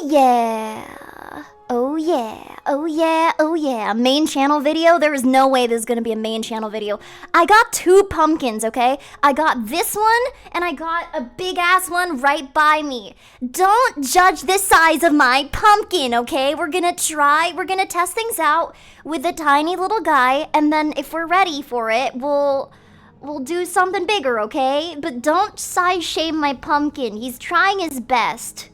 yeah. Oh yeah. Oh yeah. Oh yeah. Main channel video? There is no way there's gonna be a main channel video. I got 2 pumpkins, okay? I got this one, and I got a big ass one right by me. Don't judge the size of my pumpkin, okay? We're gonna test things out with the tiny little guy, and then if we're ready for it, we'll do something bigger, okay? But don't size shame my pumpkin. He's trying his best.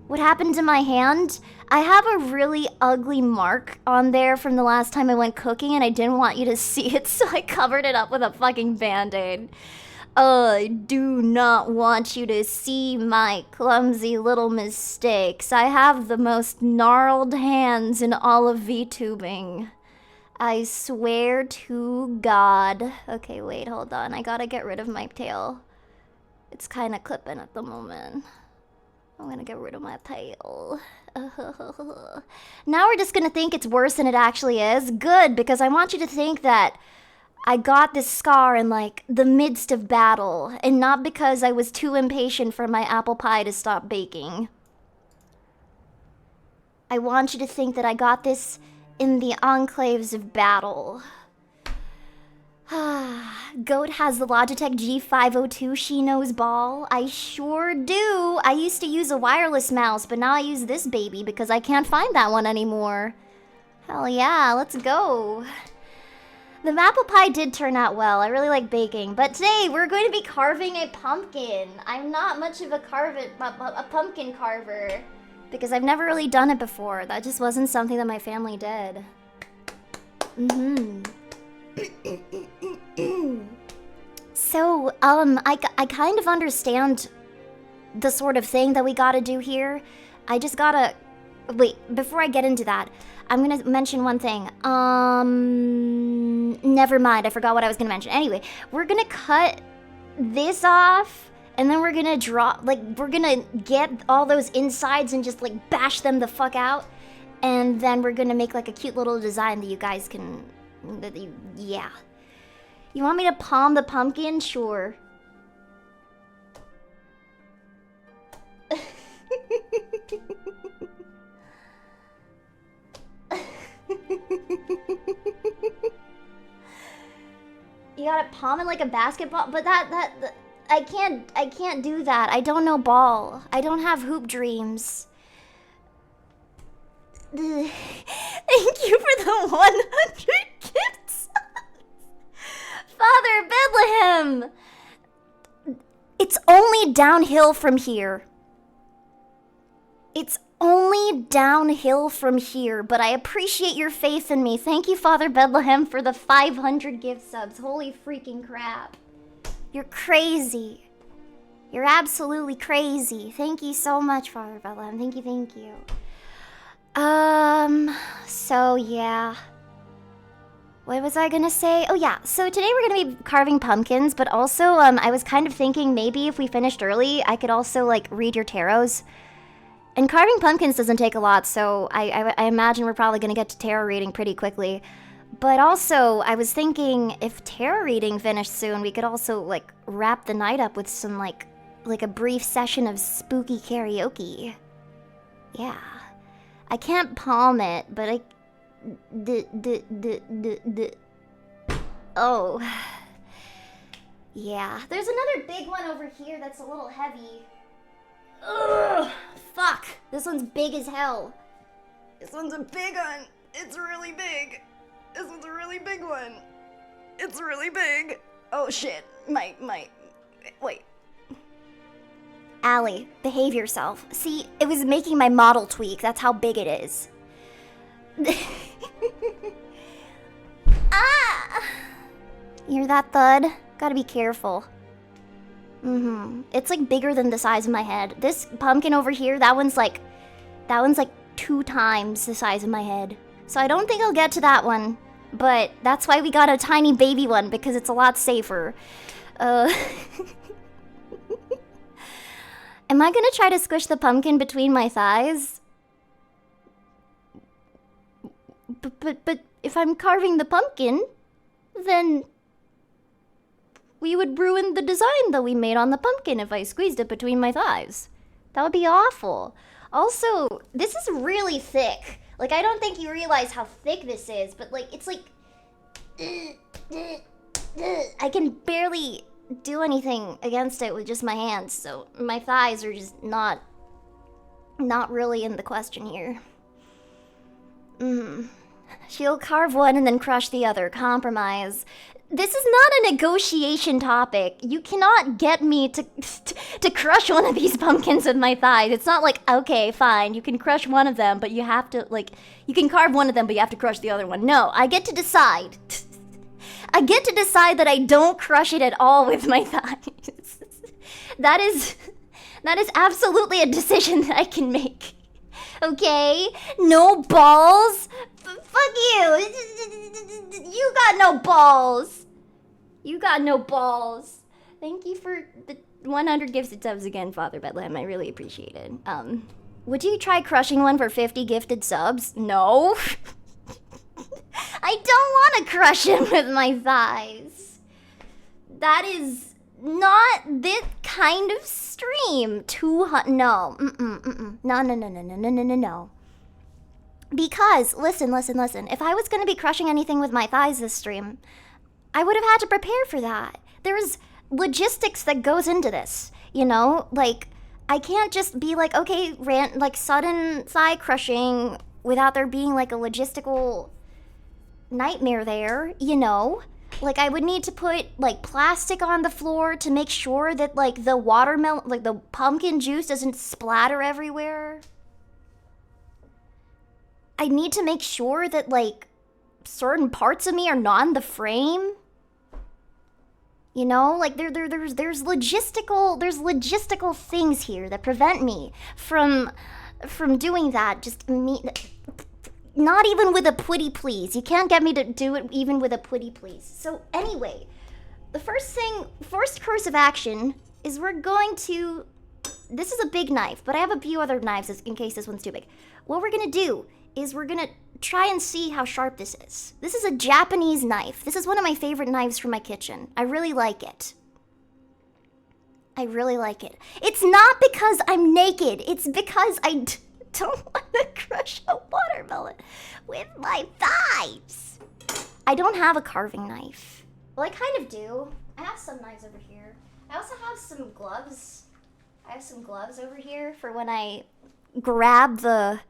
What happened to my hand? I have a really ugly mark on there from the last time I went cooking, and I didn't want you to see it, so I covered it up with a fucking band-aid. I do not want you to see my clumsy little mistakes. I have the most gnarled hands in all of VTubing. I swear to God. Okay, wait, hold on. I gotta get rid of my tail. It's kind of clipping at the moment. I'm gonna get rid of my tail. Now we're just gonna think it's worse than it actually is. Good, because I want you to think that I got this scar in, like, the midst of battle, and not because I was too impatient for my apple pie to stop baking. I want you to think that I got this in the enclaves of battle. Goat has the Logitech G502 She Knows ball. I sure do. I used to use a wireless mouse, but now I use this baby because I can't find that one anymore. Hell yeah, let's go. The apple pie did turn out well. I really like baking. But today, we're going to be carving a pumpkin. I'm not much of a pumpkin carver because I've never really done it before. That just wasn't something that my family did. So, I kind of understand the sort of thing that we gotta do here. I just gotta... Wait, before I get into that, I'm gonna mention one thing. Never mind, I forgot what I was gonna mention. Anyway, we're gonna cut this off, and then we're gonna we're gonna get all those insides and just, like, bash them the fuck out. And then we're gonna make, like, a cute little design that you guys can... yeah. You want me to palm the pumpkin? Sure. You gotta palm it like a basketball, but I can't do that. I don't know ball. I don't have hoop dreams. Thank you for the 100 gifts. Father Bethlehem! It's only downhill from here. It's only downhill from here, but I appreciate your faith in me. Thank you, Father Bethlehem, for the 500 gift subs. Holy freaking crap. You're crazy. You're absolutely crazy. Thank you so much, Father Bethlehem. Thank you, thank you. So yeah. What was I gonna say? Oh yeah, so today we're gonna be carving pumpkins, but also, I was kind of thinking maybe if we finished early, I could also, like, read your tarots. And carving pumpkins doesn't take a lot, so I imagine we're probably gonna get to tarot reading pretty quickly. But also, I was thinking if tarot reading finished soon, we could also, like, wrap the night up with some, like a brief session of spooky karaoke. Yeah. I can't palm it, but I... Oh. Yeah. There's another big one over here that's a little heavy. Ugh. Fuck. This one's big as hell. This one's a big one. It's really big. This one's a really big one. It's really big. Oh shit. Wait. Allie, behave yourself. See, it was making my model tweak. That's how big it is. Ah! Hear that thud? Gotta be careful. It's like bigger than the size of my head. This pumpkin over here, that one's like 2 times the size of my head. So I don't think I'll get to that one. But that's why we got a tiny baby one, because it's a lot safer. Am I gonna try to squish the pumpkin between my thighs? But if I'm carving the pumpkin, then we would ruin the design that we made on the pumpkin if I squeezed it between my thighs. That would be awful. Also, this is really thick. Like, I don't think you realize how thick this is, but like, it's like... I can barely do anything against it with just my hands, so my thighs are just not really in the question here. She'll carve one and then crush the other. Compromise. This is not a negotiation topic. You cannot get me to crush one of these pumpkins with my thighs. It's not like, okay, fine, you can crush one of them, but you have to, like, you can carve one of them, but you have to crush the other one. No, I get to decide. I get to decide that I don't crush it at all with my thighs. That is absolutely a decision that I can make. Okay? No balls? Fuck you! You got no balls! You got no balls. Thank you for the 100 gifted subs again, Father Bethlehem. I really appreciate it. Would you try crushing one for 50 gifted subs? No. I don't want to crush him with my thighs. That is not this kind of stream. No. No. Because, listen. If I was going to be crushing anything with my thighs this stream, I would have had to prepare for that. There's logistics that goes into this, you know? Like, I can't just be like, okay, sudden thigh crushing without there being like a logistical nightmare there, you know? Like, I would need to put like plastic on the floor to make sure that like the watermelon, like the pumpkin juice doesn't splatter everywhere. I need to make sure that like certain parts of me are not in the frame. You know, like there's logistical things here that prevent me from doing that. Just me, not even with a pretty please. You can't get me to do it even with a pretty please. So anyway, the first course of action is we're going to. This is a big knife, but I have a few other knives in case this one's too big. What we're gonna do is we're gonna try and see how sharp this is. This is a Japanese knife. This is one of my favorite knives from my kitchen. I really like it. It's not because I'm naked. It's because I don't want to crush a watermelon with my thighs. I don't have a carving knife. Well, I kind of do. I have some knives over here. I also have some gloves. I have some gloves over here for when I grab the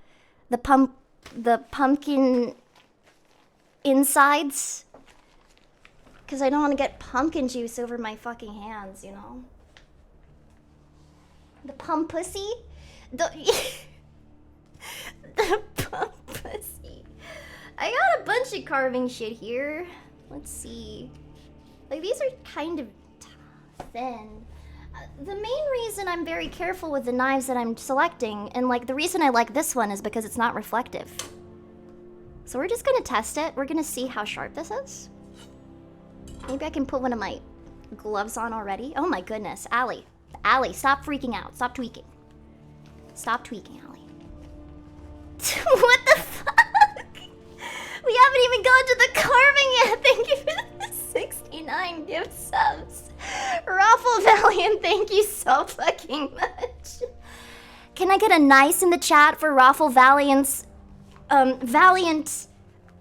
pumpkin insides, because I don't want to get pumpkin juice over my fucking hands, you know? The pump pussy? The pump pussy. I got a bunch of carving shit here. Let's see. Like, these are kind of thin. The main reason I'm very careful with the knives that I'm selecting, and like the reason I like this one is because it's not reflective. So we're just gonna test it. We're gonna see how sharp this is. Maybe I can put one of my gloves on already. Oh my goodness, Allie. Allie, stop freaking out. Stop tweaking. Stop tweaking, Allie. What the fuck? We haven't even gone to the carving yet. Thank you for the 69 gift subs. Raffle Valiant, thank you so fucking much. Can I get a nice in the chat for Raffle Valiant's Valiant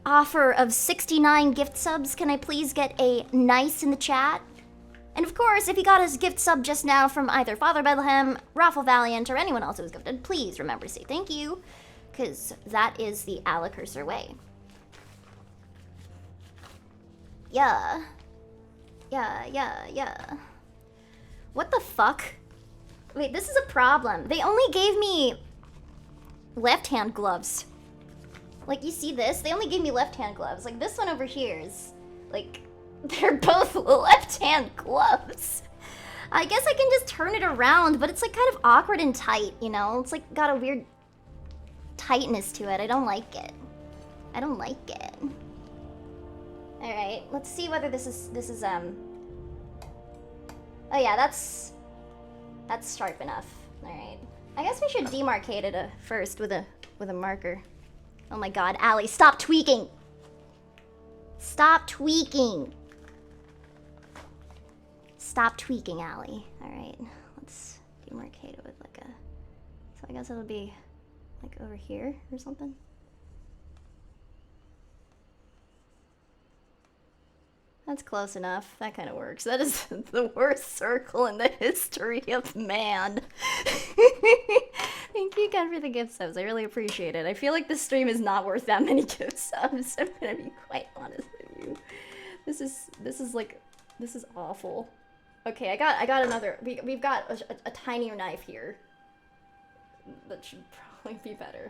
offer of 69 gift subs? Can I please get a nice in the chat? And of course, if you got his gift sub just now from either Father Bethlehem, Raffle Valiant, or anyone else who was gifted, please remember to say thank you, because that is the Alekirser way. Yeah. What the fuck? Wait, this is a problem. They only gave me left-hand gloves. Like, you see this? They only gave me left-hand gloves. Like, this one over here is, like, they're both left-hand gloves. I guess I can just turn it around, but it's, like, kind of awkward and tight, you know? It's, like, got a weird tightness to it. I don't like it. Alright, let's see whether this is, oh yeah, that's sharp enough. Alright. I guess we should demarcate it first with a marker. Oh my god, Allie, stop tweaking! Stop tweaking! Stop tweaking, Allie. Alright, let's demarcate it with like a... So I guess it'll be Like over here or something? That's close enough. That kind of works. That is the worst circle in the history of man. Thank you again for the gift subs. I really appreciate it. I feel like this stream is not worth that many gift subs. I'm gonna be quite honest with you. This is awful. Okay, I got another. We've got a tinier knife here. That should probably be better.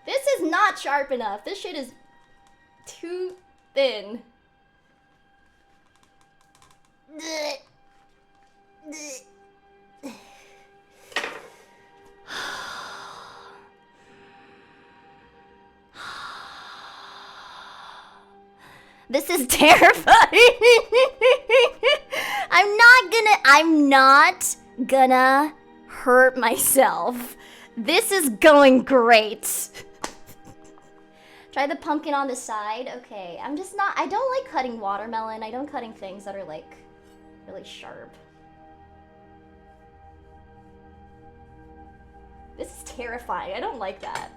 This is not sharp enough. This shit is too thin. This is terrifying. I'm not gonna hurt myself. This is going great. Try the pumpkin on the side. Okay, I don't like cutting watermelon. I don't cutting things that are like really sharp. This is terrifying. I don't like that.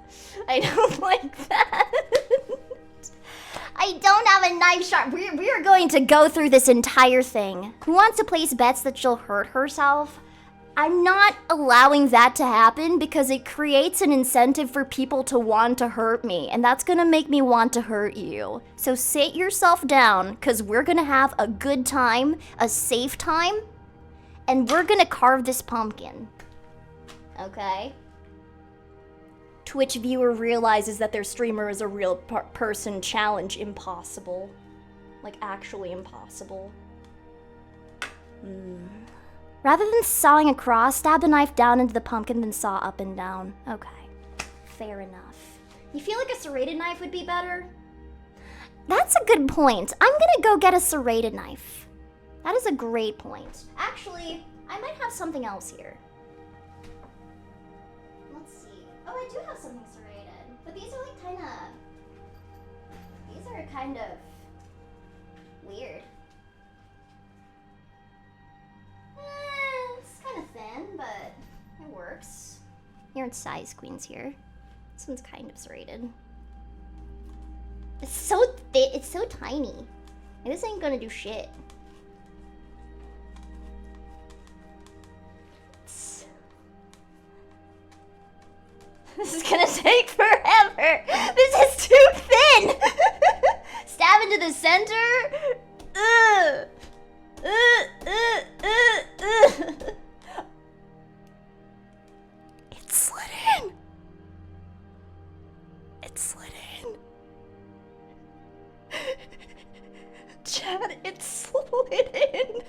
I don't like that. I don't have a knife sharp. We are going to go through this entire thing. Who wants to place bets that she'll hurt herself? I'm not allowing that to happen because it creates an incentive for people to want to hurt me, and that's gonna make me want to hurt you. So sit yourself down, because we're gonna have a good time, a safe time, and we're gonna carve this pumpkin. Okay? Twitch viewer realizes that their streamer is a real person. Challenge impossible. Like, actually impossible. Rather than sawing across, stab the knife down into the pumpkin, then saw up and down. Okay. Fair enough. You feel like a serrated knife would be better? That's a good point. I'm gonna go get a serrated knife. That is a great point. Actually, I might have something else here. Let's see. Oh, I do have something serrated. But these are like these are kind of weird. It's kind of thin, but it works. You're in size queens here. This one's kind of serrated. It's so thick. It's so tiny. And this ain't gonna do shit. This is gonna take forever. This is too thin. Stab into the center. Ugh. It slid in. It slid in. Chad, it slid in.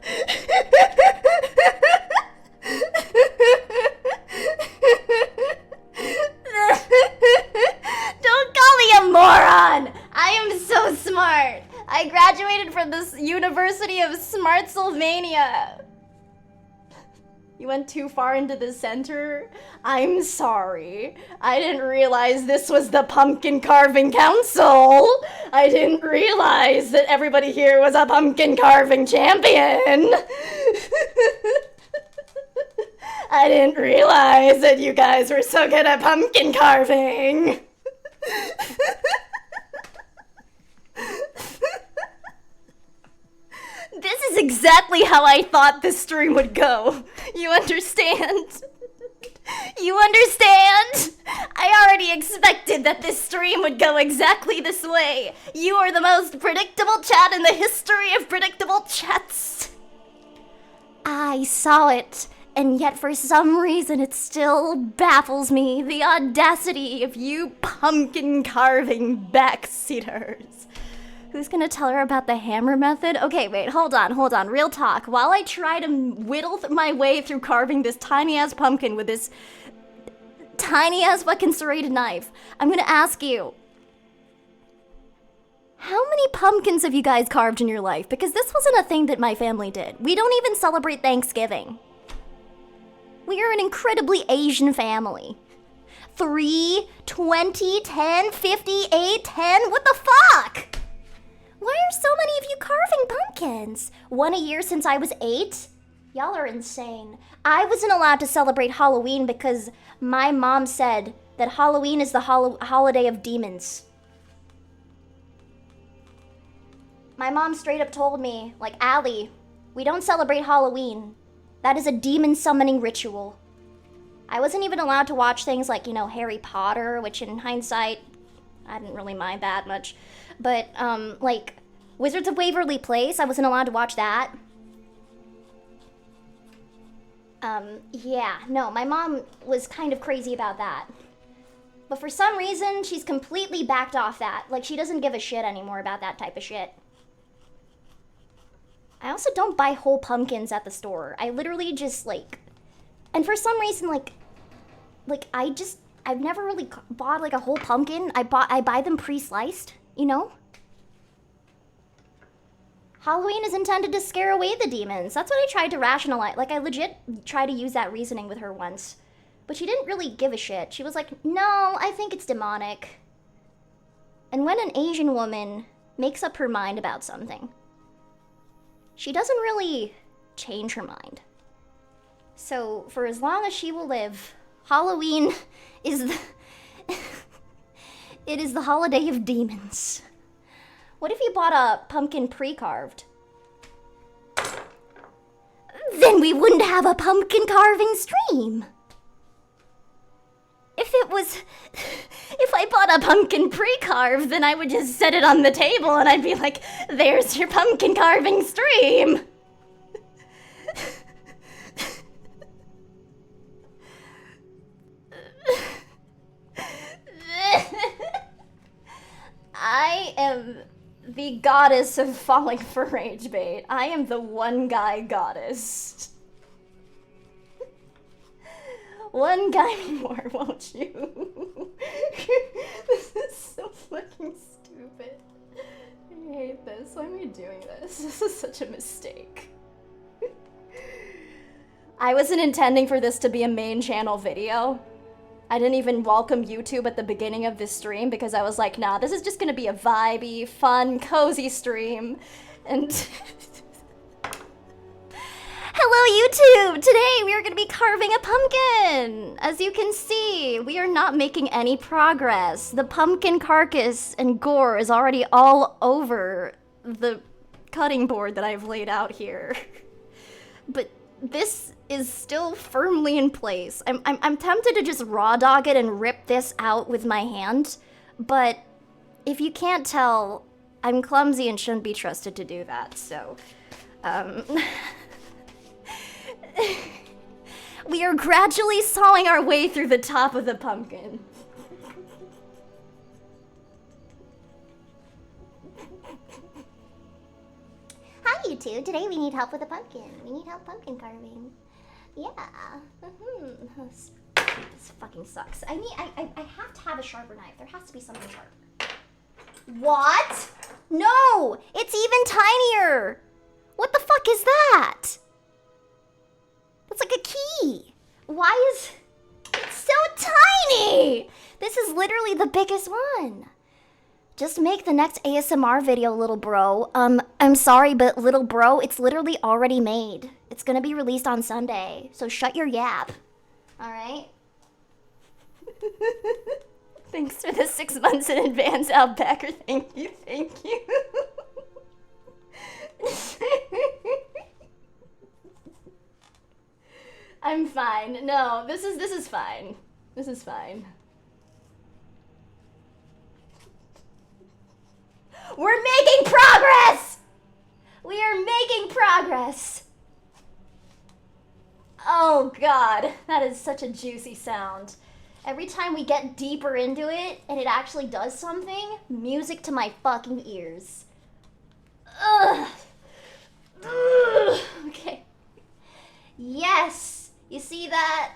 Don't call me a moron. I am so smart. I graduated from this University of Smartsylvania. You went too far into the center? I'm sorry. I didn't realize this was the Pumpkin Carving Council. I didn't realize that everybody here was a pumpkin carving champion. I didn't realize that you guys were so good at pumpkin carving. This is exactly how I thought this stream would go. You understand? You understand? I already expected that this stream would go exactly this way. You are the most predictable chat in the history of predictable chats. I saw it, and yet for some reason it still baffles me, the audacity of you pumpkin carving backseaters. Who's gonna tell her about the hammer method? Okay, wait, hold on, real talk. While I try to whittle my way through carving this tiny-ass pumpkin with this tiny-ass fucking serrated knife, I'm gonna ask you, how many pumpkins have you guys carved in your life? Because this wasn't a thing that my family did. We don't even celebrate Thanksgiving. We are an incredibly Asian family. 3, 20, 10, 58, 10, what the fuck? Why are so many of you carving pumpkins? One a year since I was 8? Y'all are insane. I wasn't allowed to celebrate Halloween because my mom said that Halloween is the holiday of demons. My mom straight up told me, like, Allie, we don't celebrate Halloween. That is a demon summoning ritual. I wasn't even allowed to watch things like, you know, Harry Potter, which in hindsight, I didn't really mind that much. But, like, Wizards of Waverly Place, I wasn't allowed to watch that. Yeah, no, my mom was kind of crazy about that. But for some reason, she's completely backed off that. Like, she doesn't give a shit anymore about that type of shit. I also don't buy whole pumpkins at the store. I literally just, like... And for some reason, like I've never really bought, like, a whole pumpkin. I buy them pre-sliced, you know? Halloween is intended to scare away the demons. That's what I tried to rationalize. Like, I legit tried to use that reasoning with her once. But she didn't really give a shit. She was like, no, I think it's demonic. And when an Asian woman makes up her mind about something, she doesn't really change her mind. So, for as long as she will live, Halloween is the... it is the holiday of demons. What if you bought a pumpkin pre-carved? Then we wouldn't have a pumpkin carving stream. If I bought a pumpkin pre-carved, then I would just set it on the table and I'd be like, there's your pumpkin carving stream. I am the goddess of falling for rage bait. I am the one guy goddess. One guy more, won't you? This is so fucking stupid. I hate this. Why am I doing this? This is such a mistake. I wasn't intending for this to be a main channel video. I didn't even welcome YouTube at the beginning of this stream because I was like, nah, this is just gonna be a vibey, fun, cozy stream. And hello YouTube! Today we are gonna be carving a pumpkin! As you can see, we are not making any progress. The pumpkin carcass and gore is already all over the cutting board that I've laid out here. But this is still firmly in place. I'm tempted to just raw dog it and rip this out with my hand, but if you can't tell, I'm clumsy and shouldn't be trusted to do that, so, we are gradually sawing our way through the top of the pumpkin. Hi YouTube, today we need help with a pumpkin. We need help pumpkin carving. Yeah. This fucking sucks. I have to have a sharper knife. There has to be something sharp. What? No! It's even tinier! What the fuck is that? That's like a key. Why is... It's so tiny! This is literally the biggest one. Just make the next ASMR video, little bro. I'm sorry, but little bro, it's literally already made. It's gonna be released on Sunday, so shut your yap. Alright? Thanks for the 6 months in advance, Albecker. Thank you, thank you. I'm fine. No, this is fine. This is fine. We're making progress! We are making progress! Oh god, that is such a juicy sound. Every time we get deeper into it, and it actually does something, music to my fucking ears. Ugh. Ugh. Okay. Yes! You see that?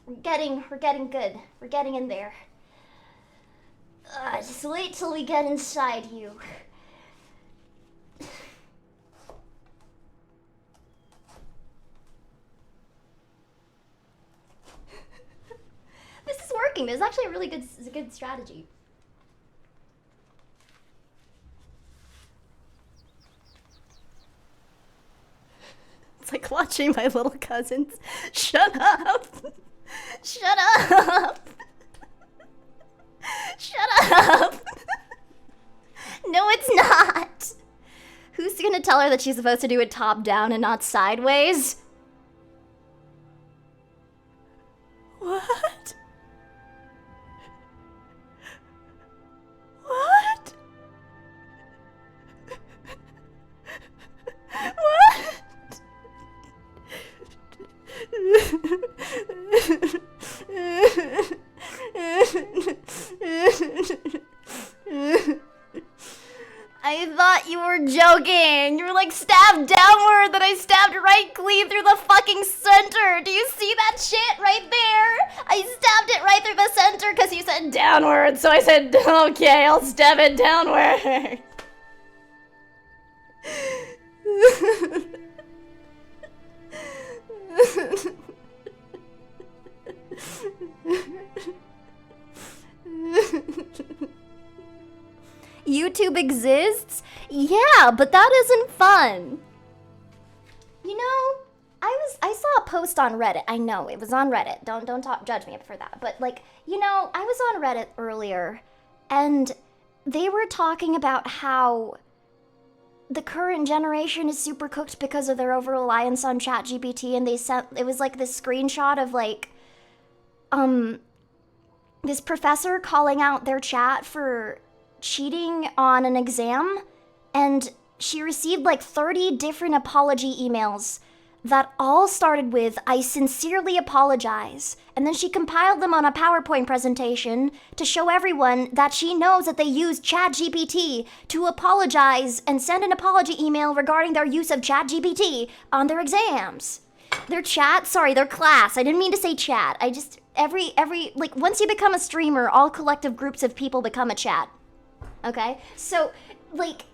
We're getting good. We're getting in there. Just wait till we get inside you. This is working. This is actually a really good strategy. It's like watching my little cousins. Shut up. Shut up. her that she's supposed to do it top down and not sideways. What? What? I thought you were joking. You were like stabbed downward, then I stabbed right clean through the fucking center. Do you see that shit right there? I stabbed it right through the center because you said downward, so I said, okay, I'll stab it downward. YouTube exists? Yeah, but that isn't fun. You know, I saw a post on Reddit. I know, it was on Reddit. Don't judge me for that. But like, you know, I was on Reddit earlier and they were talking about how the current generation is super cooked because of their over-reliance on ChatGPT, and it was like this screenshot of like, this professor calling out their chat for cheating on an exam, and she received like 30 different apology emails that all started with, "I sincerely apologize," and then she compiled them on a PowerPoint presentation to show everyone that she knows that they used ChatGPT to apologize and send an apology email regarding their use of ChatGPT on their exams. Their class, I didn't mean to say chat. I just, like, once you become a streamer, all collective groups of people become a chat. Okay? So, like,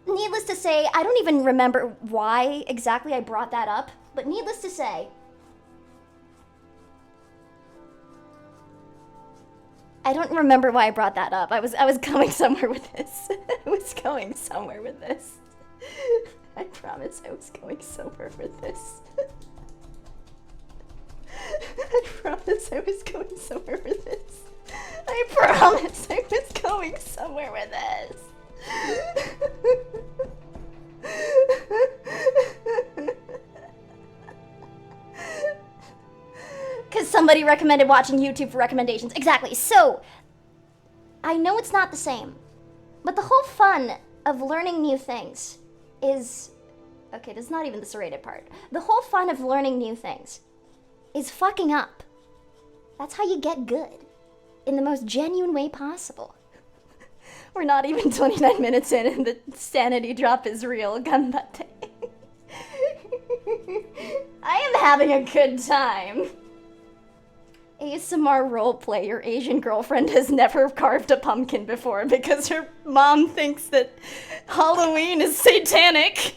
needless to say, I don't even remember why exactly I brought that up, but needless to say, I don't remember why I brought that up. I was going somewhere with this. I promise I was going somewhere with this. I promise I was going somewhere with this. Because somebody recommended watching YouTube for recommendations. Exactly. So, I know it's not the same, but the whole fun of learning new things is... Okay, that's not even the serrated part. The whole fun of learning new things is fucking up. That's how you get good. In the most genuine way possible. We're not even 29 minutes in and the sanity drop is real. Ganbate. I am having a good time. ASMR roleplay. Your Asian girlfriend has never carved a pumpkin before because her mom thinks that Halloween is satanic.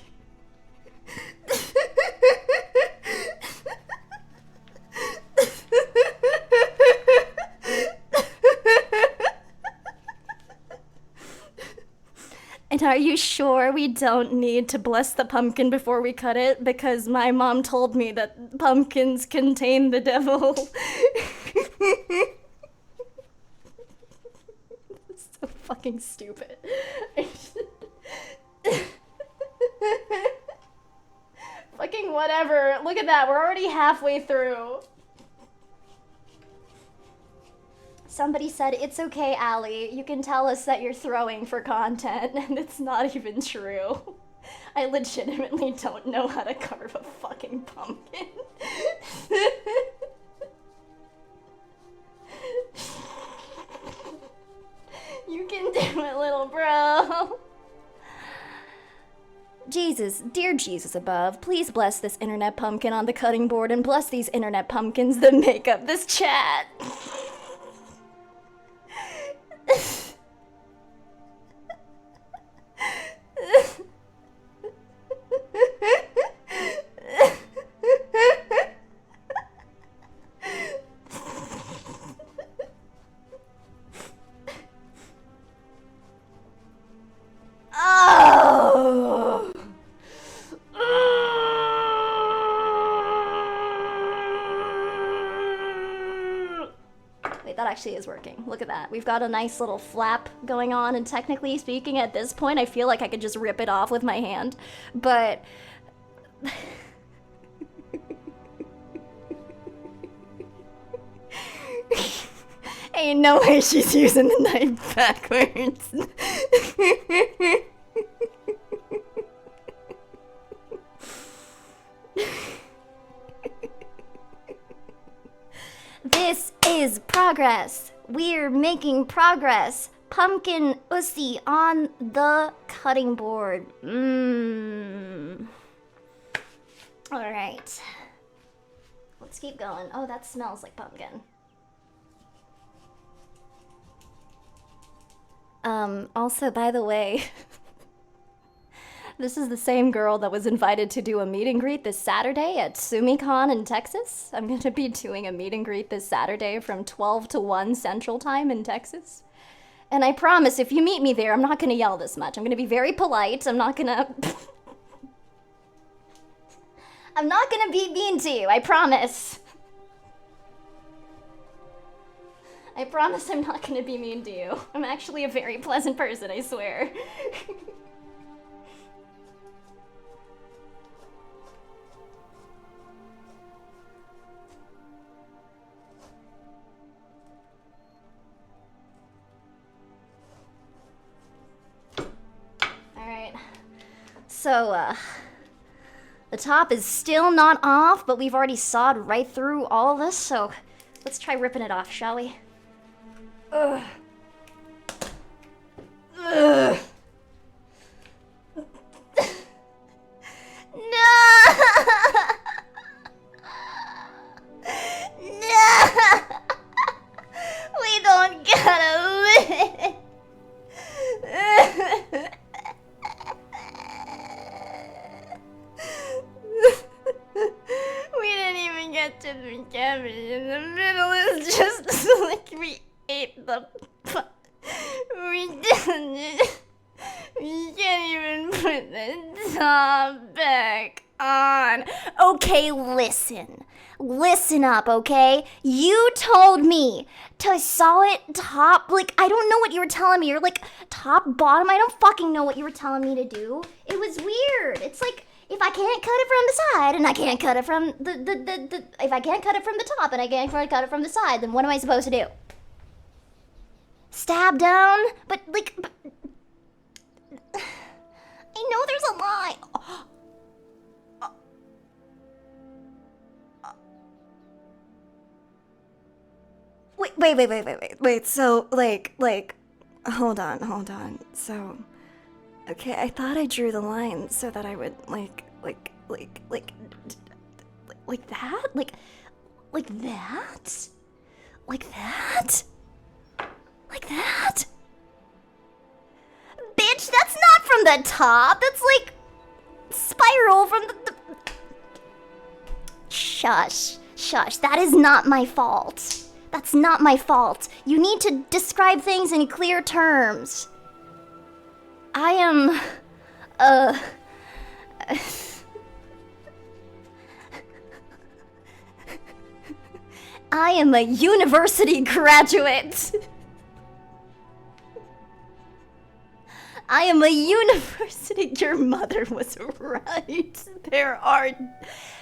And are you sure we don't need to bless the pumpkin before we cut it? Because my mom told me that pumpkins contain the devil. It's so fucking stupid. Fucking whatever. Look at that. We're already halfway through. Somebody said, "It's okay, Allie. You can tell us that you're throwing for content," and it's not even true. I legitimately don't know how to carve a fucking pumpkin. You can do it, little bro. Jesus, dear Jesus above, please bless this internet pumpkin on the cutting board and bless these internet pumpkins that make up this chat. Oh. wait, that actually is working. Look at that. We've got a nice little flap going on, and technically speaking, at this point, I feel like I could just rip it off with my hand. But... Ain't no way she's using the knife backwards. This is progress. We're making progress. Pumpkin ussy on the cutting board. Alright. Let's keep going. Oh, that smells like pumpkin. Also, by the way, this is the same girl that was invited to do a meet and greet this Saturday at SumiCon in Texas. I'm gonna be doing a meet and greet this Saturday from 12 to 1 Central Time in Texas. And I promise, if you meet me there, I'm not gonna yell this much. I'm gonna be very polite. I'm not gonna... I'm not gonna be mean to you, I promise. I promise I'm not gonna be mean to you. I'm actually a very pleasant person, I swear. Alright. So, the top is still not off, but we've already sawed right through all of this, so let's try ripping it off, shall we? Ugh. Ugh. No! No! We don't gotta live! We didn't even get to the cabbage in the middle. It's just like we ate the... We didn't. We can't even put the top back on. Okay, listen. Listen up, okay? You told me to saw it top, like, I don't know what you were telling me. You're like, top, bottom, I don't fucking know what you were telling me to do. It was weird. It's like, if I can't cut it from the side, and I can't cut it from if I can't cut it from the top, and I can't cut it from the side, then what am I supposed to do? Stab down? But, like, I know there's a line. Wait, so, like, hold on. So, okay, I thought I drew the line so that I would, like that? Like that? Like that? Like that? Bitch, that's not from the top. That's like spiral from the... Shush. That is not my fault. That's not my fault. You need to describe things in clear terms. I am... I am a university graduate. I am a university... Your mother was right.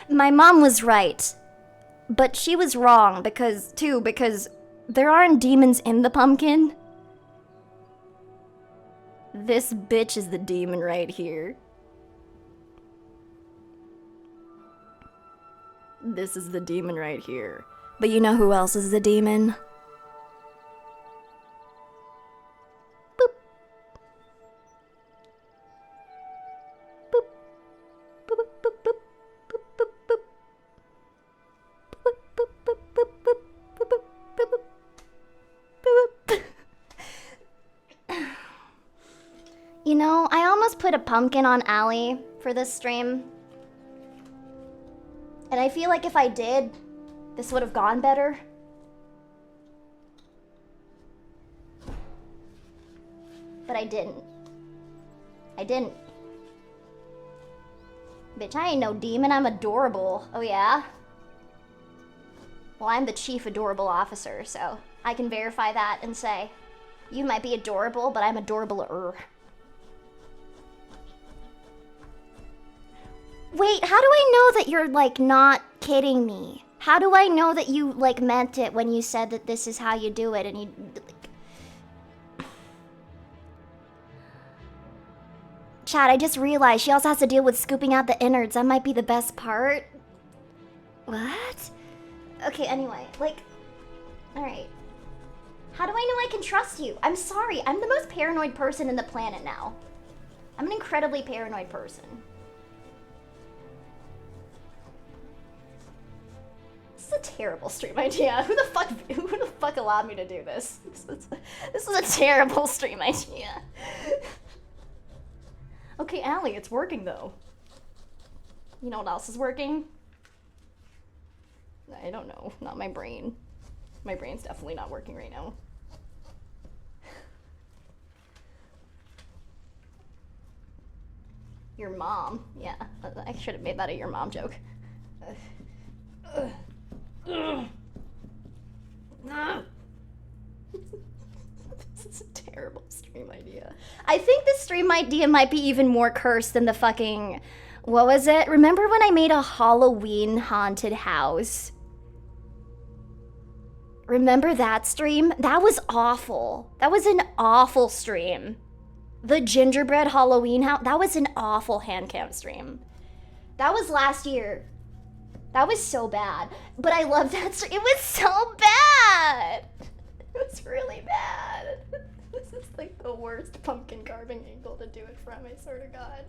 My mom was right. But she was wrong because there aren't demons in the pumpkin. This bitch is the demon right here. This is the demon right here. But you know who else is the demon? Boop. Boop. Boop, boop, boop, boop, boop, boop, boop. You know, I almost put a pumpkin on Allie for this stream. And I feel like if I did, this would have gone better. But I didn't. Bitch, I ain't no demon, I'm adorable. Oh yeah? Well, I'm the chief adorable officer, so I can verify that and say, you might be adorable, but I'm adorabler. Wait, how do I know that you're, like, not kidding me? How do I know that you, like, meant it when you said that this is how you do it and you... Like... Chad, I just realized she also has to deal with scooping out the innards. That might be the best part. What? Okay, anyway, like... Alright. How do I know I can trust you? I'm sorry, I'm the most paranoid person in the planet now. I'm an incredibly paranoid person. This is a terrible stream idea. Who the fuck allowed me to do this? This is a terrible stream idea. Okay, Allie, it's working though. You know what else is working? I don't know, not my brain. My brain's definitely not working right now. Your mom, yeah. I should have made that a your mom joke. This is a terrible stream idea. I think this stream idea might be even more cursed than the fucking... What was it? Remember when I made a Halloween haunted house? Remember that stream? That was awful. That was an awful stream. The gingerbread Halloween house, that was an awful hand cam stream. That was last year. That was so bad. But I love that stream. It was so bad. It was really bad. This is like the worst pumpkin carving angle to do it from, I swear to God.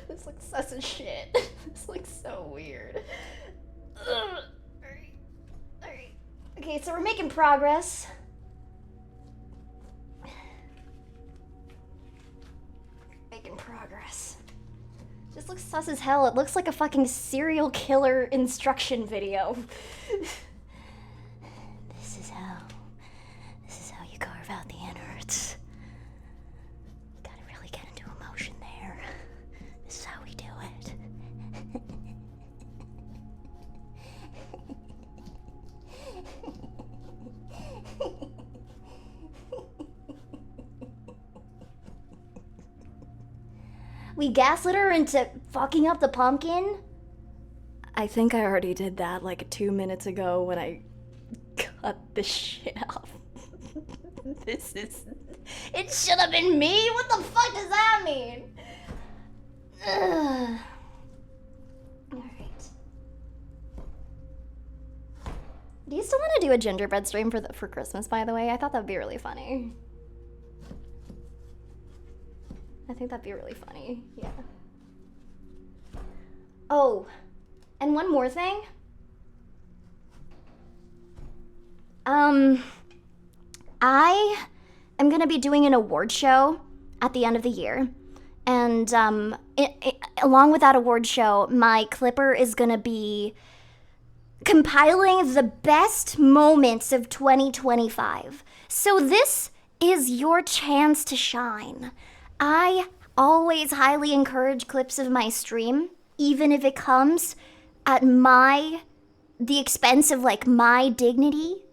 This looks sus as shit. This looks so weird. Ugh. Alright. Okay, so we're making progress. Making progress. This looks sus as hell. It looks like a fucking serial killer instruction video. This is how you carve out the innards. Gotta really get into emotion there. This is how we do it. We gaslit her into fucking up the pumpkin? I think I already did that like 2 minutes ago when I cut the shit off. This is... It should have been me? What the fuck does that mean? Ugh. Alright. Do you still want to do a gingerbread stream for Christmas, by the way? I thought that'd be really funny. I think that'd be really funny, yeah. Oh, and one more thing. I am gonna be doing an award show at the end of the year. And along with that award show, my clipper is gonna be compiling the best moments of 2025. So this is your chance to shine. I always highly encourage clips of my stream, even if it comes at the expense of like my dignity,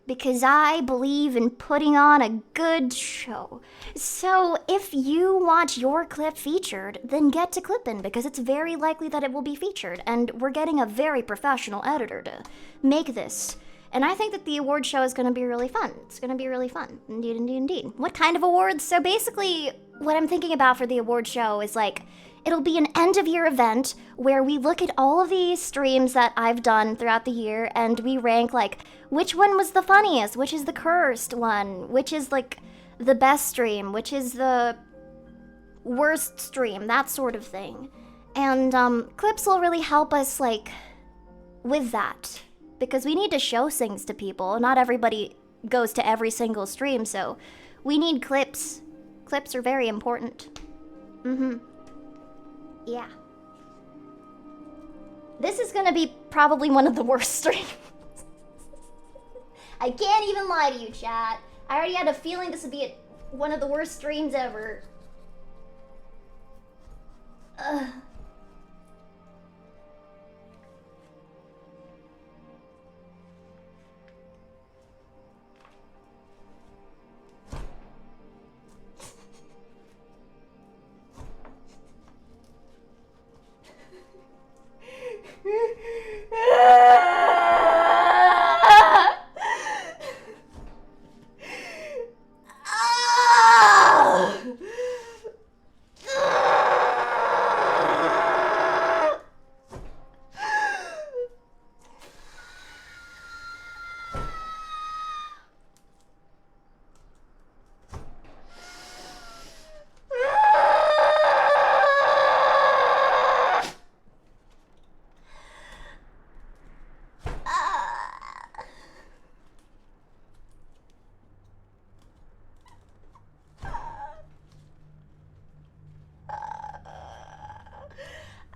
because I believe in putting on a good show. So if you want your clip featured, then get to clipping, because it's very likely that it will be featured, and we're getting a very professional editor to make this. And I think that the award show is going to be really fun. It's going to be really fun. Indeed, indeed, indeed. What kind of awards? So basically, what I'm thinking about for the award show is like, it'll be an end-of-year event where we look at all of the streams that I've done throughout the year and we rank like, which one was the funniest? Which is the cursed one? Which is like the best stream? Which is the worst stream? That sort of thing. And clips will really help us like with that. Because we need to show things to people. Not everybody goes to every single stream, so we need clips. Clips are very important. Yeah. This is gonna be probably one of the worst streams. I can't even lie to you, chat. I already had a feeling this would be one of the worst streams ever. Ugh.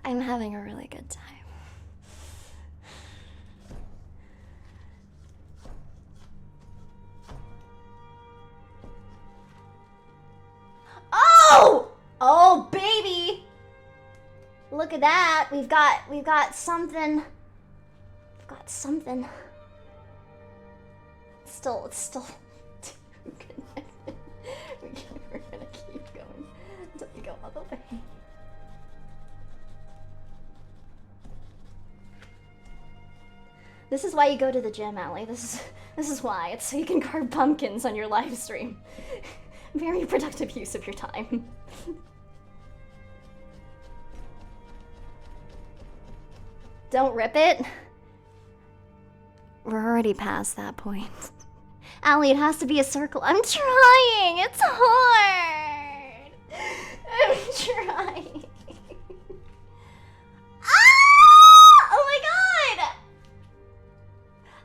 I'm having a really good time. Oh! Oh, baby! Look at that. We've got something. We've got something. It's still we're gonna keep going until we go all the way. This is why you go to the gym, Allie. This is why. It's so you can carve pumpkins on your live stream. Very productive use of your time. Don't rip it. We're already past that point. Allie, it has to be a circle. I'm trying. It's hard. I'm trying. Ah! Oh my god!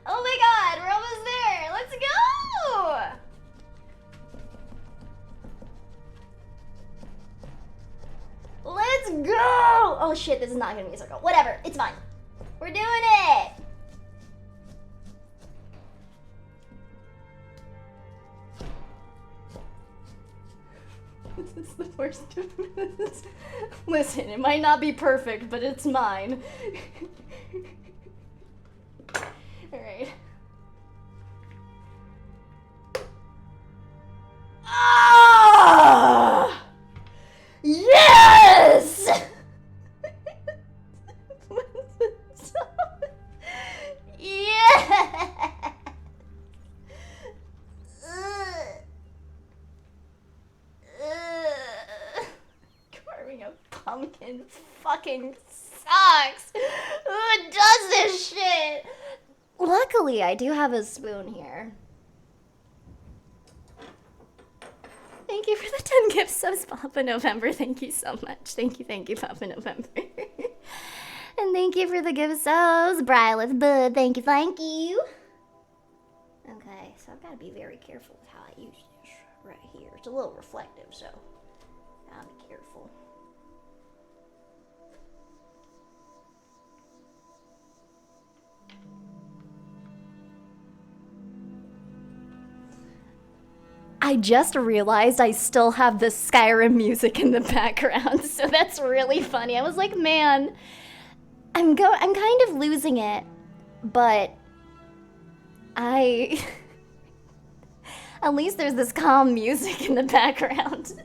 Oh my god, we're almost there. Let's go! Let's go! Oh shit, this is not gonna be a circle. Whatever, it's fine. We're doing it! This is the worst. Listen, it might not be perfect, but it's mine. Alright. Ah! Yes! Yeah! Carving a pumpkin fucking sucks. Who does this shit? Luckily, I do have a spoon here. Thank you for the 10 gift subs, Papa November. Thank you so much. Thank you, Papa November. And thank you for the gift subs, Bryleth Bud. Thank you. Okay, so I've got to be very careful with how I use this right here. It's a little reflective, so gotta be careful. I just realized I still have the Skyrim music in the background, so that's really funny. I was like, man, I'm kind of losing it, but at least there's this calm music in the background.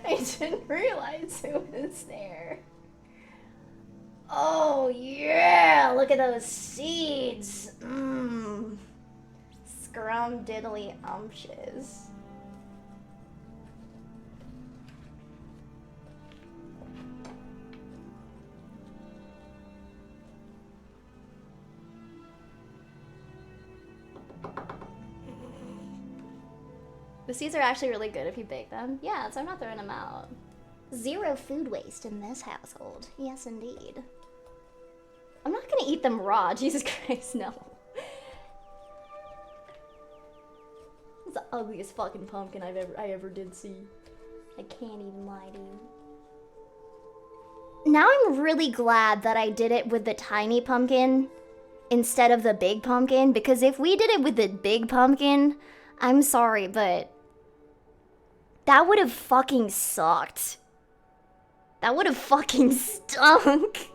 I didn't realize it was there. Oh yeah, look at those seeds. Scrum diddly umptious. The seeds are actually really good if you bake them. Yeah, so I'm not throwing them out. Zero food waste in this household. Yes, indeed. I'm not gonna eat them raw. Jesus Christ, no. It's the ugliest fucking pumpkin I ever did see. I can't even lie to you. Now I'm really glad that I did it with the tiny pumpkin instead of the big pumpkin, because if we did it with the big pumpkin, I'm sorry, but that would have fucking sucked. That would have fucking stunk.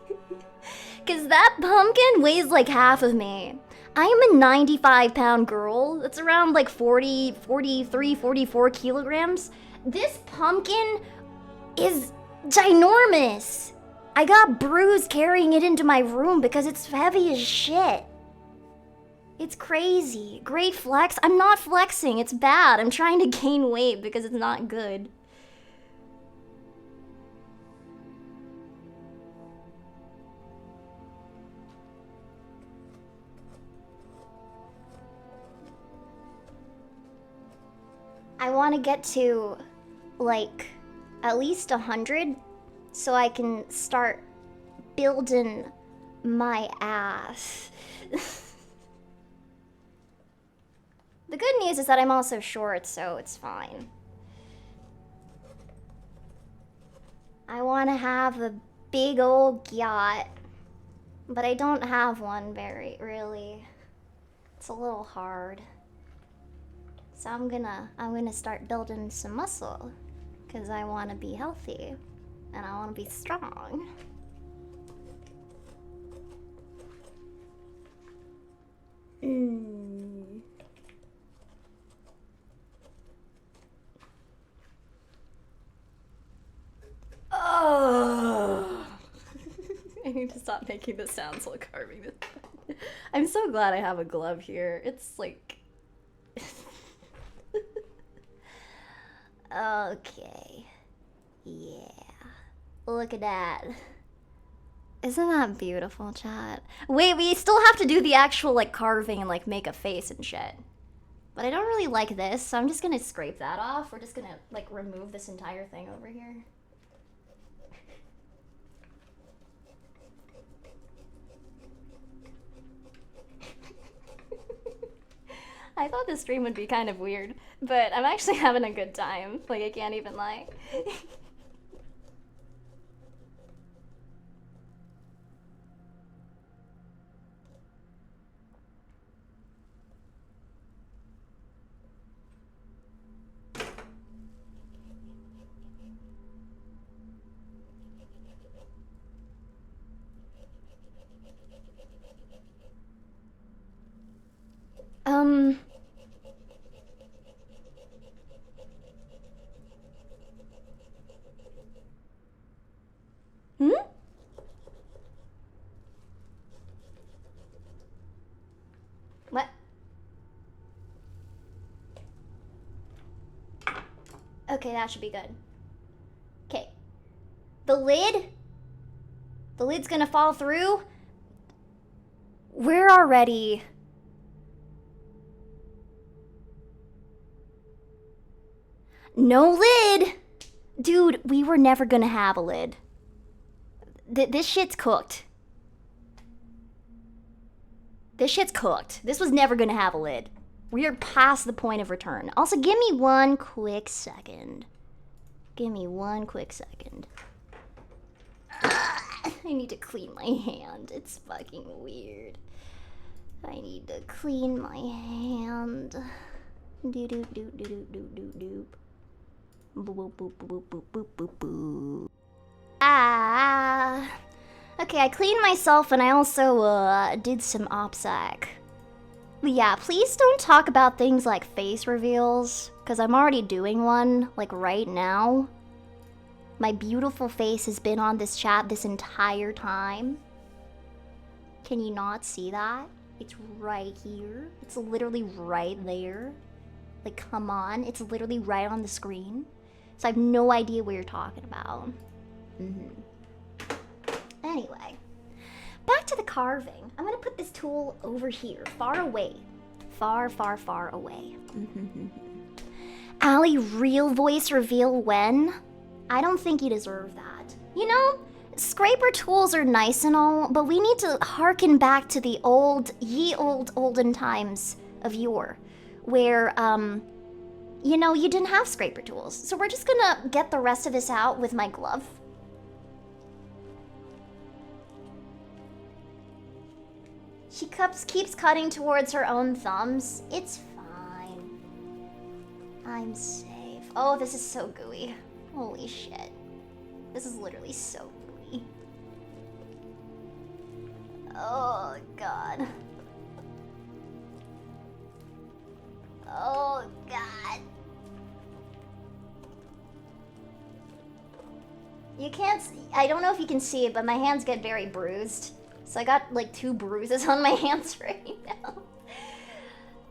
Cause that pumpkin weighs like half of me. I am a 95-pound girl. That's around like 43, 44 kilograms. This pumpkin is ginormous. I got bruised carrying it into my room because it's heavy as shit. It's crazy. Great flex. I'm not flexing. It's bad. I'm trying to gain weight because it's not good. I want to get to, like, at least 100 so I can start building my ass. The good news is that I'm also short, so it's fine. I want to have a big old yacht. But I don't have one really. It's a little hard. So I'm gonna start building some muscle. Cause I wanna be healthy. And I wanna be strong. Oh. I need to stop making this sound while carving this. I'm so glad I have a glove here. It's like... Okay. Yeah. Look at that. Isn't that beautiful, chat? Wait, we still have to do the actual, like, carving and, like, make a face and shit. But I don't really like this, so I'm just gonna scrape that off. We're just gonna, like, remove this entire thing over here. I thought this stream would be kind of weird, but I'm actually having a good time. Like, I can't even lie. What? Okay, that should be good. Okay. The lid's gonna fall through. We're already... No lid! Dude, we were never gonna have a lid. This shit's cooked. This shit's cooked. This was never gonna have a lid. We are past the point of return. Also, give me one quick second. Give me one quick second. I need to clean my hand. It's fucking weird. I need to clean my hand. Doo doo doo doo doo doo doo doo. Boop boop boop boop boop boop boop. Ah. Okay, I cleaned myself and I also did some OPSEC. But yeah, please don't talk about things like face reveals, because I'm already doing one, like right now. My beautiful face has been on this chat this entire time. Can you not see that? It's right here. It's literally right there. Like, come on. It's literally right on the screen. So I have no idea what you're talking about. Anyway, back to the carving. I'm gonna put this tool over here, far away. Far, far, far away. Allie, real voice reveal when? I don't think you deserve that. You know, scraper tools are nice and all, but we need to harken back to the olden times of yore, where, you know, you didn't have scraper tools. So we're just gonna get the rest of this out with my glove. She keeps cutting towards her own thumbs. It's fine. I'm safe. Oh, this is so gooey. Holy shit. This is literally so gooey. Oh, God. Oh, God. You can't see, I don't know if you can see it, but my hands get very bruised. So I got like 2 bruises on my hands right now.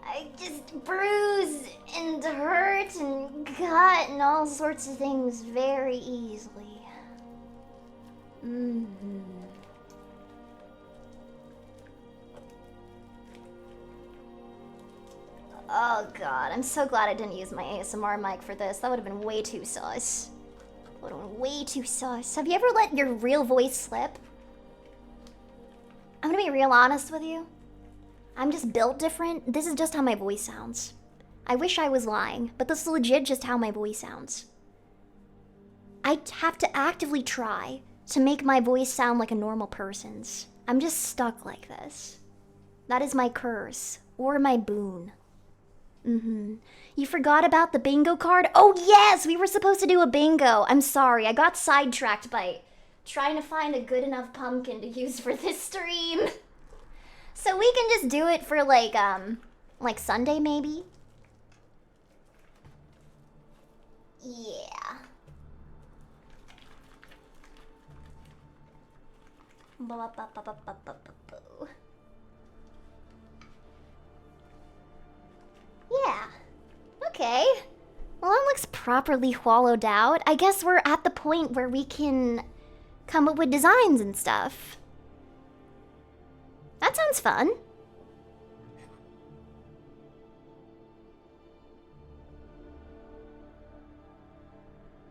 I just bruise and hurt and cut and all sorts of things very easily. Oh God, I'm so glad I didn't use my ASMR mic for this. That would have been way too sus. Would have been way too sus. Have you ever let your real voice slip? I'm gonna be real honest with you. I'm just built different. This is just how my voice sounds. I wish I was lying, but this is legit just how my voice sounds. I have to actively try to make my voice sound like a normal person's. I'm just stuck like this. That is my curse. Or my boon. You forgot about the bingo card? Oh yes! We were supposed to do a bingo. I'm sorry. I got sidetracked by trying to find a good enough pumpkin to use for this stream. So we can just do it for like Sunday maybe? Yeah. Yeah. Okay. Well, that looks properly hollowed out. I guess we're at the point where we can come up with designs and stuff. That sounds fun.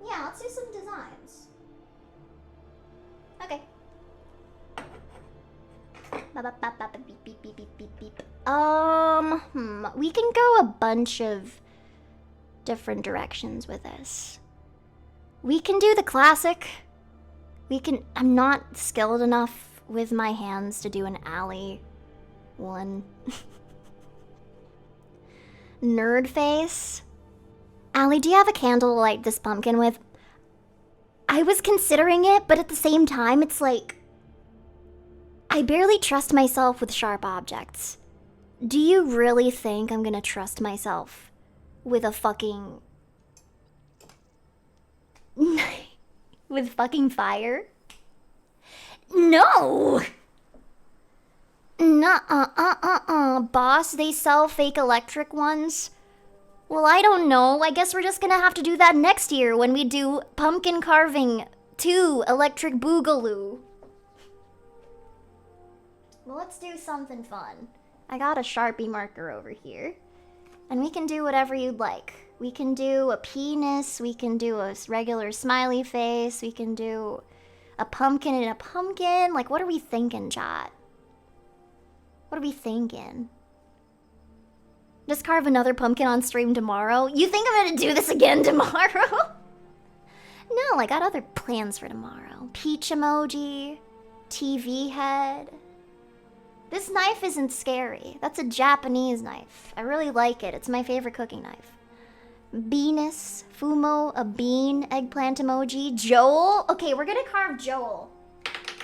Yeah, let's do some designs. Okay. We can go a bunch of different directions with this. We can do the classic. I'm not skilled enough with my hands to do an alley one. Nerd face. Allie, do you have a candle to light this pumpkin with? I was considering it, but at the same time, it's like, I barely trust myself with sharp objects. Do you really think I'm gonna trust myself with a fucking... with fucking fire? No! Nuh-uh. Boss, they sell fake electric ones? Well, I don't know. I guess we're just gonna have to do that next year when we do Pumpkin Carving 2 Electric Boogaloo. Well, let's do something fun. I got a Sharpie marker over here. And we can do whatever you'd like. We can do a penis, we can do a regular smiley face, we can do a pumpkin and a pumpkin. Like, what are we thinking, chat? What are we thinking? Just carve another pumpkin on stream tomorrow? You think I'm gonna do this again tomorrow? No, I got other plans for tomorrow. Peach emoji, TV head. This knife isn't scary. That's a Japanese knife. I really like it. It's my favorite cooking knife. Venus, Fumo, a bean, eggplant emoji, Joel. Okay, we're gonna carve Joel.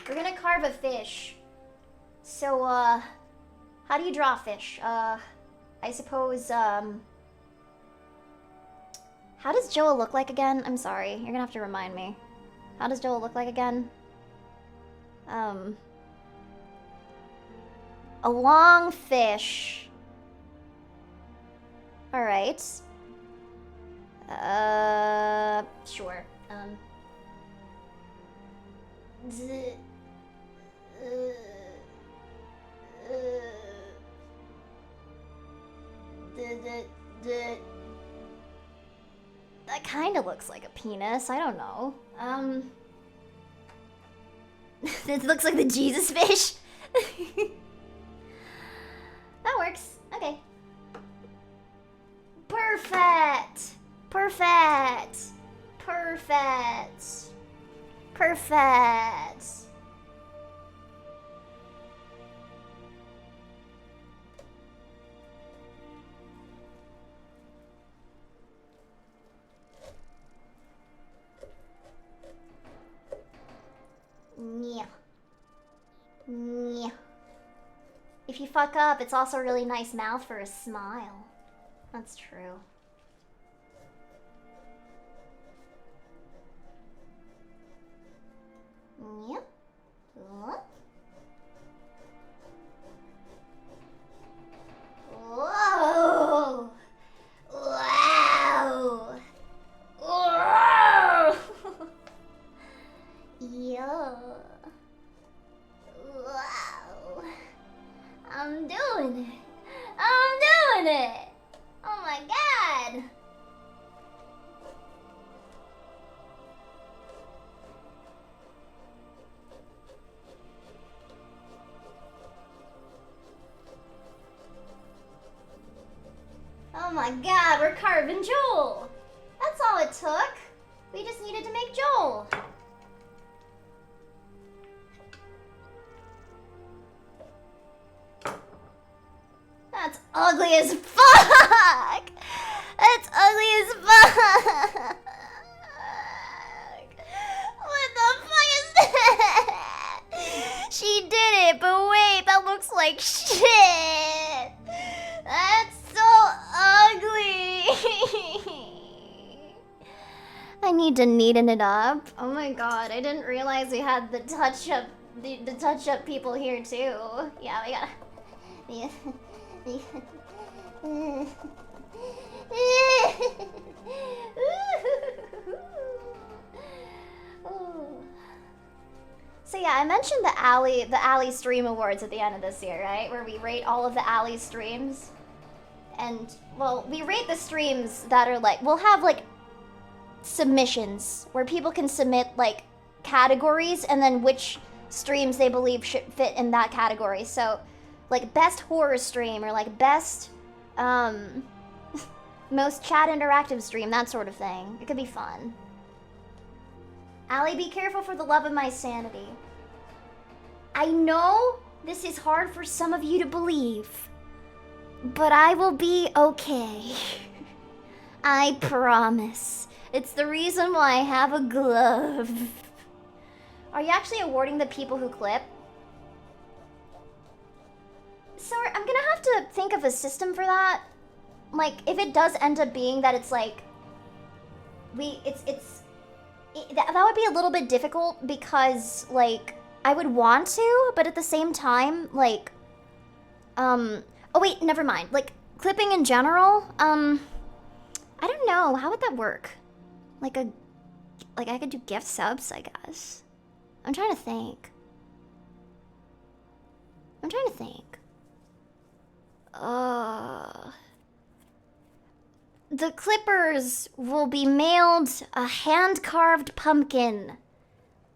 We're gonna carve a fish. So, how do you draw a fish? I suppose, how does Joel look like again? I'm sorry, you're gonna have to remind me. How does Joel look like again? A long fish. Alright. Sure. That kind of looks like a penis. I don't know. It looks like the Jesus fish. That works. Okay. Perfect. Perfect. Perfect. Perfect. Yeah. Yeah. If you fuck up, it's also a really nice mouth for a smile. That's true. Yep. What? Whoa! Wow! Whoa! Yo. Wow. I'm doing it. I'm doing it. Oh my god. Oh my god, we're carving Joel. That's all it took. We just needed to make Joel. ugly as fuck! That's ugly as fuck! What the fuck is that? She did it, but wait, that looks like shit! That's so ugly! I need to neaten it up. Oh my god, I didn't realize we had the touch-up people here too. Yeah, we gotta... Yeah. So yeah, I mentioned the Alley Stream Awards at the end of this year, right? Where we rate all of the Alley streams. And, well, we rate the streams that are like, we'll have like submissions where people can submit like categories and then which streams they believe should fit in that category. So, like best horror stream or like best most chat interactive stream, that sort of thing. It could be fun. Allie, be careful for the love of my sanity. I know this is hard for some of you to believe, but I will be okay. I promise. It's the reason why I have a glove. Are you actually awarding the people who clip? So I'm gonna have to think of a system for that. Like, if it does end up being that it's like... that would be a little bit difficult because, like, I would want to, but at the same time, like... Oh wait, never mind. Like, clipping in general, I don't know. How would that work? Like I could do gift subs, I guess. I'm trying to think. The clippers will be mailed a hand-carved pumpkin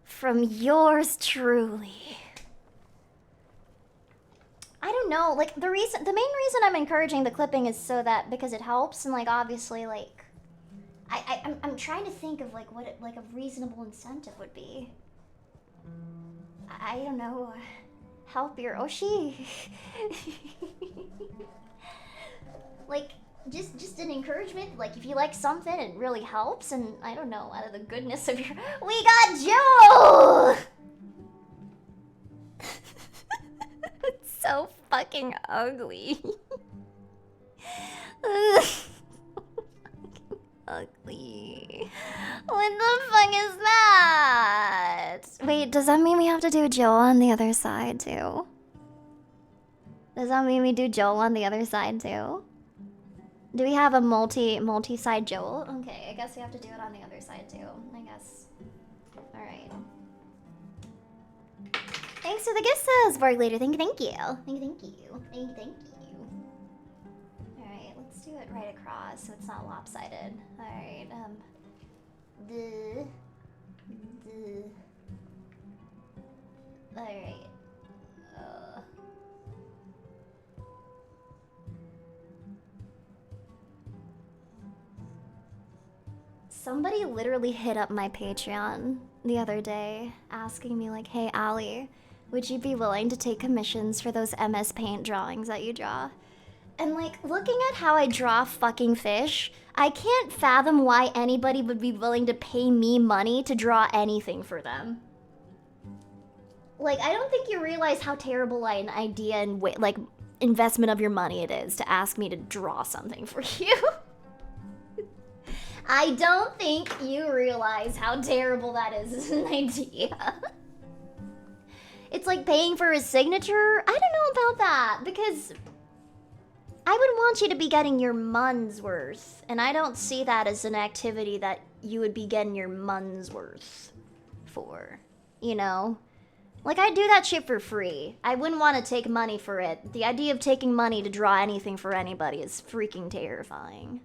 from yours truly. I don't know, like, the main reason I'm encouraging the clipping is so that, because it helps, and, like, obviously, like, I'm trying to think of, like, what, a reasonable incentive would be. I don't know, help your Oshi. Like, just an encouragement, like, if you like something, it really helps, and, I don't know, out of the goodness of your... We got Joe! It's so fucking ugly. Ugly. What the fuck is that? Wait, does that mean we have to do Joel on the other side too? Does that mean we do Joel on the other side too? Do we have a multi-side Joel? Okay, I guess we have to do it on the other side too. I guess. Alright. Thanks for the gift subs, Borg Leader. Thank you. Alright, let's do it right across so it's not lopsided. Alright, Alright. Somebody literally hit up my Patreon the other day asking me like, hey Allie, would you be willing to take commissions for those MS Paint drawings that you draw? And like, looking at how I draw fucking fish, I can't fathom why anybody would be willing to pay me money to draw anything for them. Like, I don't think you realize how terrible an idea and like investment of your money it is to ask me to draw something for you. I don't think you realize how terrible that is as an idea. It's like paying for a signature. I don't know about that because I would want you to be getting your money's worth, and I don't see that as an activity that you would be getting your money's worth for, you know? Like, I'd do that shit for free. I wouldn't want to take money for it. The idea of taking money to draw anything for anybody is freaking terrifying.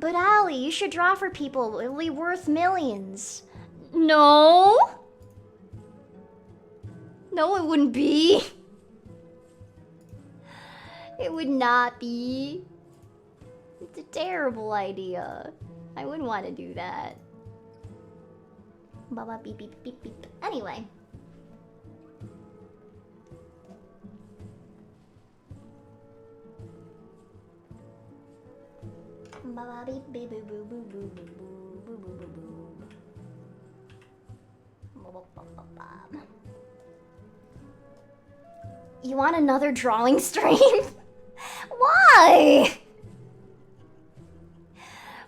But Allie, you should draw for people. It'll be worth millions. No? No, it wouldn't be. It would not be. It's a terrible idea. I wouldn't want to do that. Baba beep beep beep beep. Anyway. You want another drawing stream? Why?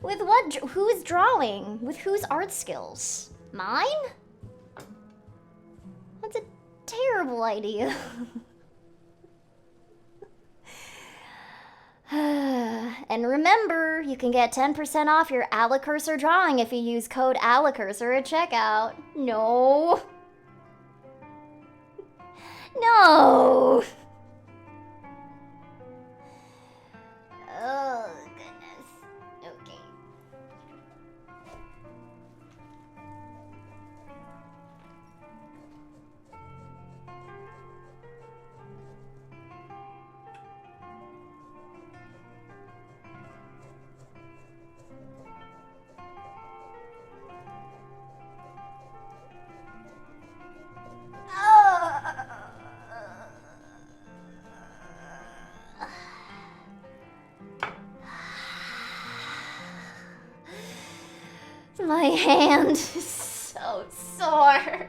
With what? Who's drawing? With whose art skills? Mine? That's a terrible idea. And remember, you can get 10% off your Alekirser drawing if you use code Alekirser at checkout. No. No. Oh, goodness. Okay. My hand is so sore.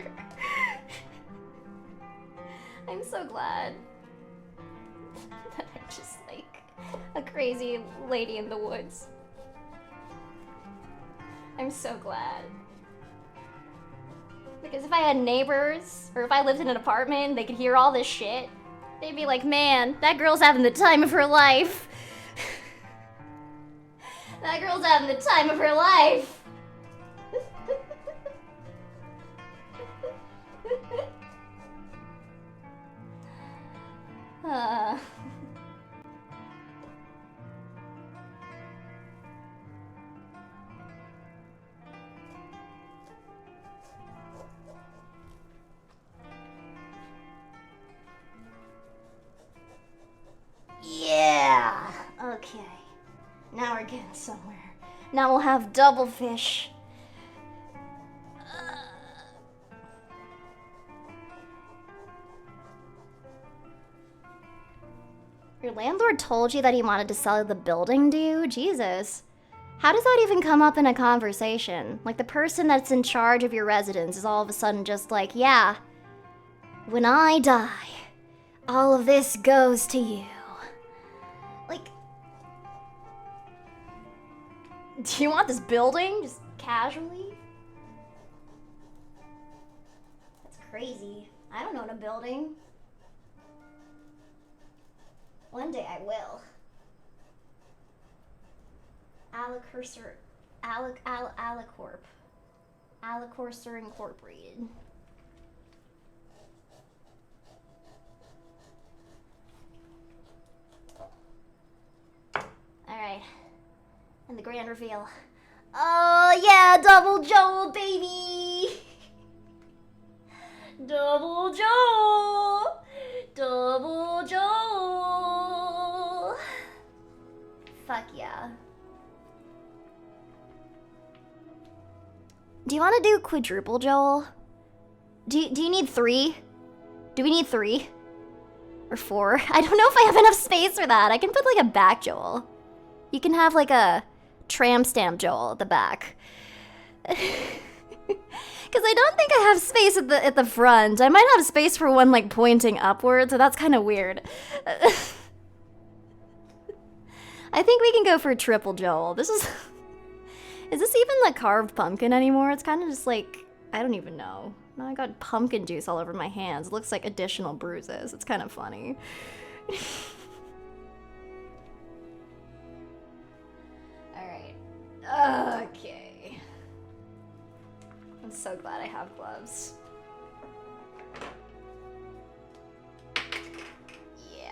I'm so glad that I'm just like a crazy lady in the woods. I'm so glad. Because if I had neighbors, or if I lived in an apartment, they could hear all this shit. They'd be like, man, that girl's having the time of her life. That girl's having the time of her life. Yeah. Okay. Now we're getting somewhere. Now we'll have double fish. Your landlord told you that he wanted to sell the building, dude? Jesus. How does that even come up in a conversation? Like, the person that's in charge of your residence is all of a sudden just like, yeah, when I die, all of this goes to you. Like, do you want this building? Just casually? That's crazy. I don't own a building. One day I will. Alekirser, Alecorp. Alekirser Incorporated. Alright. And the grand reveal. Oh yeah, double Joel, baby! Double Joel! Double Joel! Fuck yeah. Do you want to do quadruple Joel? Do you need 3? Do we need 3? Or 4? I don't know if I have enough space for that. I can put like a back Joel. You can have like a tramp stamp Joel at the back. Because I don't think I have space at the front. I might have space for one like pointing upwards, so that's kind of weird. I think we can go for triple Joel. This is... Is this even the carved pumpkin anymore? It's kind of just like... I don't even know. Now I got pumpkin juice all over my hands. It looks like additional bruises. It's kind of funny. Alright. Okay. I'm so glad I have gloves. Yeah.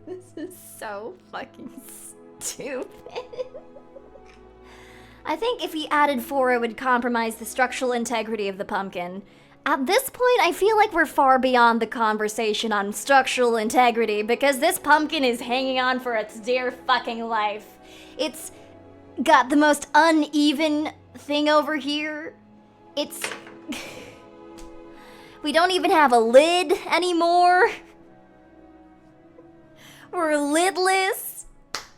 This is so fucking stupid. I think if he added 4, it would compromise the structural integrity of the pumpkin. At this point, I feel like we're far beyond the conversation on structural integrity because this pumpkin is hanging on for its dear fucking life. It's got the most uneven thing over here. It's... We don't even have a lid anymore. We're lidless.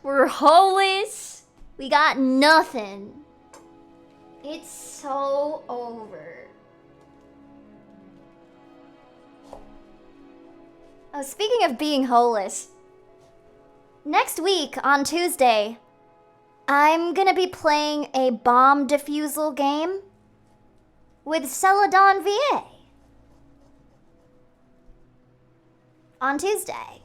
We're holeless. We got nothing. It's so over. Oh, speaking of being holeless, next week on Tuesday, I'm gonna be playing a bomb defusal game with Celadon VA. On Tuesday.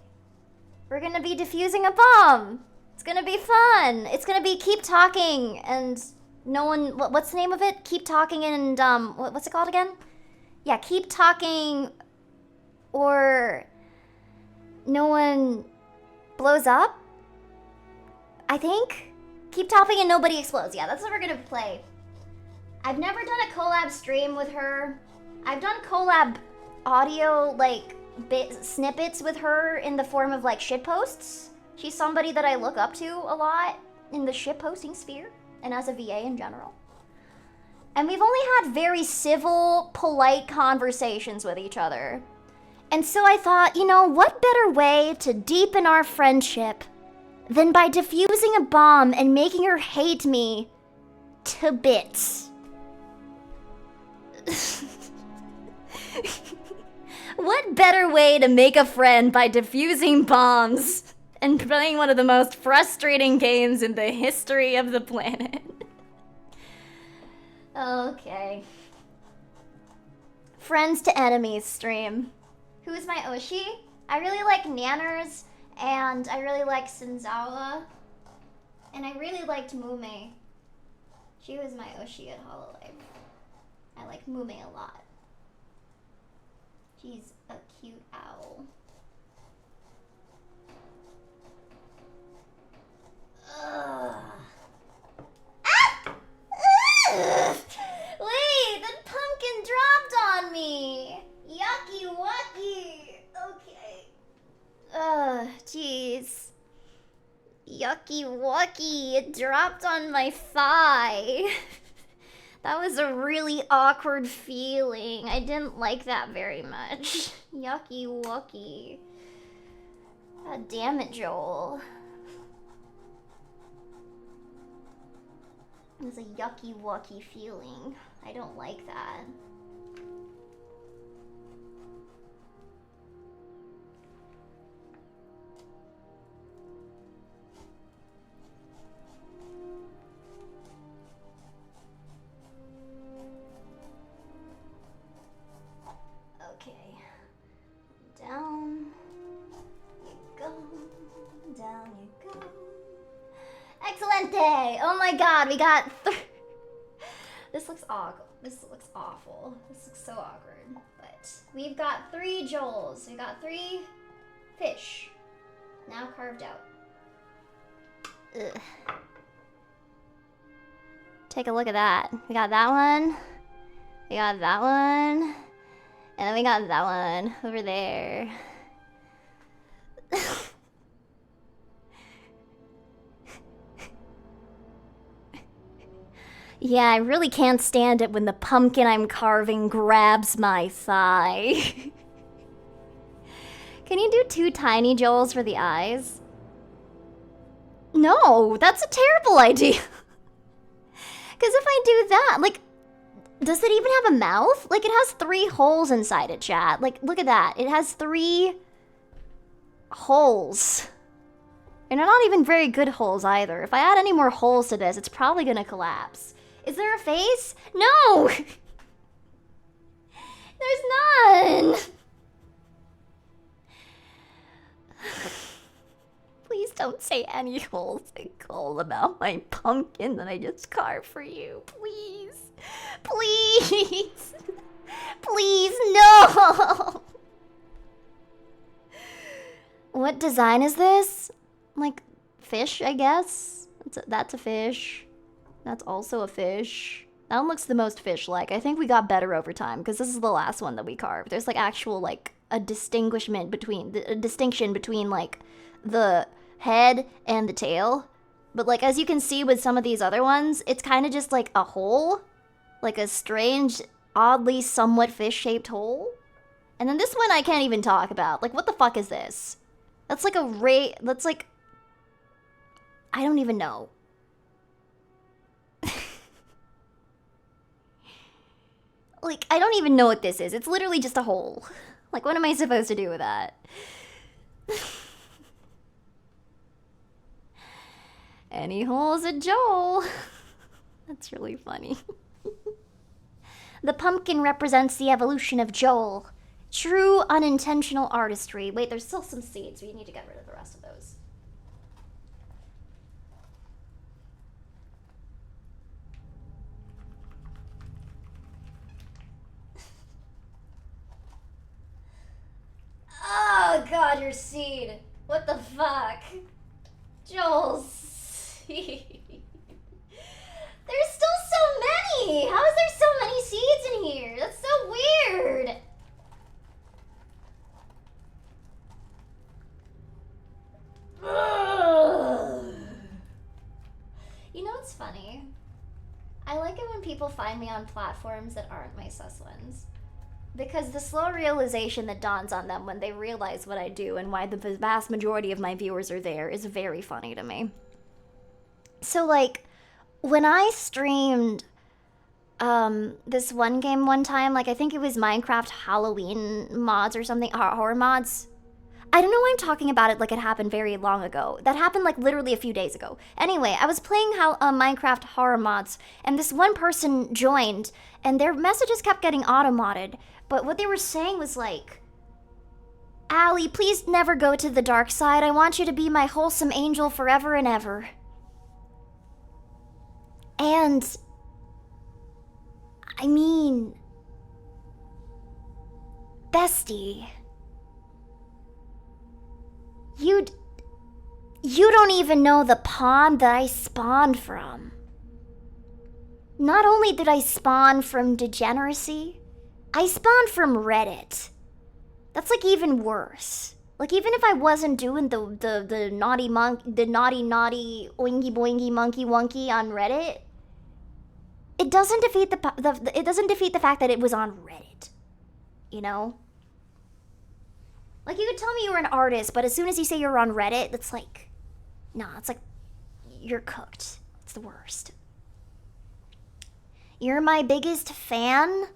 We're gonna be defusing a bomb. It's gonna be fun. It's gonna be keep talking and no one, what's the name of it? Keep talking and, what's it called again? Yeah, keep talking or no one blows up, I think? Keep talking and nobody explodes. Yeah, that's what we're gonna play. I've never done a collab stream with her. I've done collab audio, like, snippets with her in the form of, like, shitposts. She's somebody that I look up to a lot in the shitposting sphere and as a VA in general. And we've only had very civil, polite conversations with each other. And so I thought, you know, what better way to deepen our friendship than by defusing a bomb and making her hate me to bits? What better way to make a friend by defusing bombs and playing one of the most frustrating games in the history of the planet? Okay. Friends to enemies stream. Who's my Oshi? I really like Nanners, and I really like Senzawa, and I really liked Mume. She was my Oshi at Hololive. I like Mume a lot. She's a cute owl. Ugh. Ah! Ugh. Wait, the pumpkin dropped on me. Yucky wucky. Okay. Jeez. Yucky wucky. It dropped on my thigh. That was a really awkward feeling. I didn't like that very much. Yucky wucky. God damn it, Joel. It was a yucky wucky feeling. I don't like that. Okay. Down you go. Down you go. Excelente! Oh my god, we got This looks awful. This looks awful. This looks so awkward. But we've got 3 Joels. We got 3 fish. Now carved out. Ugh. Take a look at that. We got that one. We got that one. And then we got that one over there. Yeah, I really can't stand it when the pumpkin I'm carving grabs my thigh. Can you do 2 tiny Joels for the eyes? No, that's a terrible idea. Because if I do that, like, does it even have a mouth? Like, it has 3 holes inside it, chat. Like, look at that. It has 3 holes. And they're not even very good holes either. If I add any more holes to this, it's probably gonna collapse. Is there a face? No! There's none! Please don't say any holes about my pumpkin that I just carved for you. Please. Please. Please, no! What design is this? Like, fish, I guess? That's a fish. That's also a fish. That one looks the most fish-like. I think we got better over time, because this is the last one that we carved. There's, like, actual, like, a distinction between, like, the head and the tail. But like, as you can see with some of these other ones, it's kind of just like a hole. Like a strange, oddly somewhat fish-shaped hole. And then this one I can't even talk about. Like, what the fuck is this? That's like that's like... I don't even know. Like, I don't even know what this is. It's literally just a hole. Like, what am I supposed to do with that? Any holes at Joel? That's really funny. The pumpkin represents the evolution of Joel. True unintentional artistry. Wait, there's still some seeds. We need to get rid of the rest of those. Oh god, your seed. What the fuck? Joel's seed. There's still so many! How is there so many seeds in here? That's so weird! Ugh. You know what's funny? I like it when people find me on platforms that aren't my sus ones. Because the slow realization that dawns on them when they realize what I do and why the vast majority of my viewers are there is very funny to me. So like, when I streamed this one game one time, like I think it was Minecraft Halloween mods or something, horror mods. I don't know why I'm talking about it like it happened very long ago. That happened like literally a few days ago. Anyway, I was playing Minecraft horror mods, and this one person joined, and their messages kept getting auto-modded. But what they were saying was like, Allie, please never go to the dark side. I want you to be my wholesome angel forever and ever. And I mean, bestie, you don't even know the pond that I spawned from. Not only did I spawn from degeneracy, I spawned from Reddit. That's like even worse. Like even if I wasn't doing the naughty oingy boingy monkey wonky on Reddit, it doesn't defeat the fact that it was on Reddit. You know? Like you could tell me you were an artist, but as soon as you say you're on Reddit, it's like, nah, it's like you're cooked. It's the worst. You're my biggest fan?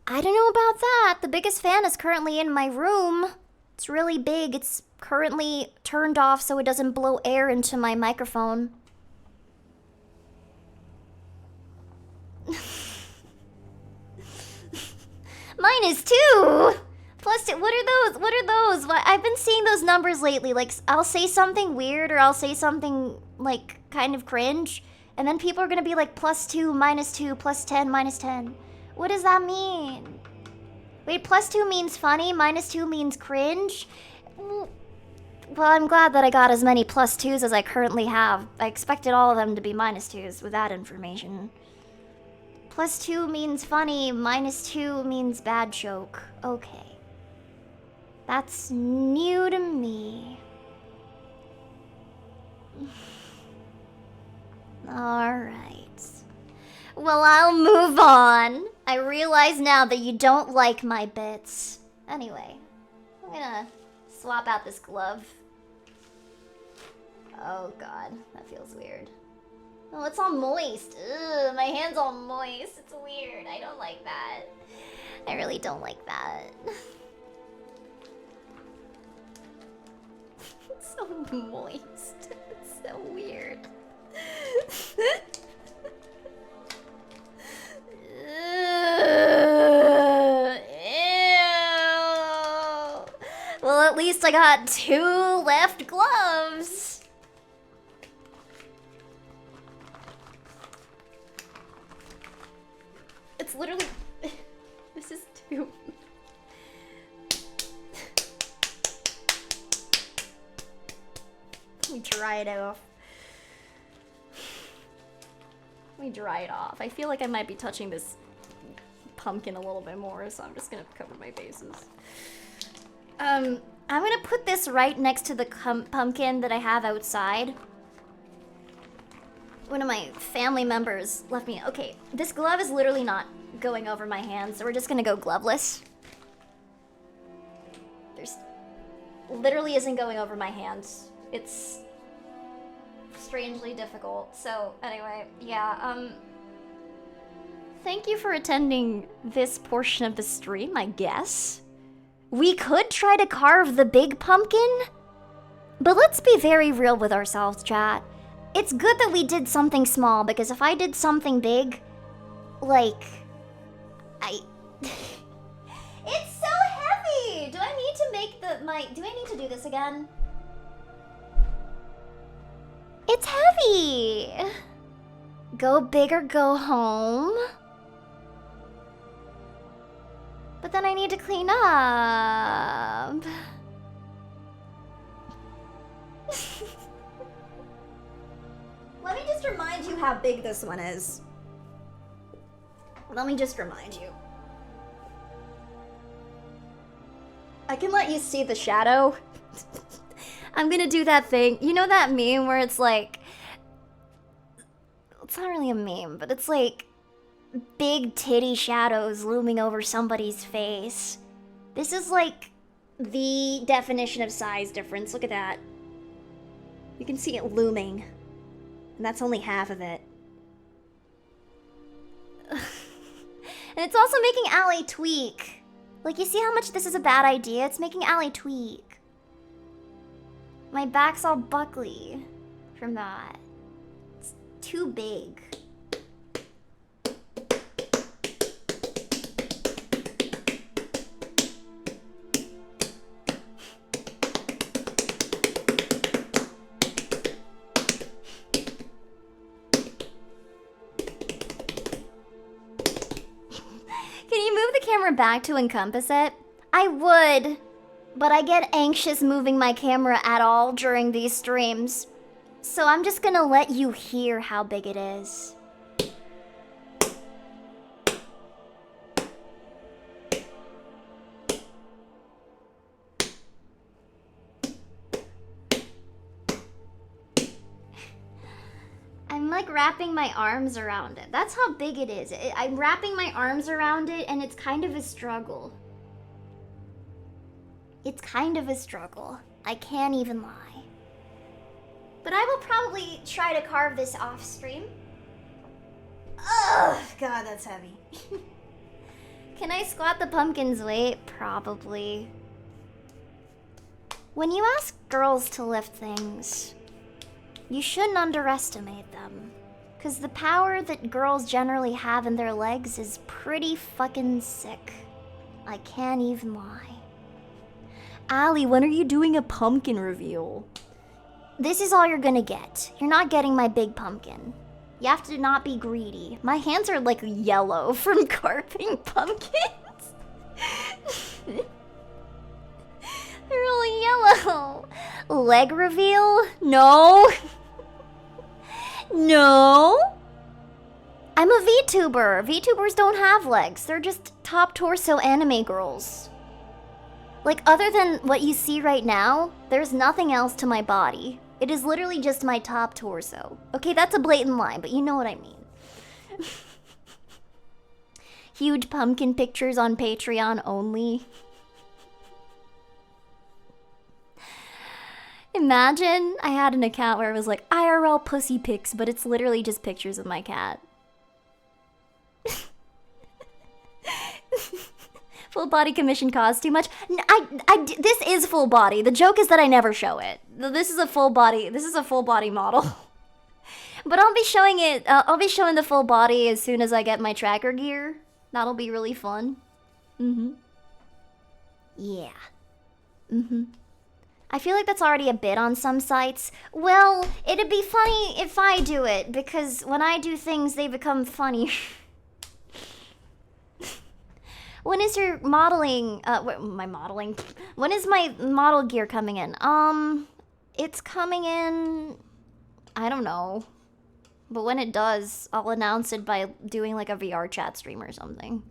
I don't know about that. The biggest fan is currently in my room. It's really big. It's currently turned off so it doesn't blow air into my microphone. Mine is too. Plus, what are those? What are those? I've been seeing those numbers lately. Like, I'll say something weird or I'll say something, like, kind of cringe. And then people are going to be like, +2, -2, +10, -10. What does that mean? Wait, +2 means funny, -2 means cringe? Well, I'm glad that I got as many +2s as I currently have. I expected all of them to be -2s with that information. +2 means funny, -2 means bad joke. Okay. That's new to me. Alright. Well, I'll move on. I realize now that you don't like my bits. Anyway, I'm gonna swap out this glove. Oh god, that feels weird. Oh, it's all moist. Ugh, my hand's all moist. It's weird. I don't like that. I really don't like that. It's so moist. It's so weird. Ew. Well, at least I got 2 left gloves. It's literally... This is 2. Let me dry it off. Let me dry it off. I feel like I might be touching this pumpkin a little bit more, so I'm just gonna cover my bases. I'm gonna put this right next to the pumpkin that I have outside. one of my family members left me. Okay, this glove is literally not going over my hands, so we're just gonna go gloveless. There's literally isn't going over my hands. It's strangely difficult. So anyway, yeah, thank you for attending this portion of the stream, I guess. We could try to carve the big pumpkin, but let's be very real with ourselves, chat. It's good that we did something small, because if I did something big, like, It's so heavy! Do I need to make do I need to do this again? It's heavy! Go big or go home. But then I need to clean up. Let me just remind you how big this one is. Let me just remind you. I can let you see the shadow. I'm gonna do that thing. You know that meme where it's like... It's not really a meme, but it's like... big titty shadows looming over somebody's face. This is like the definition of size difference. Look at that. You can see it looming. And that's only half of it. And it's also making Allie tweak. Like, you see how much this is a bad idea? It's making Allie tweak. My back's all buckly from that. It's too big. Can you move the camera back to encompass it? I would, but I get anxious moving my camera at all during these streams. So I'm just gonna let you hear how big it is. I'm like wrapping my arms around it. That's how big it is. I'm wrapping my arms around it and it's kind of a struggle. It's kind of a struggle. I can't even lie. But I will probably try to carve this off stream. Ugh, God, that's heavy. Can I squat the pumpkin's weight? Probably. When you ask girls to lift things, you shouldn't underestimate them. Because the power that girls generally have in their legs is pretty fucking sick. I can't even lie. Allie, when are you doing a pumpkin reveal? This is all you're gonna get. You're not getting my big pumpkin. You have to not be greedy. My hands are like yellow from carving pumpkins. They're all yellow. Leg reveal? No. No. I'm a VTuber. VTubers don't have legs. They're just top torso anime girls. Like, other than what you see right now, there's nothing else to my body. It is literally just my top torso. Okay, that's a blatant lie, but you know what I mean. Huge pumpkin pictures on Patreon only. Imagine I had an account where it was like IRL pussy pics, but it's literally just pictures of my cat. Full body commission costs too much. This is full body. The joke is that I never show it. This is a full body. This is a full body model. But I'll be showing it. I'll be showing the full body as soon as I get my tracker gear. That'll be really fun. Yeah. I feel like that's already a bit on some sites. Well, it'd be funny if I do it, because when I do things, they become funny. When is your modeling, when is my model gear coming in? It's coming in, I don't know. But when it does, I'll announce it by doing like a VR chat stream or something.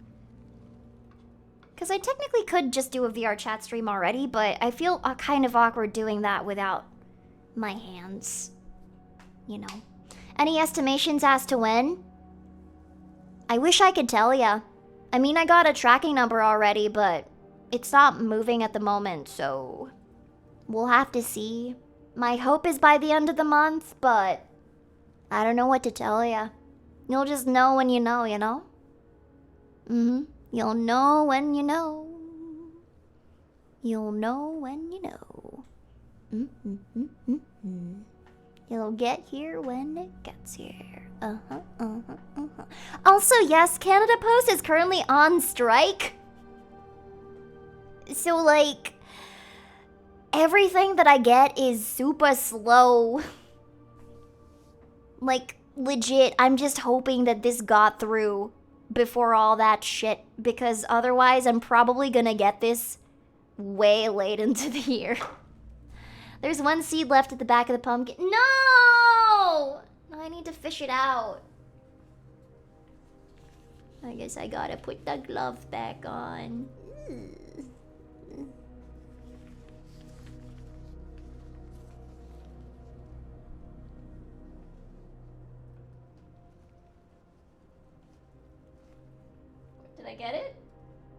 Because I technically could just do a VR chat stream already, but I feel kind of awkward doing that without my hands. You know. Any estimations as to when? I wish I could tell ya. I mean, I got a tracking number already, but it's not moving at the moment, so we'll have to see. My hope is by the end of the month, but I don't know what to tell ya. You'll just know when you know, you know? You'll know when you know. You'll know when you know. It'll get here when it gets here. Also, yes, Canada Post is currently on strike. So, like, everything that I get is super slow. Like, legit, I'm just hoping that this got through before all that shit, because otherwise I'm probably gonna get this way late into the year. There's one seed left at the back of the pumpkin. No! I need to fish it out. I guess I gotta put the glove back on. Did I get it?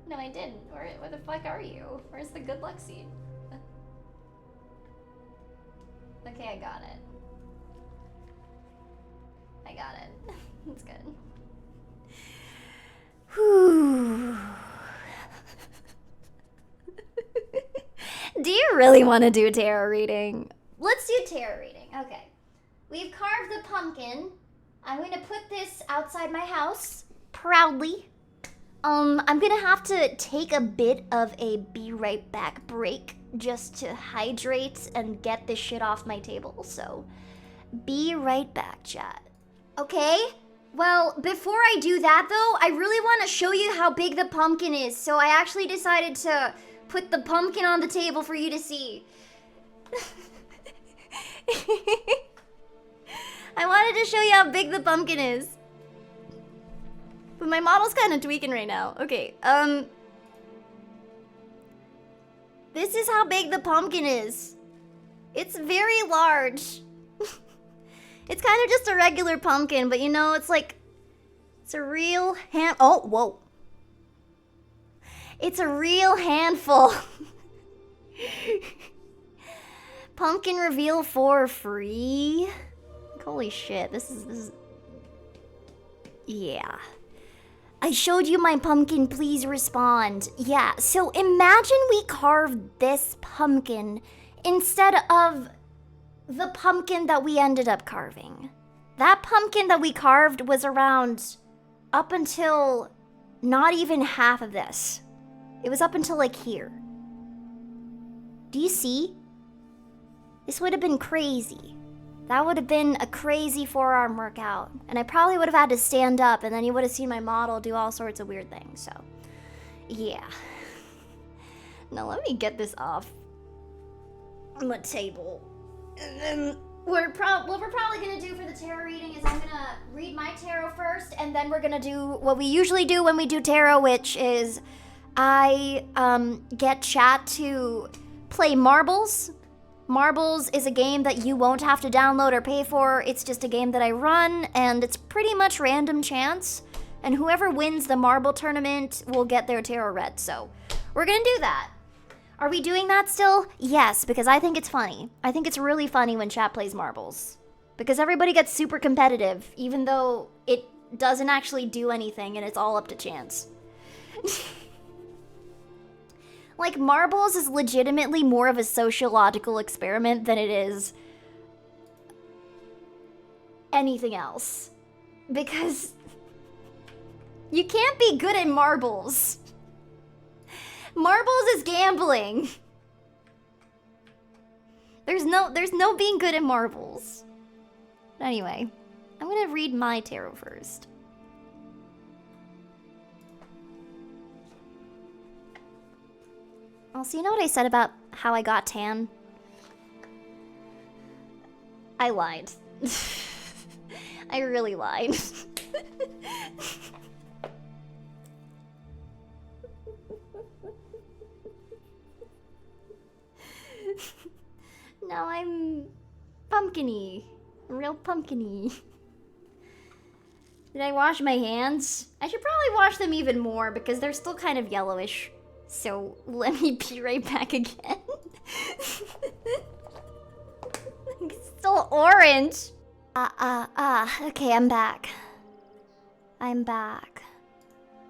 No, I didn't. Where the fuck are you? Where's the good luck seed? Okay, I got it. I got it. That's good. Whew. Do you really want to do tarot reading? Let's do tarot reading. Okay. We've carved the pumpkin. I'm going to put this outside my house proudly. I'm gonna have to take a bit of a be right back break just to hydrate and get this shit off my table, so be right back, chat. Okay, well, before I do that though, I really want to show you how big the pumpkin is, so I actually decided to put the pumpkin on the table for you to see. I wanted to show you how big the pumpkin is. But my model's kind of tweaking right now. Okay, this is how big the pumpkin is. It's very large. It's kind of just a regular pumpkin, but you know, it's like, it's a real oh, whoa. It's a real handful. Pumpkin reveal for free. Holy shit, this is, yeah. I showed you my pumpkin, please respond. Yeah, so imagine we carved this pumpkin instead of the pumpkin that we ended up carving. That pumpkin that we carved was around up until not even half of this. It was up until like here. Do you see? This would have been crazy. That would have been a crazy forearm workout. And I probably would have had to stand up, and then you would have seen my model do all sorts of weird things, so. Yeah. Now let me get this off my table. And then what we're probably gonna do for the tarot reading is I'm gonna read my tarot first, and then we're gonna do what we usually do when we do tarot, which is I get chat to play marbles. Marbles is a game that you won't have to download or pay for. It's just a game that I run, and it's pretty much random chance. And whoever wins the marble tournament will get their tarot read. So we're gonna do that. Are we doing that still? Yes, because I think it's funny. I think it's really funny when chat plays marbles. Because everybody gets super competitive, even though it doesn't actually do anything and it's all up to chance. Like, marbles is legitimately more of a sociological experiment than it is anything else. Because you can't be good at marbles. Marbles is gambling. There's no being good at marbles. But anyway, I'm gonna read my tarot first. Also, you know what I said about how I got tan? I lied. I really lied. Now I'm pumpkin-y. Real pumpkin-y. Did I wash my hands? I should probably wash them even more because they're still kind of yellowish. So let me be right back again. It's still orange. Okay, I'm back. I'm back.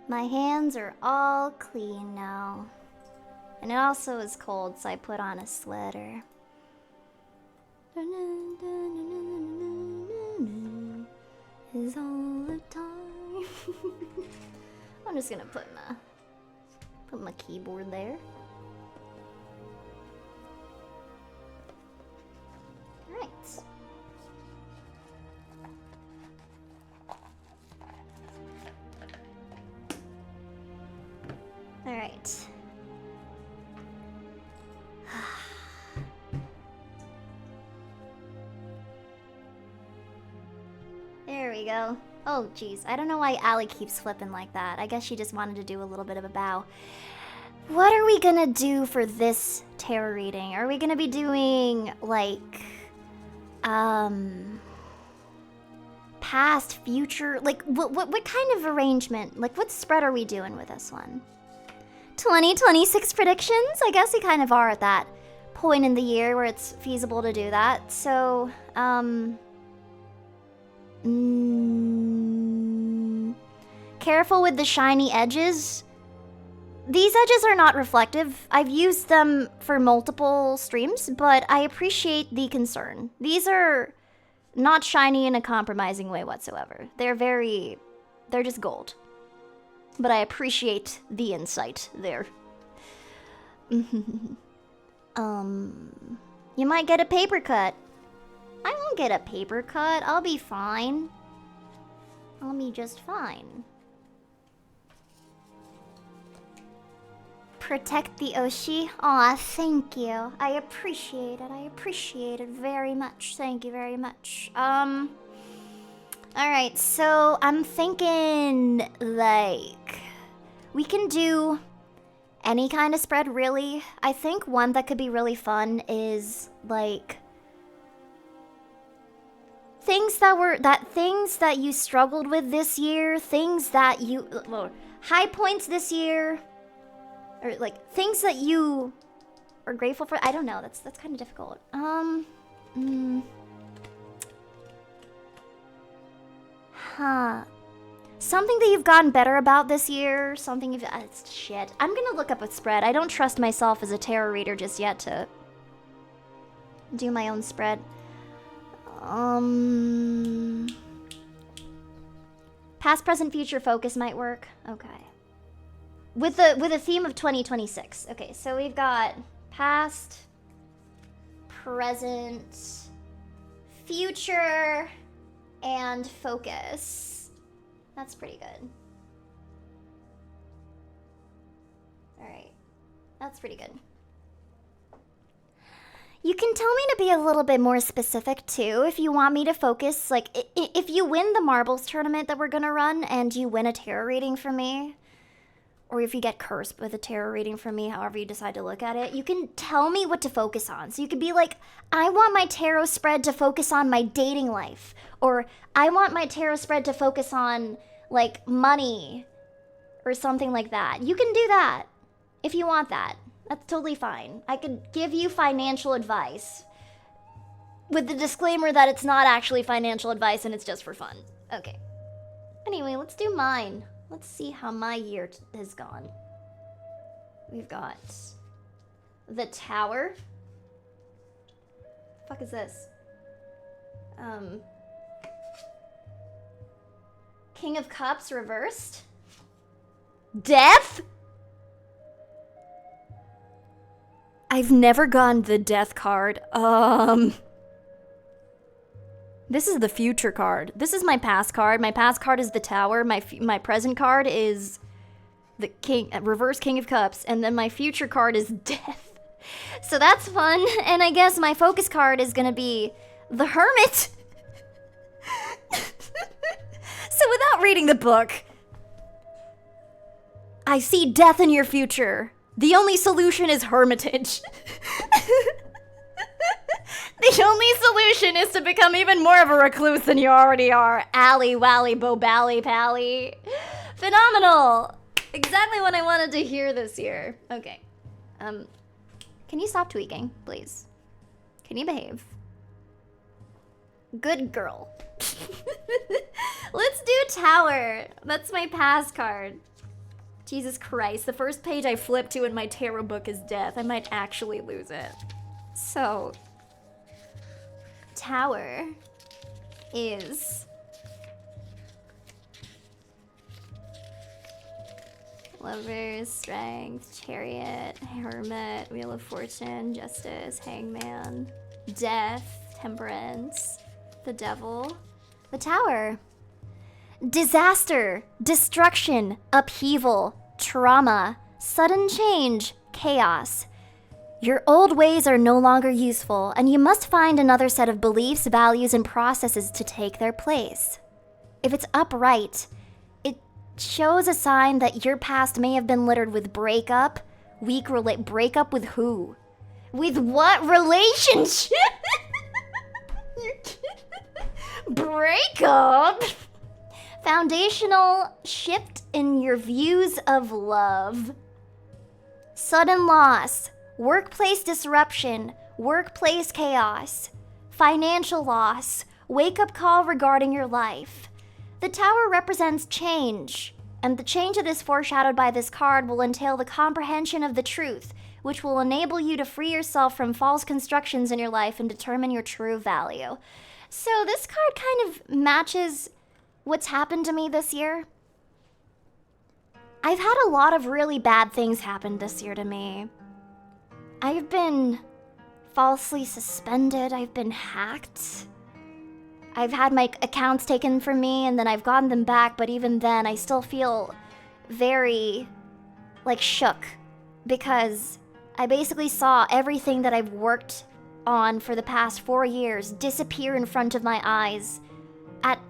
My hands are all clean now. And it also is cold, so I put on a sweater. Is all the time. I'm just gonna put my keyboard there. Alright. Alright. There we go. Oh, jeez. I don't know why Allie keeps flipping like that. I guess she just wanted to do a little bit of a bow. What are we gonna do for this tarot reading? Are we gonna be doing, like, past, future? Like, what kind of arrangement? Like, what spread are we doing with this one? 2026 predictions? I guess we kind of are at that point in the year where it's feasible to do that. So, careful with the shiny edges. These edges are not reflective. I've used them for multiple streams, but I appreciate the concern. These are not shiny in a compromising way whatsoever. They're just gold. But I appreciate the insight there. You might get a paper cut. I won't get a paper cut. I'll be fine. I'll be just fine. Protect the Oshi. Aw, thank you. I appreciate it. I appreciate it very much. Thank you very much. Alright, so I'm thinking, like, we can do any kind of spread, really. I think one that could be really fun is, like, things that you struggled with this year, things that you, high points this year, or, like, things that you are grateful for. I don't know, that's kind of difficult. Something that you've gotten better about this year, something you've... shit. I'm gonna look up a spread. I don't trust myself as a tarot reader just yet to do my own spread. Past, present, future focus might work. Okay. With a theme of 2026. Okay, so we've got past, present, future, and focus. That's pretty good. Alright. That's pretty good. You can tell me to be a little bit more specific too if you want me to focus. Like, if you win the marbles tournament that we're gonna run and you win a tarot reading from me, or if you get cursed with a tarot reading from me, however you decide to look at it, you can tell me what to focus on. So you could be like, I want my tarot spread to focus on my dating life. Or I want my tarot spread to focus on, like, money. Or something like that. You can do that if you want that. That's totally fine. I could give you financial advice with the disclaimer that it's not actually financial advice and it's just for fun. Okay. Anyway, let's do mine. Let's see how my year has gone. We've got the Tower. The fuck is this? King of Cups reversed. Death? I've never gotten the Death card. This is the future card. This is my past card. My past card is the Tower. My present card is the reverse King of Cups. And then my future card is Death. So that's fun. And I guess my focus card is gonna be the Hermit. So without reading the book, I see death in your future. The only solution is hermitage. The The only solution is to become even more of a recluse than you already are. Ally, wally, bo, bally, pally. Phenomenal. Exactly what I wanted to hear this year. Okay. Can you stop tweaking, please? Can you behave? Good girl. Let's do Tower. That's my pass card. Jesus Christ, the first page I flip to in my tarot book is death. I might actually lose it. So, Tower is Lovers, Strength, Chariot, Hermit, Wheel of Fortune, Justice, Hangman, Death, Temperance, the Devil, the Tower. Disaster, destruction, upheaval, trauma, sudden change, chaos. Your old ways are no longer useful, and you must find another set of beliefs, values, and processes to take their place. If it's upright, it shows a sign that your past may have been littered with breakup, breakup with who? With what relationship? Breakup? Foundational shift in your views of love. Sudden loss. Workplace disruption, workplace chaos, financial loss, wake-up call regarding your life. The Tower represents change, and the change that is foreshadowed by this card will entail the comprehension of the truth, which will enable you to free yourself from false constructions in your life and determine your true value. So this card kind of matches what's happened to me this year. I've had a lot of really bad things happen this year to me. I've been falsely suspended. I've been hacked. I've had my accounts taken from me and then I've gotten them back, but even then I still feel very, shook because I basically saw everything that I've worked on for the past 4 years disappear in front of my eyes at,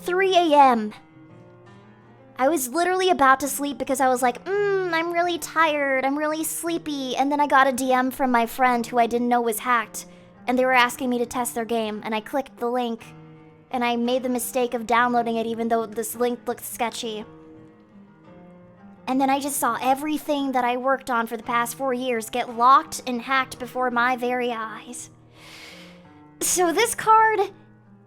3 a.m. I was literally about to sleep because I was like, I'm really tired, I'm really sleepy, and then I got a DM from my friend who I didn't know was hacked, and they were asking me to test their game, and I clicked the link, and I made the mistake of downloading it even though this link looked sketchy. And then I just saw everything that I worked on for the past 4 years get locked and hacked before my very eyes. So this card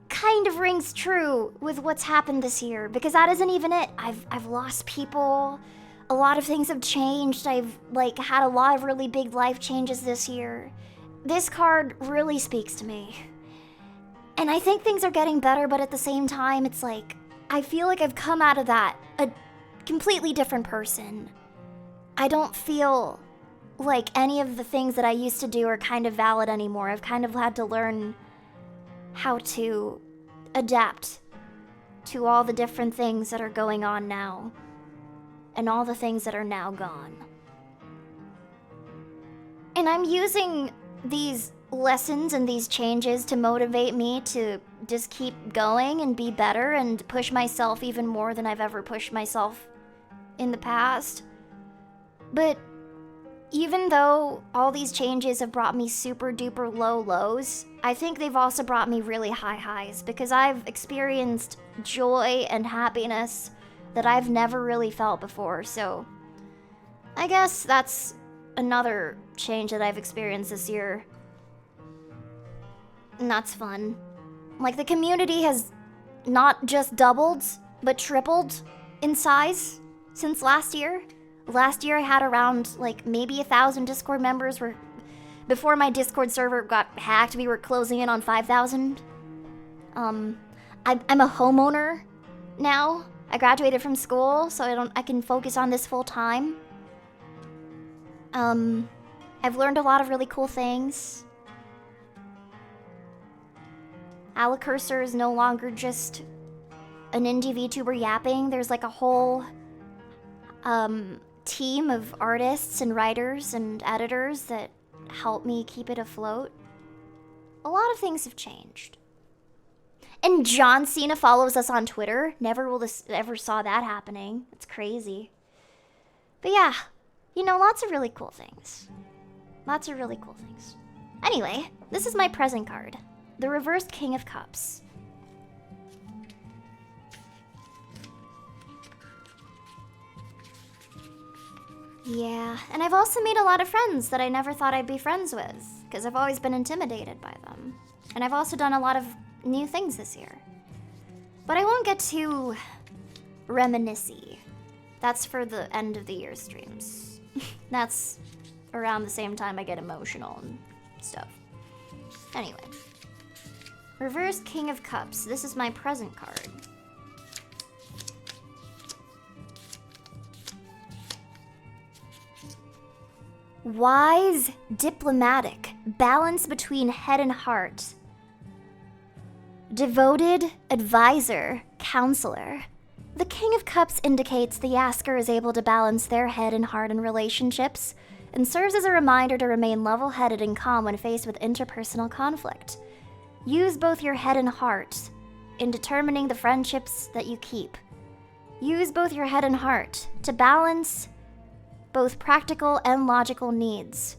kind of rings true with what's happened this year, because that isn't even it. I've lost people. A lot of things have changed. I've had a lot of really big life changes this year. This card really speaks to me. And I think things are getting better, but at the same time, it's I feel like I've come out of that a completely different person. I don't feel like any of the things that I used to do are kind of valid anymore. I've kind of had to learn how to adapt to all the different things that are going on now and all the things that are now gone. And I'm using these lessons and these changes to motivate me to just keep going and be better and push myself even more than I've ever pushed myself in the past. But even though all these changes have brought me super duper low lows, I think they've also brought me really high highs, because I've experienced joy and happiness that I've never really felt before. So I guess that's another change that I've experienced this year. And that's fun. The community has not just doubled, but tripled in size since last year. Last year I had around maybe 1,000 Discord members. Before my Discord server got hacked, we were closing in on 5,000. I'm a homeowner now. I graduated from school, so I can focus on this full time. I've learned a lot of really cool things. Alekirser is no longer just an indie VTuber yapping. There's a whole team of artists and writers and editors that help me keep it afloat. A lot of things have changed. And John Cena follows us on Twitter. Ever saw that happening. It's crazy. But yeah, lots of really cool things. Lots of really cool things. Anyway, this is my present card. The reversed King of Cups. Yeah, and I've also made a lot of friends that I never thought I'd be friends with, because I've always been intimidated by them. And I've also done a lot of new things this year. But I won't get too reminiscy. That's for the end of the year streams. That's around the same time I get emotional and stuff. Anyway. Reversed King of Cups. This is my present card. Wise, diplomatic, balance between head and heart. Devoted, advisor, counselor. The King of Cups indicates the asker is able to balance their head and heart in relationships, and serves as a reminder to remain level-headed and calm when faced with interpersonal conflict. Use both your head and heart in determining the friendships that you keep. Use both your head and heart to balance both practical and logical needs.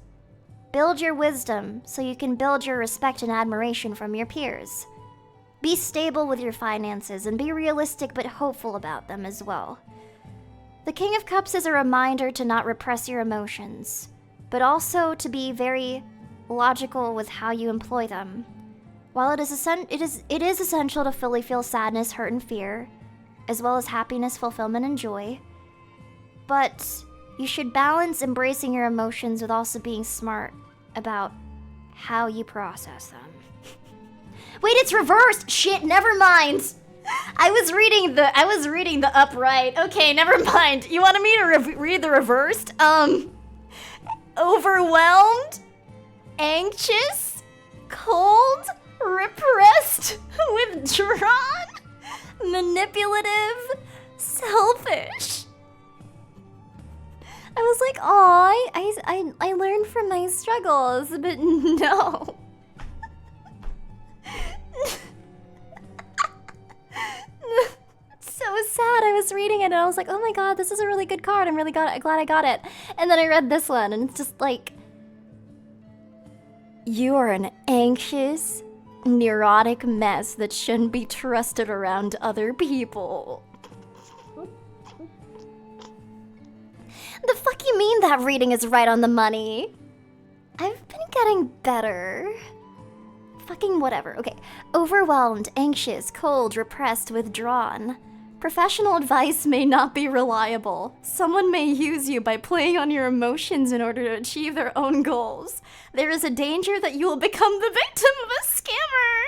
Build your wisdom so you can build your respect and admiration from your peers. Be stable with your finances and be realistic but hopeful about them as well. The King of Cups is a reminder to not repress your emotions, but also to be very logical with how you employ them. While it is essential to fully feel sadness, hurt, and fear, as well as happiness, fulfillment, and joy, but you should balance embracing your emotions with also being smart about how you process them. Wait, it's reversed! Shit, never mind! I was reading the upright. Okay, never mind. You wanted me to read the reversed? Overwhelmed, anxious, cold, repressed, withdrawn, manipulative, selfish. I was like, aw, I learned from my struggles, but no. So sad. I was reading it and I was like, oh my god, this is a really good card. I'm really glad I got it. And then I read this one and it's just like, you are an anxious, neurotic mess that shouldn't be trusted around other people. The fuck you mean that reading is right on the money? I've been getting better. Fucking whatever. Okay. Overwhelmed, anxious, cold, repressed, withdrawn. Professional advice may not be reliable. Someone may use you by playing on your emotions in order to achieve their own goals. There is a danger that you will become the victim of a scammer.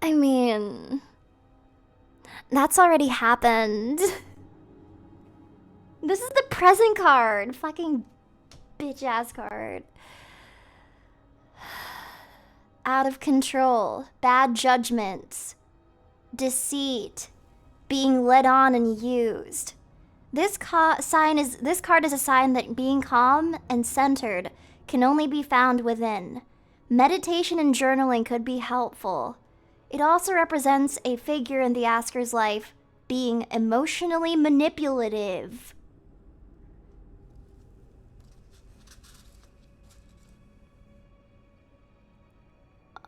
I mean, that's already happened. This is the present card. Fucking bitch-ass card. Out of control. Bad judgments. Deceit. Being led on and used. This card is a sign that being calm and centered can only be found within. Meditation and journaling could be helpful. It also represents a figure in the asker's life being emotionally manipulative.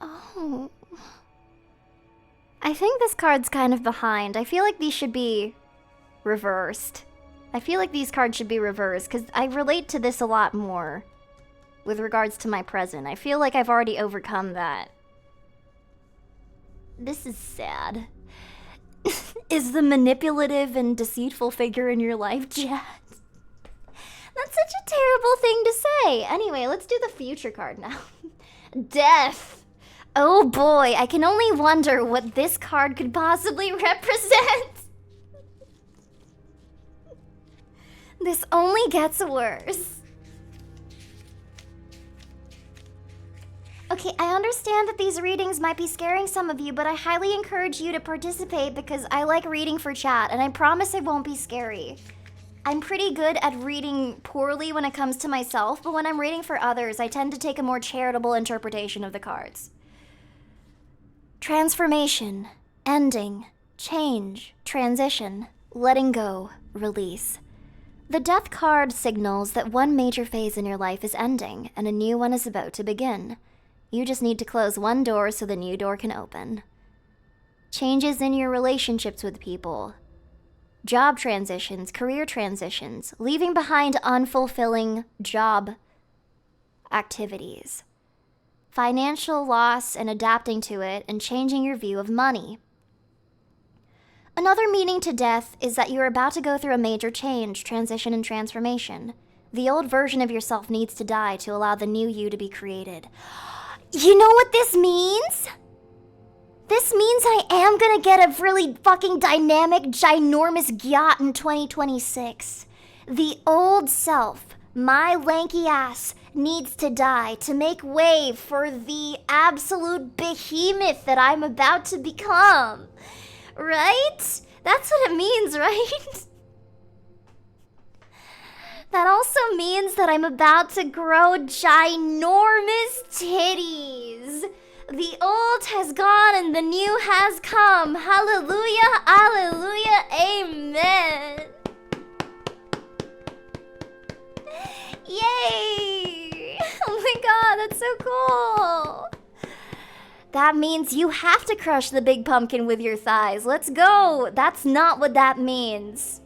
Oh. I think this card's kind of behind. I feel like these should be reversed. I feel like these cards should be reversed because I relate to this a lot more with regards to my present. I feel like I've already overcome that. This is sad. Is the manipulative and deceitful figure in your life Jazz? That's such a terrible thing to say. Anyway, let's do the future card now. Death. Oh boy, I can only wonder what this card could possibly represent. This only gets worse. Okay, I understand that these readings might be scaring some of you, but I highly encourage you to participate because I like reading for chat, and I promise it won't be scary. I'm pretty good at reading poorly when it comes to myself, but when I'm reading for others, I tend to take a more charitable interpretation of the cards. Transformation, ending, change, transition. Letting go, release. The death card signals that one major phase in your life is ending and a new one is about to begin. You just need to close one door so the new door can open. Changes in your relationships with people. Job transitions, career transitions, leaving behind unfulfilling job activities. Financial loss and adapting to it and changing your view of money. Another meaning to death is that you are about to go through a major change, transition, and transformation. The old version of yourself needs to die to allow the new you to be created. You know what this means? This means I am gonna get a really fucking dynamic, ginormous yacht in 2026. The old self, my lanky ass, needs to die to make way for the absolute behemoth that I'm about to become. Right? That's what it means, right? That also means that I'm about to grow ginormous titties. The old has gone and the new has come. Hallelujah, hallelujah, amen. Yay! Oh my god, that's so cool. That means you have to crush the big pumpkin with your thighs. Let's go. That's not what that means.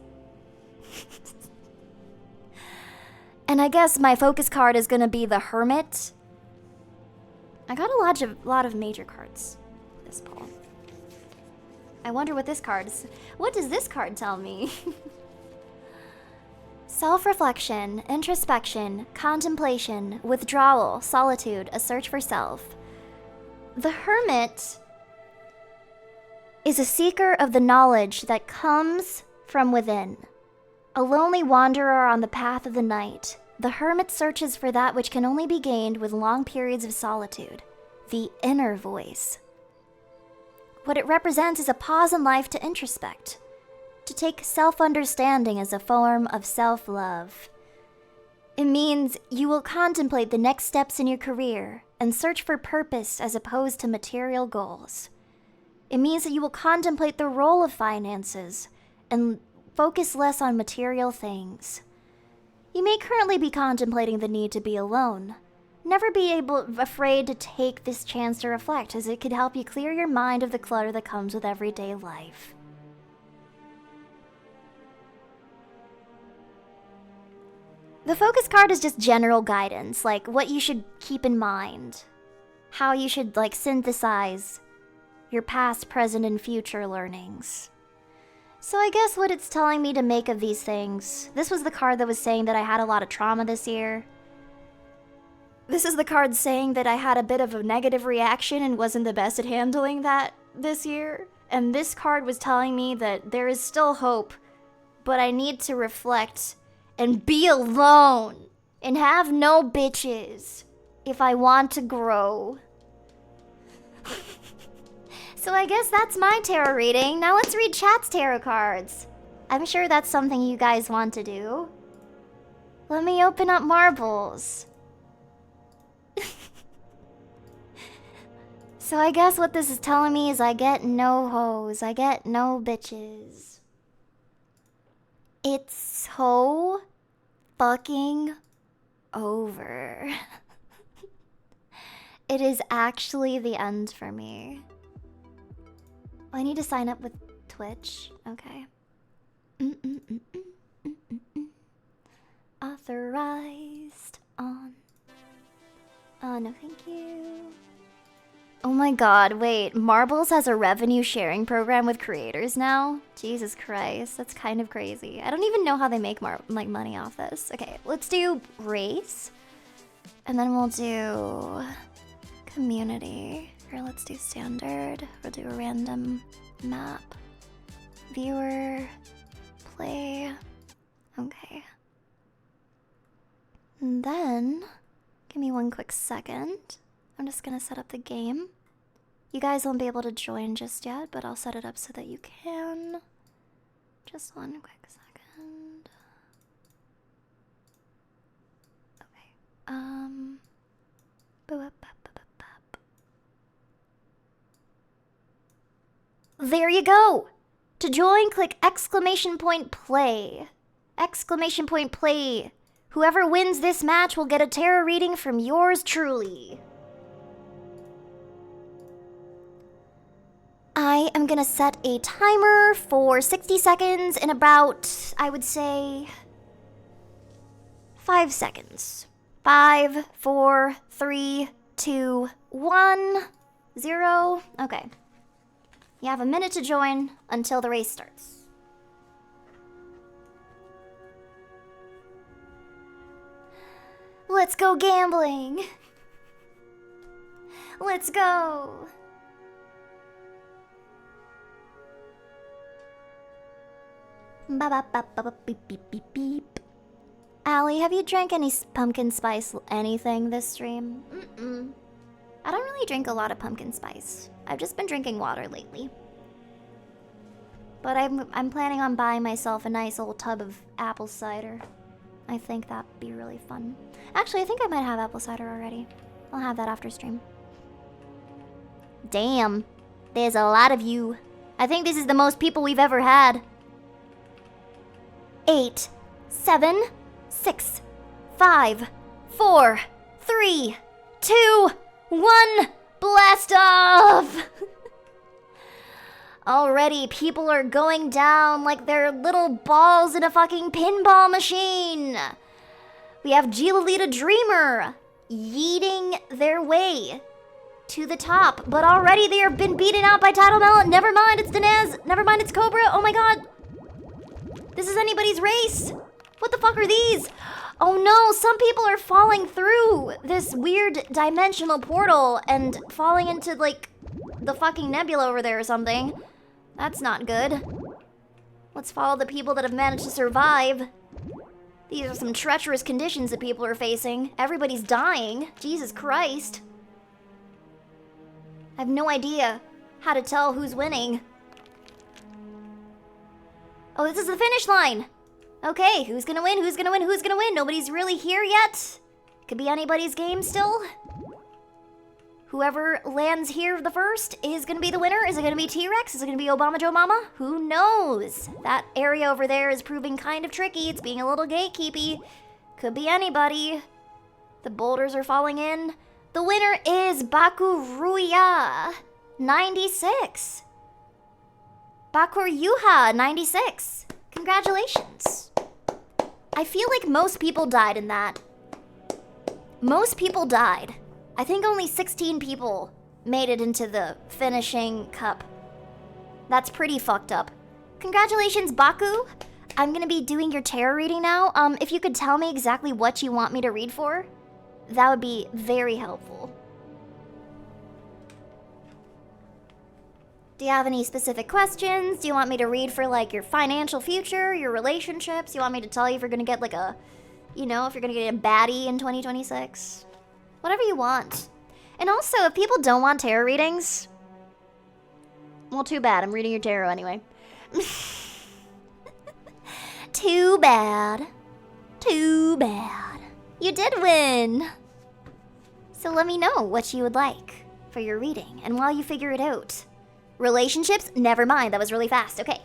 And I guess my focus card is gonna be the Hermit. I got a lot of major cards this pull. I wonder what this card is. What does this card tell me? Self-reflection, introspection, contemplation, withdrawal, solitude, a search for self. The Hermit is a seeker of the knowledge that comes from within. A lonely wanderer on the path of the night, the hermit searches for that which can only be gained with long periods of solitude, the inner voice. What it represents is a pause in life to introspect, to take self-understanding as a form of self-love. It means you will contemplate the next steps in your career and search for purpose as opposed to material goals. It means that you will contemplate the role of finances and focus less on material things. You may currently be contemplating the need to be alone. Never be afraid to take this chance to reflect, as it could help you clear your mind of the clutter that comes with everyday life. The focus card is just general guidance, like what you should keep in mind, how you should synthesize your past, present, and future learnings. So I guess what it's telling me to make of these things, this was the card that was saying that I had a lot of trauma this year. This is the card saying that I had a bit of a negative reaction and wasn't the best at handling that this year. And this card was telling me that there is still hope, but I need to reflect and be alone and have no bitches if I want to grow. So I guess that's my tarot reading. Now let's read chat's tarot cards. I'm sure that's something you guys want to do. Let me open up marbles. So I guess what this is telling me is I get no hoes. I get no bitches. It's so fucking over. It is actually the end for me. I need to sign up with Twitch. Okay. Authorized on. Oh, no, thank you. Oh my god, wait. Marbles has a revenue sharing program with creators now? Jesus Christ, that's kind of crazy. I don't even know how they make money off this. Okay, let's do race. And then we'll do community. Or let's do standard. We'll do a random map. Viewer. Play. Okay. And then, give me one quick second. I'm just gonna set up the game. You guys won't be able to join just yet, but I'll set it up so that you can. Just one quick second. Okay. Boop, boop, boop, boop. There you go! To join, click !play. !play. Whoever wins this match will get a tarot reading from yours truly. I am gonna set a timer for 60 seconds in about, I would say, 5 seconds. 5, 4, 3, 2, 1, 0. Okay. You have a minute to join until the race starts. Let's go gambling. Let's go. Ba ba ba ba ba beep beep beep beep. Allie, have you drank any pumpkin spice anything this stream? I don't really drink a lot of pumpkin spice. I've just been drinking water lately. But I'm planning on buying myself a nice old tub of apple cider. I think that'd be really fun. Actually, I think I might have apple cider already. I'll have that after stream. Damn, there's a lot of you. I think this is the most people we've ever had. 8, 7, 6, 5, 4, 3, 2, 1, blast off! Already, people are going down like they're little balls in a fucking pinball machine. We have Gilalita Dreamer yeeting their way to the top, but already they have been beaten out by Tidal Melon. Never mind, it's Danez. Never mind, it's Cobra. Oh my god. This is anybody's race. What the fuck are these? Oh no, some people are falling through this weird dimensional portal and falling into, like, the fucking nebula over there or something. That's not good. Let's follow the people that have managed to survive. These are some treacherous conditions that people are facing. Everybody's dying. Jesus Christ. I have no idea how to tell who's winning. Oh, this is the finish line. Okay, who's gonna win? Who's gonna win? Who's gonna win? Nobody's really here yet. Could be anybody's game still. Whoever lands here the first is gonna be the winner. Is it gonna be T-Rex? Is it gonna be Obama Joe Mama? Who knows? That area over there is proving kind of tricky. It's being a little gatekeepy. Could be anybody. The boulders are falling in. The winner is Bakuruya, 96. Bakuryuha, 96. Congratulations. I feel like most people died in that. Most people died. I think only 16 people made it into the finishing cup. That's pretty fucked up. Congratulations, Baku. I'm gonna be doing your tarot reading now. If you could tell me exactly what you want me to read for, that would be very helpful. Do you have any specific questions? Do you want me to read for, like, your financial future, your relationships? You want me to tell you if you're gonna get, like, a, you know, if you're gonna get a baddie in 2026? Whatever you want. And also, if people don't want tarot readings, well, too bad. I'm reading your tarot anyway. Too bad. Too bad. You did win. So let me know what you would like for your reading. And while you figure it out, relationships? Never mind, that was really fast. Okay,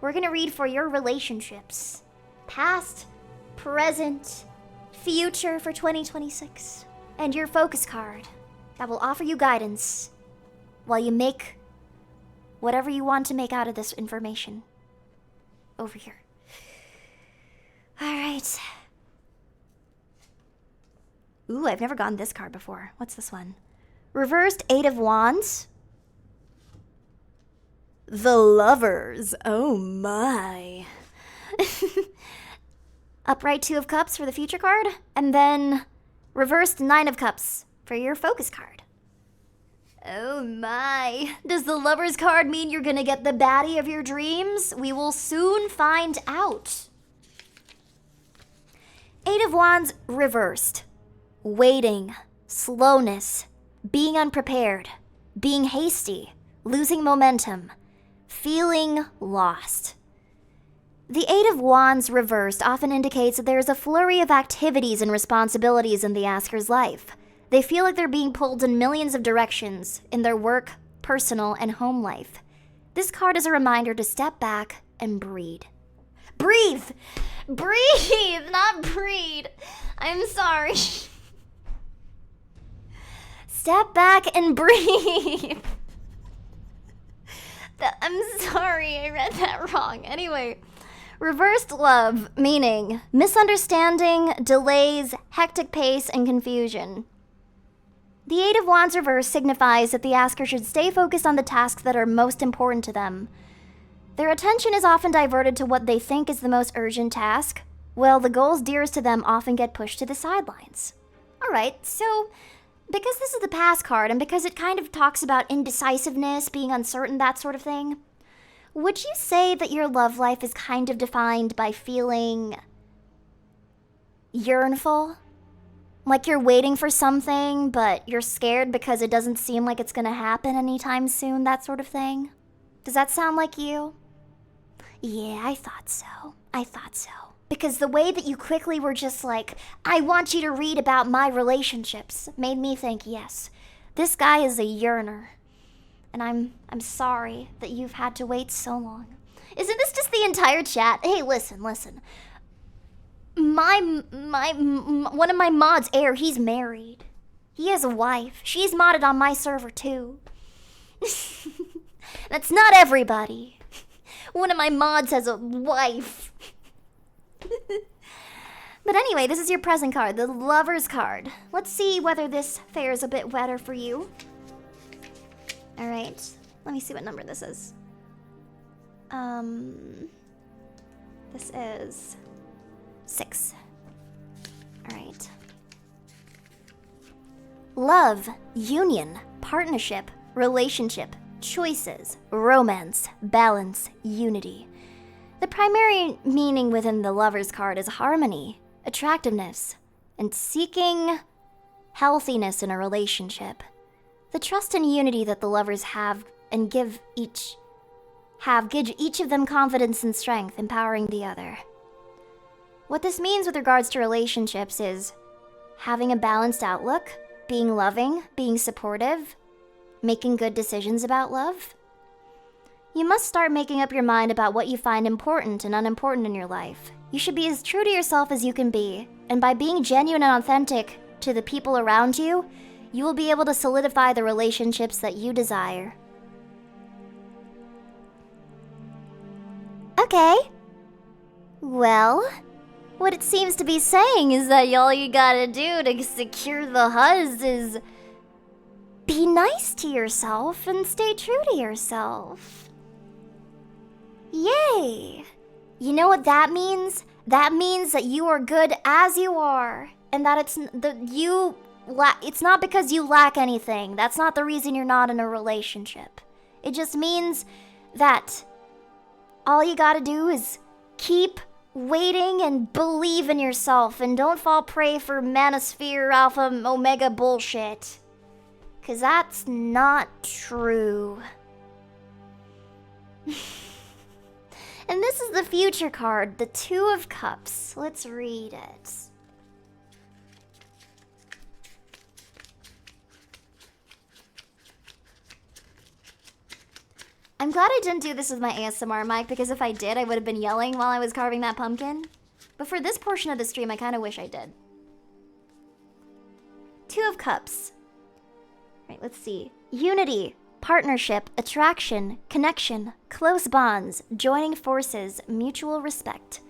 we're gonna read for your relationships. Past, present, future for 2026. And your focus card that will offer you guidance while you make whatever you want to make out of this information. Over here. Alright. Ooh, I've never gotten this card before. What's this one? Reversed 8 of Wands. The Lovers. Oh my. Upright 2 of Cups for the future card. And then reversed 9 of Cups for your focus card. Oh my. Does the Lovers card mean you're gonna get the baddie of your dreams? We will soon find out. 8 of Wands reversed. Waiting, slowness, being unprepared, being hasty, losing momentum, feeling lost. The 8 of Wands reversed often indicates that there is a flurry of activities and responsibilities in the asker's life. They feel like they're being pulled in millions of directions in their work, personal, and home life. This card is a reminder to step back and breathe. Breathe! Breathe, not breed. I'm sorry. Step back and breathe. I'm sorry, I read that wrong. Anyway, reversed love, meaning misunderstanding, delays, hectic pace, and confusion. The Eight of Wands reversed signifies that the asker should stay focused on the tasks that are most important to them. Their attention is often diverted to what they think is the most urgent task, while the goals dearest to them often get pushed to the sidelines. Alright, so because this is the pass card and because it kind of talks about indecisiveness, being uncertain, that sort of thing, would you say that your love life is kind of defined by feeling yearnful? Like you're waiting for something, but you're scared because it doesn't seem like it's gonna happen anytime soon, that sort of thing? Does that sound like you? Yeah, I thought so. Because the way that you quickly were just like, I want you to read about my relationships, made me think, yes, this guy is a yearner. And I'm sorry that you've had to wait so long. Isn't this just the entire chat? Hey, listen. One of my mods, Air, he's married. He has a wife. She's modded on my server too. That's not everybody. One of my mods has a wife. But anyway, this is your present card, the Lover's card. Let's see whether this fares a bit better for you. Alright, let me see what number this is. This is 6. Alright. Love, union, partnership, relationship, choices, romance, balance, unity. The primary meaning within the Lover's card is harmony, attractiveness, and seeking healthiness in a relationship. The trust and unity that the lovers have and give each of them confidence and strength, empowering the other. What this means with regards to relationships is having a balanced outlook, being loving, being supportive, making good decisions about love. You must start making up your mind about what you find important and unimportant in your life. You should be as true to yourself as you can be, and by being genuine and authentic to the people around you, you will be able to solidify the relationships that you desire. Okay. Well, what it seems to be saying is that all you gotta do to secure the huzz is be nice to yourself and stay true to yourself. Yay! You know what that means? That means that you are good as you are, and that it's not because you lack anything. That's not the reason you're not in a relationship. It just means that all you gotta do is keep waiting and believe in yourself, and don't fall prey for manosphere alpha omega bullshit. 'Cause that's not true. And this is the future card, the Two of Cups. Let's read it. I'm glad I didn't do this with my ASMR mic, because if I did, I would have been yelling while I was carving that pumpkin. But for this portion of the stream, I kind of wish I did. Two of Cups. Right, let's see. Unity, partnership, attraction, connection, close bonds, joining forces, mutual respect.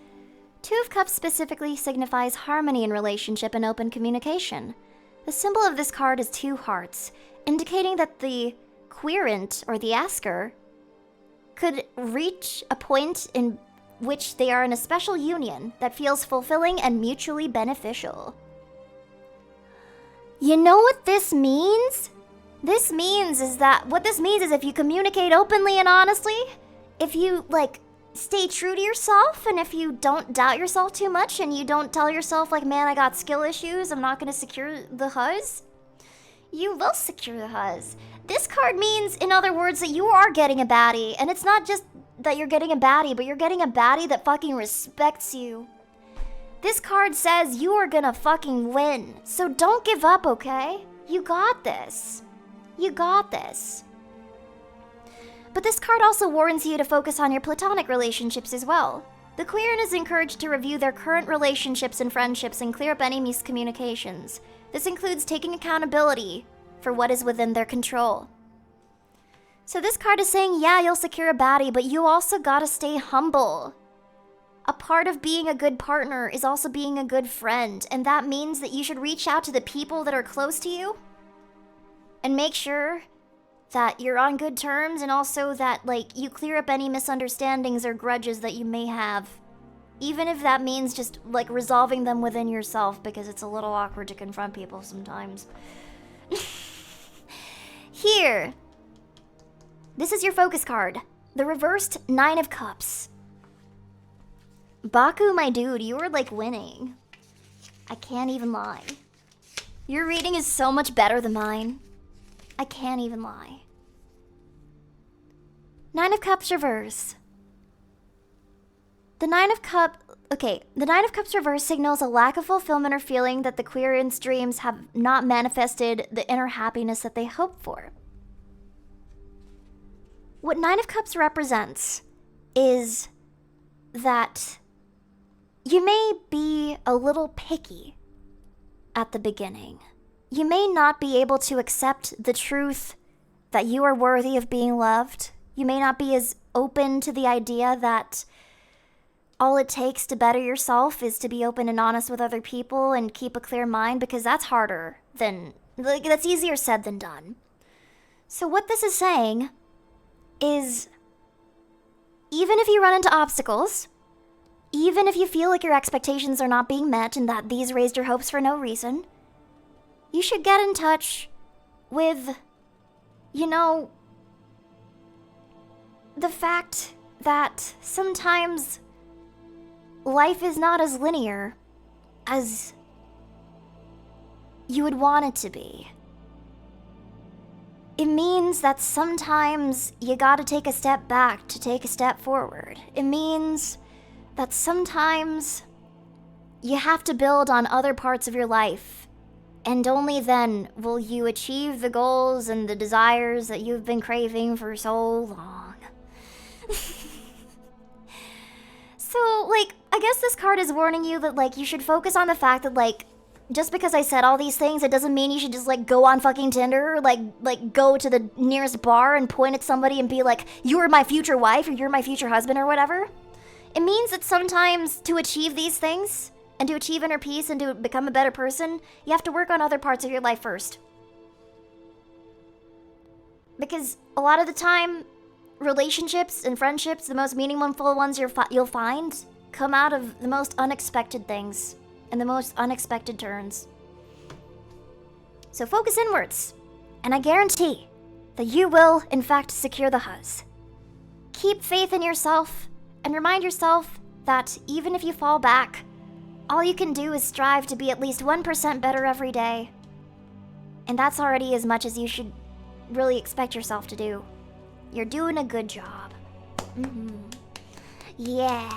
Two of Cups specifically signifies harmony in relationship and open communication. The symbol of this card is two hearts, indicating that the querent, or the asker, could reach a point in which they are in a special union that feels fulfilling and mutually beneficial. You know what this means? What this means is if you communicate openly and honestly, if you, stay true to yourself, and if you don't doubt yourself too much, and you don't tell yourself, man, I got skill issues, I'm not gonna secure the huzz, you will secure the huzz. This card means, in other words, that you are getting a baddie, and it's not just that you're getting a baddie, but you're getting a baddie that fucking respects you. This card says you are gonna fucking win, so don't give up, okay? You got this. You got this. But this card also warns you to focus on your platonic relationships as well. The queer is encouraged to review their current relationships and friendships and clear up any miscommunications. This includes taking accountability for what is within their control. So this card is saying, yeah, you'll secure a baddie, but you also gotta stay humble. A part of being a good partner is also being a good friend, and that means that you should reach out to the people that are close to you and make sure that you're on good terms, and also that, like, you clear up any misunderstandings or grudges that you may have. Even if that means just, like, resolving them within yourself, because it's a little awkward to confront people sometimes. Here. This is your focus card. The reversed 9 of Cups. Baku, my dude, you are, like, winning. I can't even lie. Your reading is so much better than mine. I can't even lie. 9 of Cups reverse. The 9 of Cups reverse signals a lack of fulfillment or feeling that the queerant's dreams have not manifested the inner happiness that they hope for. What 9 of Cups represents is that you may be a little picky at the beginning. You may not be able to accept the truth that you are worthy of being loved. You may not be as open to the idea that all it takes to better yourself is to be open and honest with other people and keep a clear mind, because that's harder than, like, that's easier said than done. So what this is saying is, even if you run into obstacles, even if you feel like your expectations are not being met and that these raised your hopes for no reason, you should get in touch with, you know, the fact that sometimes life is not as linear as you would want it to be. It means that sometimes you gotta take a step back to take a step forward. It means that sometimes you have to build on other parts of your life, and only then will you achieve the goals and the desires that you've been craving for so long. So, like, I guess this card is warning you that, like, you should focus on the fact that, like, just because I said all these things, it doesn't mean you should just, like, go on fucking Tinder, or, like go to the nearest bar and point at somebody and be like, you're my future wife, or you're my future husband, or whatever. It means that sometimes to achieve these things, and to achieve inner peace, and to become a better person, you have to work on other parts of your life first. Because a lot of the time, relationships and friendships, the most meaningful ones you'll find, come out of the most unexpected things and the most unexpected turns. So focus inwards, and I guarantee that you will, in fact, secure the huzz. Keep faith in yourself, and remind yourself that even if you fall back, all you can do is strive to be at least 1% better every day. And that's already as much as you should really expect yourself to do. You're doing a good job. Yeah.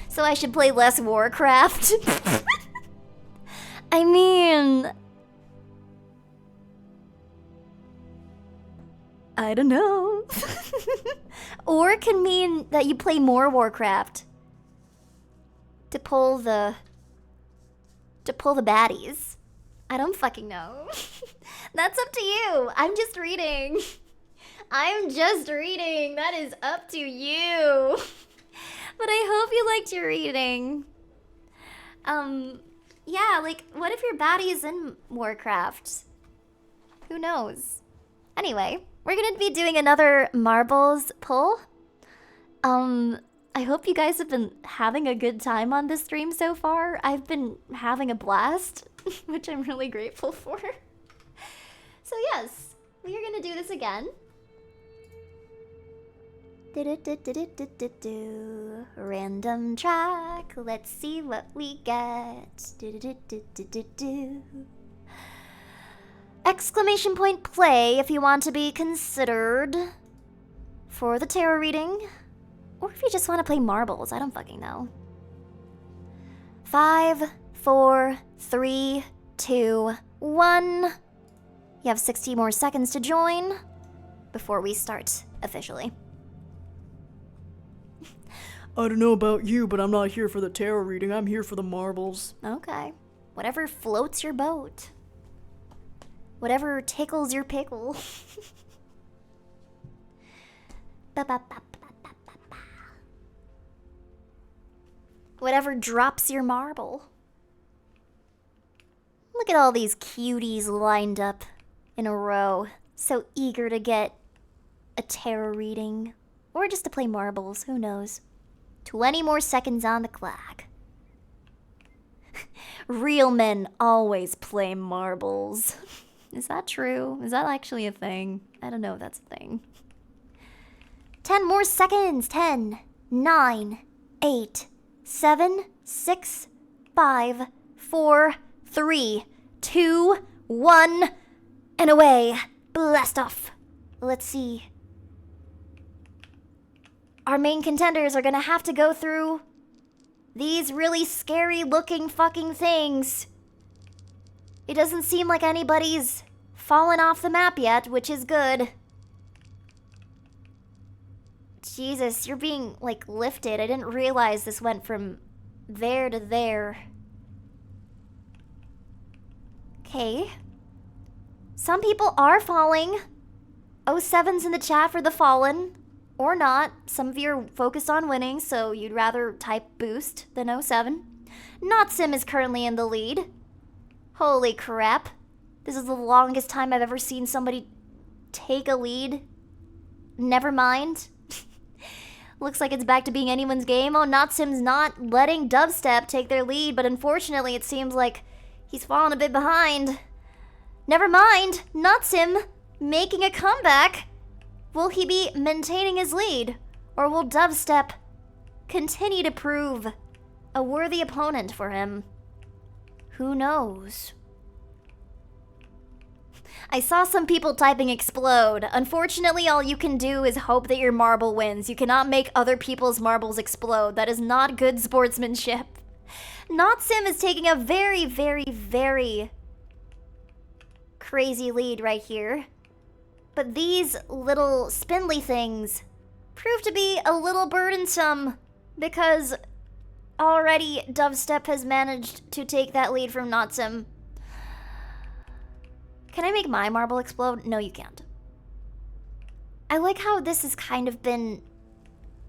So I should play less Warcraft? I mean, I don't know. Or it can mean that you play more Warcraft to pull the baddies. I don't fucking know. That's up to you. I'm just reading. That is up to you. But I hope you liked your reading. Yeah, like, what if your baddie is in Warcraft? Who knows? Anyway, we're gonna be doing another marbles pull. I hope you guys have been having a good time on this stream so far. I've been having a blast, which I'm really grateful for. So yes, we are gonna do this again. Random track, let's see what we get. Exclamation point play if you want to be considered for the tarot reading, or if you just want to play marbles. I don't fucking know. 5, 4, 3, 2, 1. You have 60 more seconds to join. before we start officially. I don't know about you, but I'm not here for the tarot reading. I'm here for the marbles. Okay. Whatever floats your boat. Whatever tickles your pickle. Whatever drops your marble. Look at all these cuties lined up in a row, so eager to get a tarot reading. Or just to play marbles, who knows. 20 more seconds on the clock. Real men always play marbles. Is that true? Is that actually a thing? I don't know if that's a thing. 10 more seconds. 10, 9, 8, 7, 6, 5, 4, 3, 2, 1, and away. Blast off. Let's see. Our main contenders are gonna have to go through these really scary looking fucking things. It doesn't seem like anybody's fallen off the map yet, which is good. Jesus, you're being, like, lifted. I didn't realize this went from there to there. Okay. Some people are falling. 07's in the chat for the fallen. Or not. Some of you are focused on winning, so you'd rather type boost than 07. Notsim is currently in the lead. Holy crap. This is the longest time I've ever seen somebody take a lead. Never mind. Looks like it's back to being anyone's game. Oh, Notsim's not letting Dubstep take their lead, but unfortunately it seems like he's fallen a bit behind. Never mind. Notsim making a comeback. Will he be maintaining his lead? Or will Dubstep continue to prove a worthy opponent for him? Who knows? I saw some people typing explode. Unfortunately, all you can do is hope that your marble wins. You cannot make other people's marbles explode. That is not good sportsmanship. Notsim is taking a very, very, very crazy lead right here. But these little spindly things prove to be a little burdensome because already Dubstep has managed to take that lead from Notsim. Can I make my marble explode? No, you can't. I like how this has kind of been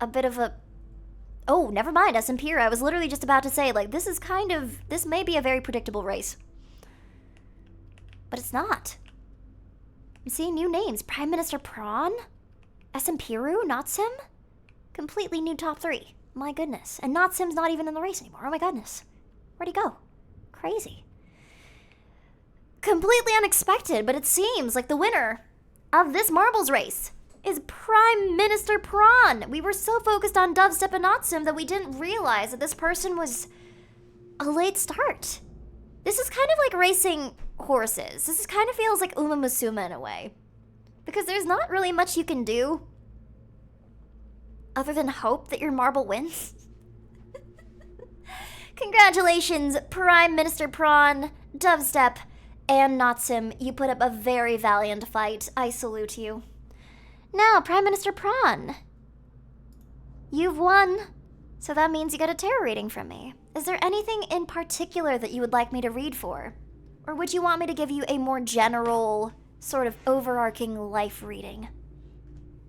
a bit of a... Oh, never mind, SMP. I was literally just about to say, like, this is kind of... This may be a very predictable race. But it's not. I'm seeing new names. Prime Minister Prawn? Esempiru? Notsim? Completely new top 3. My goodness. And Notsim's not even in the race anymore. Oh my goodness. Where'd he go? Crazy. Completely unexpected, but it seems like the winner of this marbles race is Prime Minister Prawn. We were so focused on Dubstep and Notsim that we didn't realize that this person was a late start. This is kind of like racing horses. This kind of feels like Uma Musuma in a way. Because there's not really much you can do other than hope that your marble wins. Congratulations, Prime Minister Prawn, Dubstep, and Notsim. You put up a very valiant fight. I salute you. Now, Prime Minister Prawn, you've won. So that means you got a tarot reading from me. Is there anything in particular that you would like me to read for? Or would you want me to give you a more general, sort of overarching life reading?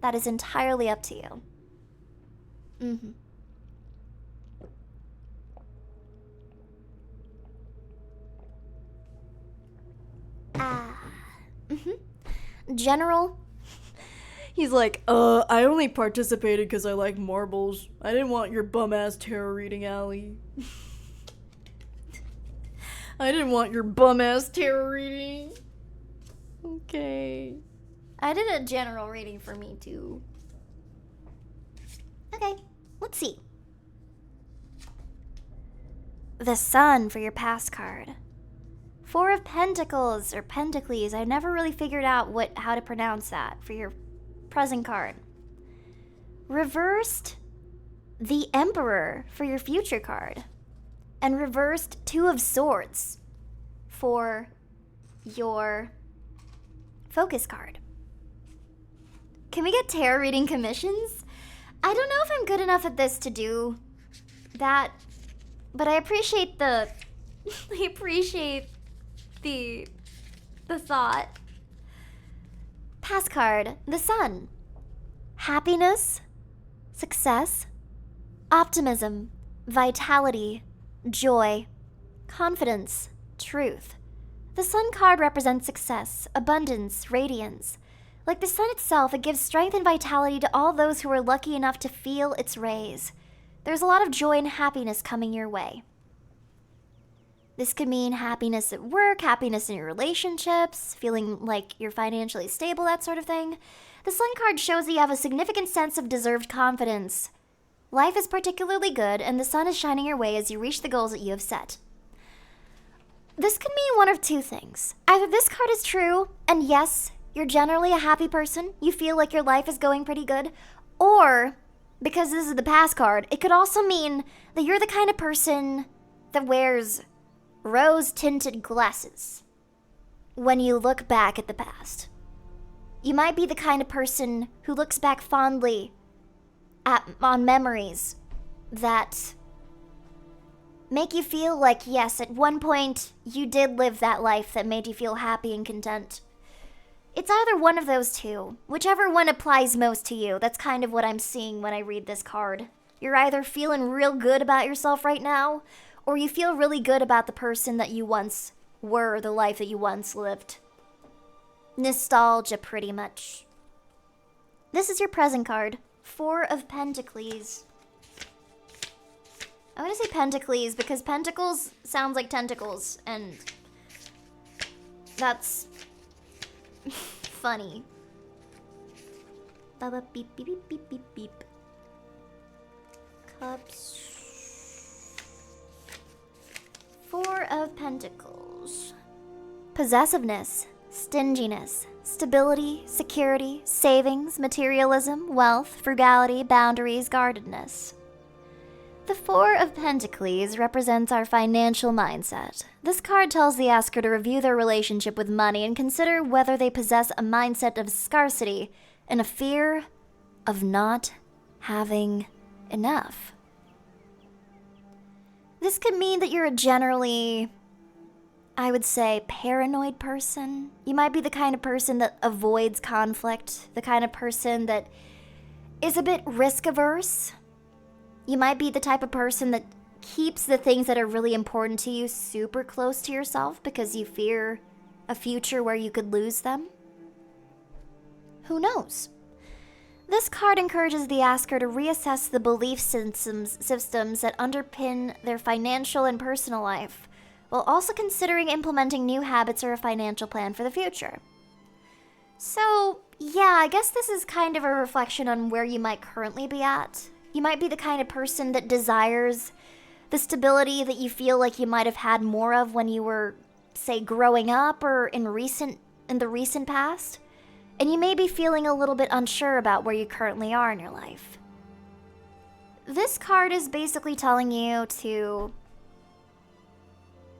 That is entirely up to you. General? He's like, I only participated because I like marbles. I didn't want your bum-ass tarot reading, Allie. I didn't want your bum-ass tarot reading. Okay. I did a general reading for me, too. Okay, let's see. The Sun for your past card. 4 of Pentacles, or Pentacles. I never really figured out how to pronounce that for your present card. Reversed, the Emperor for your future card. And reversed 2 of Swords for your focus card. Can we get tarot reading commissions? I don't know if I'm good enough at this to do that, but I appreciate the I appreciate the thought. Pass card, the sun. Happiness, success, optimism, vitality, joy, confidence, truth. The sun card represents success, abundance, radiance. Like the sun itself, it gives strength and vitality to all those who are lucky enough to feel its rays. There's a lot of joy and happiness coming your way. This could mean happiness at work, happiness in your relationships, feeling like you're financially stable, that sort of thing. The sun card shows that you have a significant sense of deserved confidence. Life is particularly good, and the sun is shining your way as you reach the goals that you have set. This could mean one of two things. Either this card is true, and yes, you're generally a happy person, you feel like your life is going pretty good, or, because this is the pass card, it could also mean that you're the kind of person that wears rose-tinted glasses when you look back at the past. You might be the kind of person who looks back fondly on memories that make you feel like, yes, at one point you did live that life that made you feel happy and content. It's either one of those two. Whichever one applies most to you. That's kind of what I'm seeing when I read this card. You're either feeling real good about yourself right now, or you feel really good about the person that you once were, the life that you once lived. Nostalgia, pretty much. This is your present card. 4 of Pentacles. I'm gonna say Pentacles because pentacles sounds like tentacles, and that's funny. Ba-ba beep beep beep beep beep beep. Cups. 4 of Pentacles. Possessiveness, stinginess, stability, security, savings, materialism, wealth, frugality, boundaries, guardedness. The 4 of Pentacles represents our financial mindset. This card tells the asker to review their relationship with money and consider whether they possess a mindset of scarcity and a fear of not having enough. This could mean that you're a generally, I would say, paranoid person. You might be the kind of person that avoids conflict, the kind of person that is a bit risk-averse. You might be the type of person that keeps the things that are really important to you super close to yourself because you fear a future where you could lose them. Who knows? This card encourages the asker to reassess the belief systems that underpin their financial and personal life, while also considering implementing new habits or a financial plan for the future. So, yeah, I guess this is kind of a reflection on where you might currently be at. You might be the kind of person that desires the stability that you feel like you might have had more of when you were, say, growing up or in the recent past. And you may be feeling a little bit unsure about where you currently are in your life. This card is basically telling you to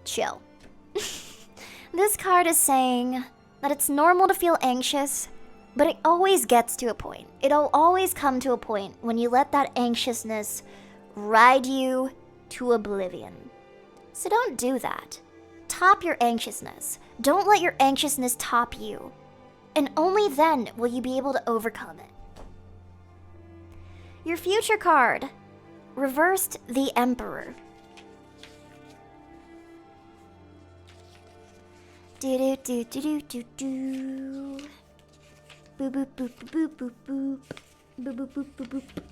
chill. This card is saying that it's normal to feel anxious, but it always gets to a point. It'll always come to a point when you let that anxiousness ride you to oblivion. So don't do that. Top your anxiousness. Don't let your anxiousness top you. And only then will you be able to overcome it. Your future card, reversed the Emperor. Do do do do do do do. Boop boop boop boop boop boop boop boop boop boop boop.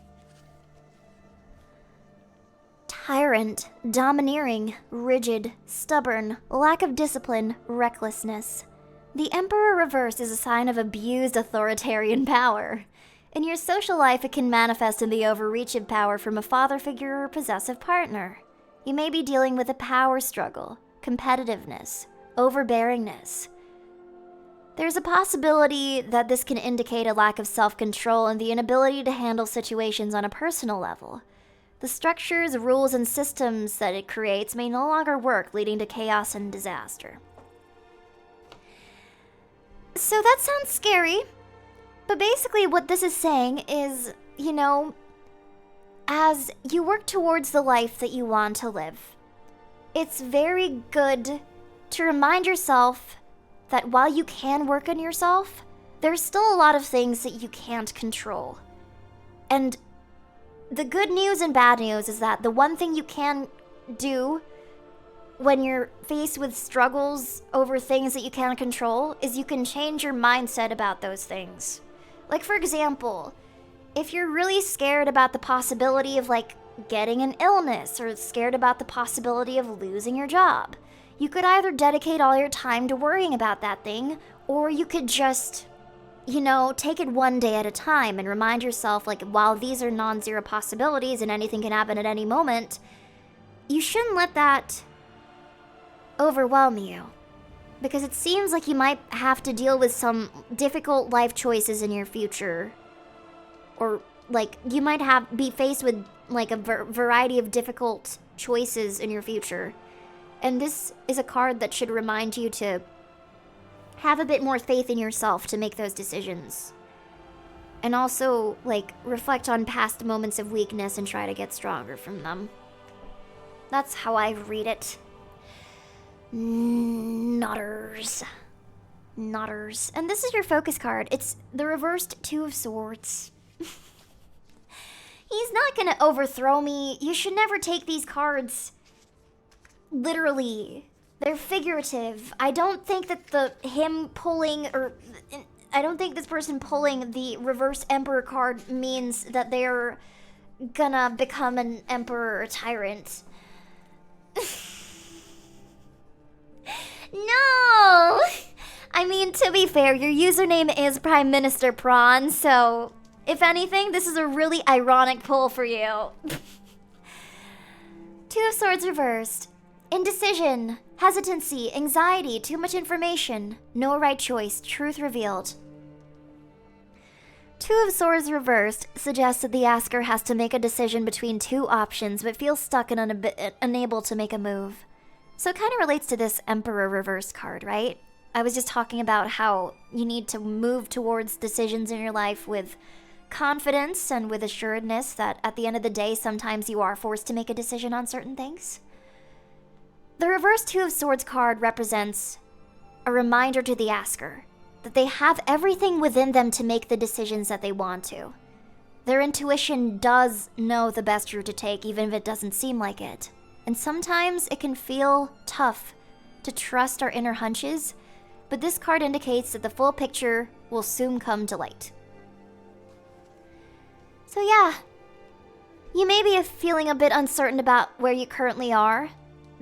Tyrant, domineering, rigid, stubborn, lack of discipline, recklessness. The Emperor reversed is a sign of abused authoritarian power. In your social life, it can manifest in the overreach of power from a father figure or possessive partner. You may be dealing with a power struggle, competitiveness, overbearingness. There's a possibility that this can indicate a lack of self-control and the inability to handle situations on a personal level. The structures, rules, and systems that it creates may no longer work, leading to chaos and disaster. So that sounds scary. But basically, what this is saying is, you know, as you work towards the life that you want to live, it's very good to remind yourself that while you can work on yourself, there's still a lot of things that you can't control. And the good news and bad news is that the one thing you can do when you're faced with struggles over things that you can't control is you can change your mindset about those things. Like, for example, if you're really scared about the possibility of, like, getting an illness or scared about the possibility of losing your job, you could either dedicate all your time to worrying about that thing, or you could just, you know, take it one day at a time and remind yourself, like, while these are non-zero possibilities and anything can happen at any moment, you shouldn't let that overwhelm you. Because it seems like you might have to deal with some difficult life choices in your future. Or, like, you might be faced with, like, a variety of difficult choices in your future. And this is a card that should remind you to have a bit more faith in yourself to make those decisions. And also, like, reflect on past moments of weakness and try to get stronger from them. That's how I read it. Nodders. And this is your focus card. It's the reversed Two of Swords. He's not gonna overthrow me. You should never take these cards literally. They're figurative. I don't think that I don't think this person pulling the reverse Emperor card means that they're gonna become an emperor or tyrant. No! I mean, to be fair, your username is Prime Minister Prawn, so if anything, this is a really ironic pull for you. Two of Swords reversed. Indecision, hesitancy, anxiety, too much information, no right choice, truth revealed. Two of Swords reversed suggests that the asker has to make a decision between two options but feels stuck and unable to make a move. So it kind of relates to this Emperor reverse card, right? I was just talking about how you need to move towards decisions in your life with confidence and with assuredness that at the end of the day, sometimes you are forced to make a decision on certain things. The reverse Two of Swords card represents a reminder to the asker that they have everything within them to make the decisions that they want to. Their intuition does know the best route to take, even if it doesn't seem like it. And sometimes it can feel tough to trust our inner hunches, but this card indicates that the full picture will soon come to light. So yeah, you may be feeling a bit uncertain about where you currently are,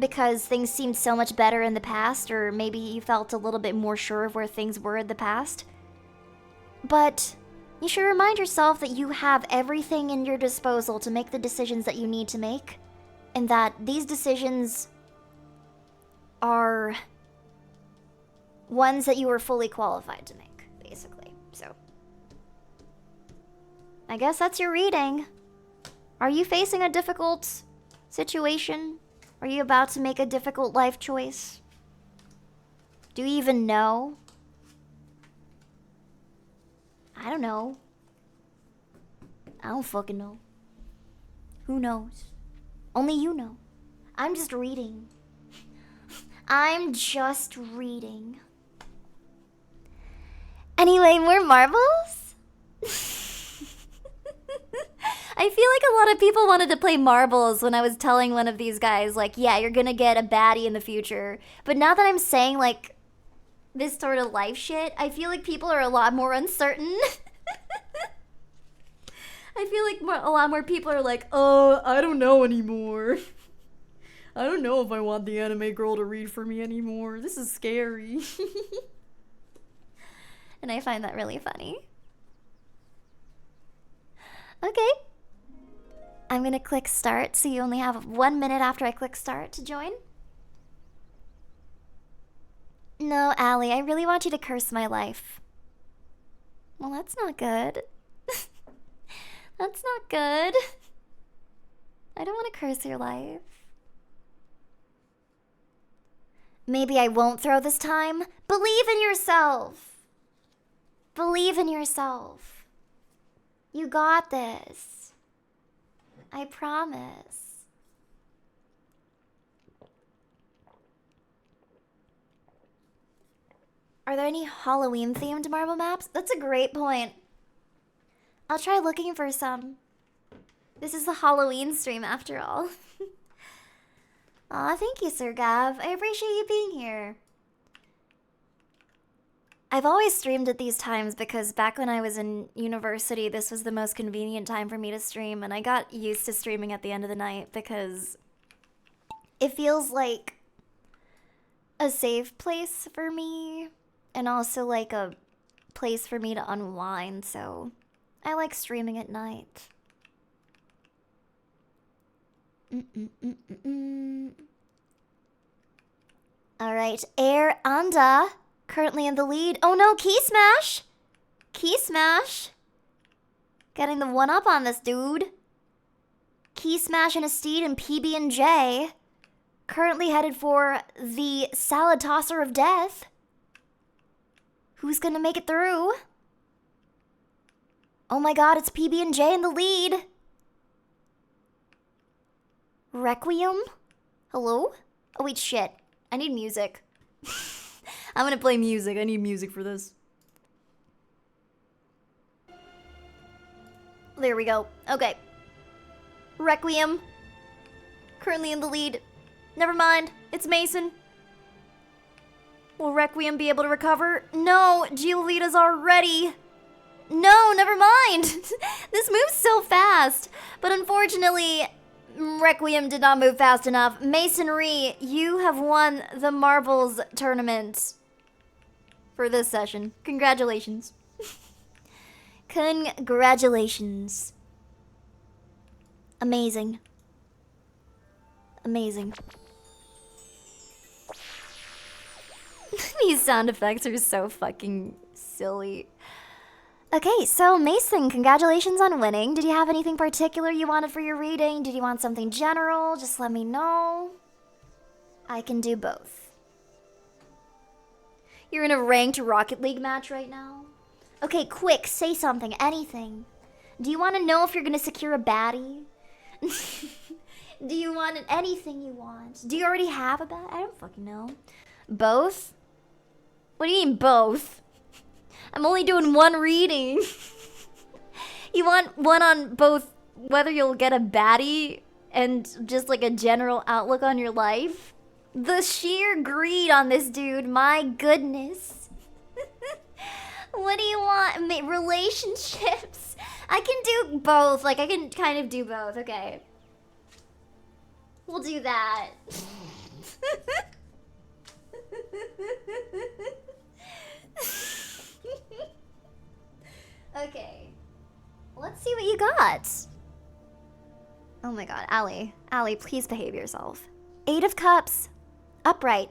because things seemed so much better in the past, or maybe you felt a little bit more sure of where things were in the past. But you should remind yourself that you have everything in your disposal to make the decisions that you need to make, and that these decisions are ones that you are fully qualified to make, basically. So, I guess that's your reading. Are you facing a difficult situation? Are you about to make a difficult life choice? Do you even know? I don't know. I don't fucking know. Who knows? Only you know. I'm just reading. I'm just reading. Anyway, more marbles? I feel like a lot of people wanted to play marbles when I was telling one of these guys, like, yeah, you're gonna get a baddie in the future. But now that I'm saying, like, this sort of life shit, I feel like people are a lot more uncertain. I feel like a lot more people are like, I don't know anymore. I don't know if I want the anime girl to read for me anymore. This is scary. And I find that really funny. Okay. I'm gonna click start, so you only have 1 minute after I click start to join. No, Allie, I really want you to curse my life. Well, that's not good. That's not good. I don't want to curse your life. Maybe I won't throw this time. Believe in yourself. Believe in yourself. You got this. I promise. Are there any Halloween themed marble maps? That's a great point. I'll try looking for some. This is the Halloween stream after all. Aw, thank you, Sir Gav. I appreciate you being here. I've always streamed at these times because back when I was in university, this was the most convenient time for me to stream, and I got used to streaming at the end of the night because it feels like a safe place for me and also like a place for me to unwind, so I like streaming at night. Alright, Air Anda, currently in the lead. Oh no, Key Smash! Key Smash! Getting the one-up on this dude. Key Smash and a Steed and PB&J. Currently headed for the Salad Tosser of Death. Who's gonna make it through? Oh my god, it's PB&J in the lead. Requiem? Hello? Oh wait, shit. I need music. I'm gonna play music. I need music for this. There we go. Okay. Requiem. Currently in the lead. Never mind. It's Mason. Will Requiem be able to recover? No, Giolita's already. No, never mind. This moves so fast. But unfortunately, Requiem did not move fast enough. Masonry, you have won the Marbles tournament for this session. Congratulations. Congratulations. Amazing. Amazing. These sound effects are so fucking silly. Okay, so Mason, congratulations on winning. Did you have anything particular you wanted for your reading? Did you want something general? Just let me know. I can do both. You're in a ranked Rocket League match right now? Okay, quick, say something, anything. Do you want to know if you're going to secure a baddie? Do you want anything you want? Do you already have a baddie? I don't fucking know. Both? What do you mean both? I'm only doing one reading. You want one on both whether you'll get a baddie and just like a general outlook on your life? The sheer greed on this dude, my goodness. What do you want? Relationships? I can do both. Like, I can kind of do both. Okay. We'll do that. Okay. Let's see what you got. Oh my god, Allie. Allie, please behave yourself. 8 of Cups. Upright.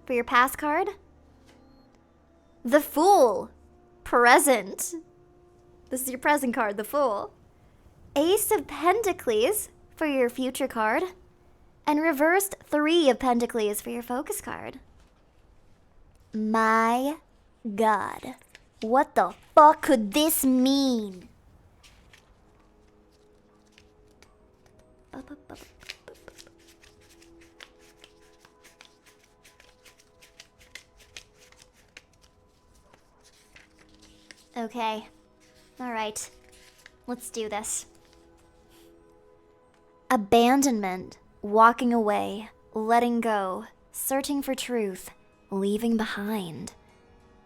For your pass card. The Fool. Present. This is your present card, the Fool. Ace of Pentacles for your future card. And reversed 3 of Pentacles for your focus card. My god. What the fuck could this mean? Okay. Alright. Let's do this. Abandonment. Walking away. Letting go. Searching for truth. Leaving behind.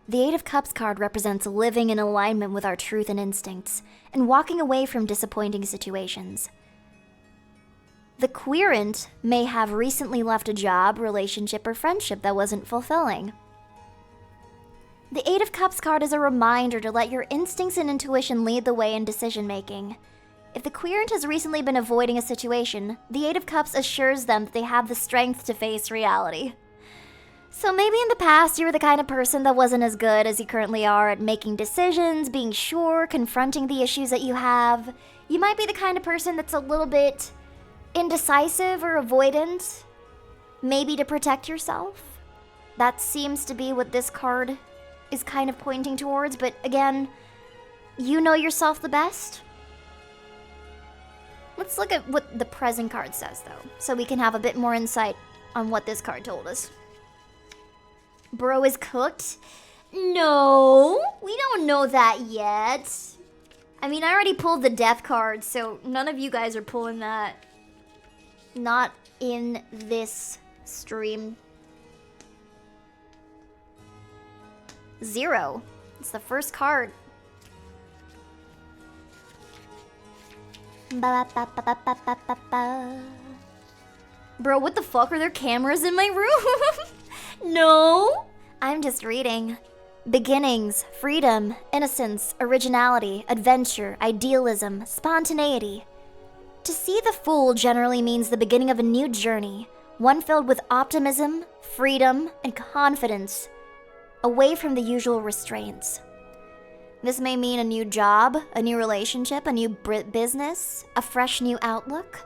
The 8 of Cups card represents living in alignment with our truth and instincts, and walking away from disappointing situations. The querent may have recently left a job, relationship, or friendship that wasn't fulfilling. The 8 of Cups card is a reminder to let your instincts and intuition lead the way in decision-making. If the querent has recently been avoiding a situation, the 8 of Cups assures them that they have the strength to face reality. So maybe in the past you were the kind of person that wasn't as good as you currently are at making decisions, being sure, confronting the issues that you have. You might be the kind of person that's a little bit indecisive or avoidant, maybe to protect yourself. That seems to be what this card is kind of pointing towards, but again, you know yourself the best. Let's look at what the present card says, though, so we can have a bit more insight on what this card told us. Bro is cooked? No, we don't know that yet. I mean, I already pulled the death card, so none of you guys are pulling that. Not in this stream. 0. It's the first card. Bro, what the fuck? Are there cameras in my room? No, I'm just reading. Beginnings, freedom, innocence, originality, adventure, idealism, spontaneity. To see the Fool generally means the beginning of a new journey, one filled with optimism, freedom, and confidence, away from the usual restraints. This may mean a new job, a new relationship, a new business, a fresh new outlook.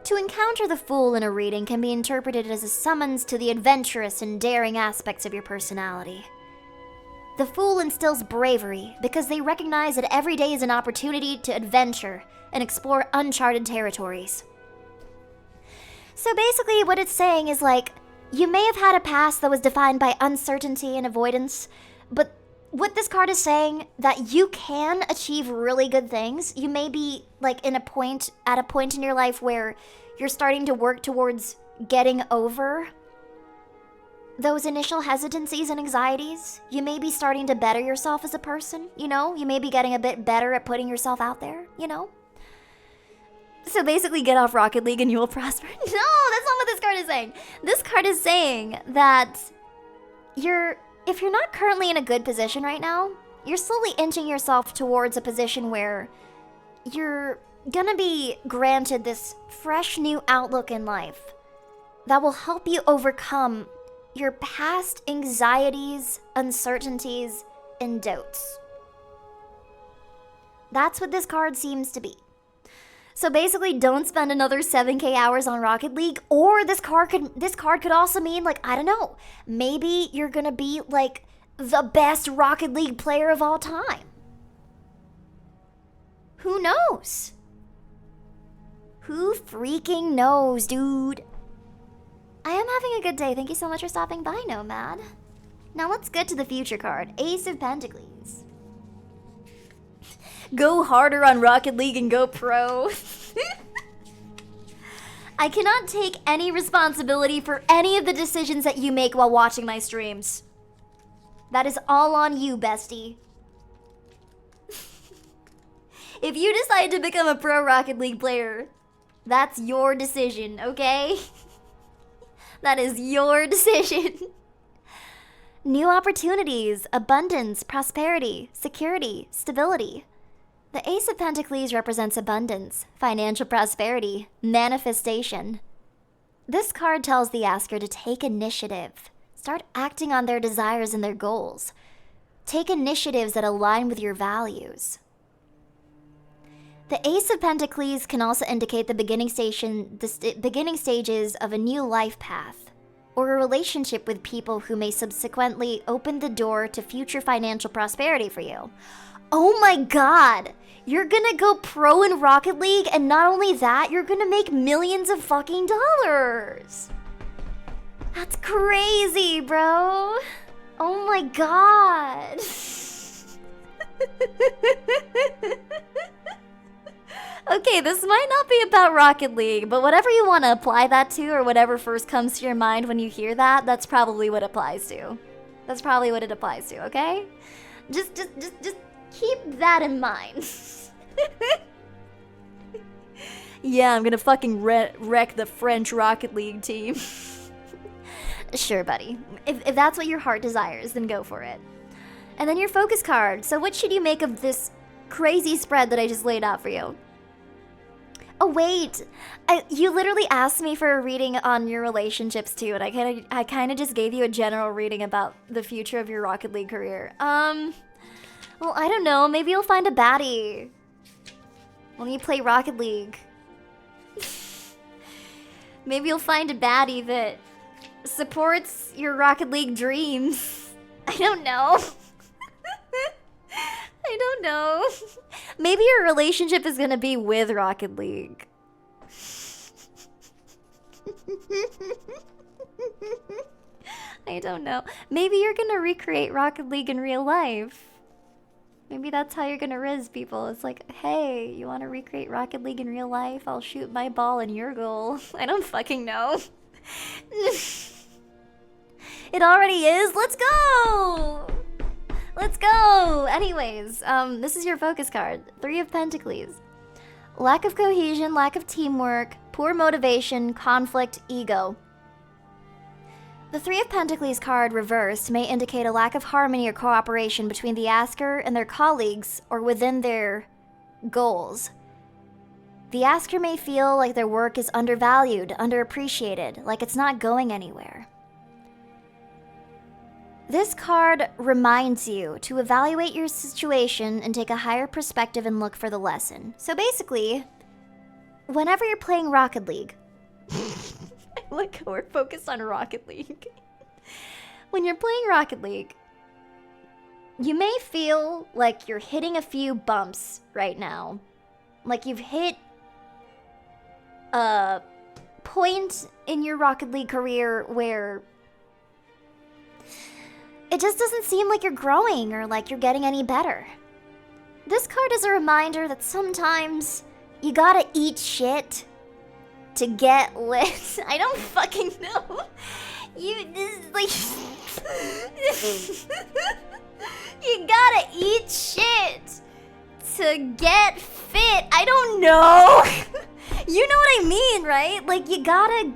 To encounter the Fool in a reading can be interpreted as a summons to the adventurous and daring aspects of your personality. The Fool instills bravery because they recognize that every day is an opportunity to adventure and explore uncharted territories. So basically what it's saying is like, you may have had a past that was defined by uncertainty and avoidance, but what this card is saying, that you can achieve really good things. You may be like at a point in your life where you're starting to work towards getting over those initial hesitancies and anxieties. You may be starting to better yourself as a person, you know? You may be getting a bit better at putting yourself out there, you know? So basically get off Rocket League and you will prosper. No, that's not what this card is saying. This card is saying that if you're not currently in a good position right now, you're slowly inching yourself towards a position where you're gonna be granted this fresh new outlook in life that will help you overcome your past anxieties, uncertainties, and doubts. That's what this card seems to be. So basically, don't spend another 7K hours on Rocket League, or this card could also mean, like, I don't know, maybe you're gonna be like the best Rocket League player of all time. Who knows? Who freaking knows, dude? I am having a good day. Thank you so much for stopping by, Nomad. Now let's get to the future card, Ace of Pentacles. Go harder on Rocket League and go pro. I cannot take any responsibility for any of the decisions that you make while watching my streams. That is all on you, bestie. If you decide to become a pro Rocket League player, that's your decision, okay? That is your decision. New opportunities, abundance, prosperity, security, stability. The Ace of Pentacles represents abundance, financial prosperity, manifestation. This card tells the asker to take initiative. Start acting on their desires and their goals. Take initiatives that align with your values. The Ace of Pentacles can also indicate the beginning stages of a new life path, or a relationship with people who may subsequently open the door to future financial prosperity for you. Oh my god! You're gonna go pro in Rocket League, and not only that, you're gonna make millions of fucking dollars! That's crazy, bro! Oh my god! Okay, this might not be about Rocket League, but whatever you want to apply that to, or whatever first comes to your mind when you hear that, that's probably what it applies to. That's probably what it applies to, okay? Just keep that in mind. Yeah, I'm gonna fucking wreck the French Rocket League team. Sure, buddy. If that's what your heart desires, then go for it. And then your focus card. So what should you make of this crazy spread that I just laid out for you? Oh wait, you literally asked me for a reading on your relationships too, and I kind of just gave you a general reading about the future of your Rocket League career. Well, I don't know, maybe you'll find a baddie when you play Rocket League. Maybe you'll find a baddie that supports your Rocket League dreams. I don't know. I don't know. Maybe your relationship is gonna be with Rocket League. I don't know. Maybe you're gonna recreate Rocket League in real life. Maybe that's how you're gonna riz people. It's like, hey, you wanna recreate Rocket League in real life? I'll shoot my ball in your goal. I don't fucking know. It already is? Let's go! Let's go! Anyways, this is your focus card. 3 of Pentacles. Lack of cohesion, lack of teamwork, poor motivation, conflict, ego. The 3 of Pentacles card reversed may indicate a lack of harmony or cooperation between the asker and their colleagues or within their goals. The asker may feel like their work is undervalued, underappreciated, like it's not going anywhere. This card reminds you to evaluate your situation and take a higher perspective and look for the lesson. So basically, whenever you're playing Rocket League, like we're focused on Rocket League. When you're playing Rocket League, you may feel like you're hitting a few bumps right now. Like you've hit a point in your Rocket League career where it just doesn't seem like you're growing or like you're getting any better. This card is a reminder that sometimes you gotta eat shit to get lit. I don't fucking know. You gotta eat shit to get fit. I don't know. You know what I mean, right? Like you gotta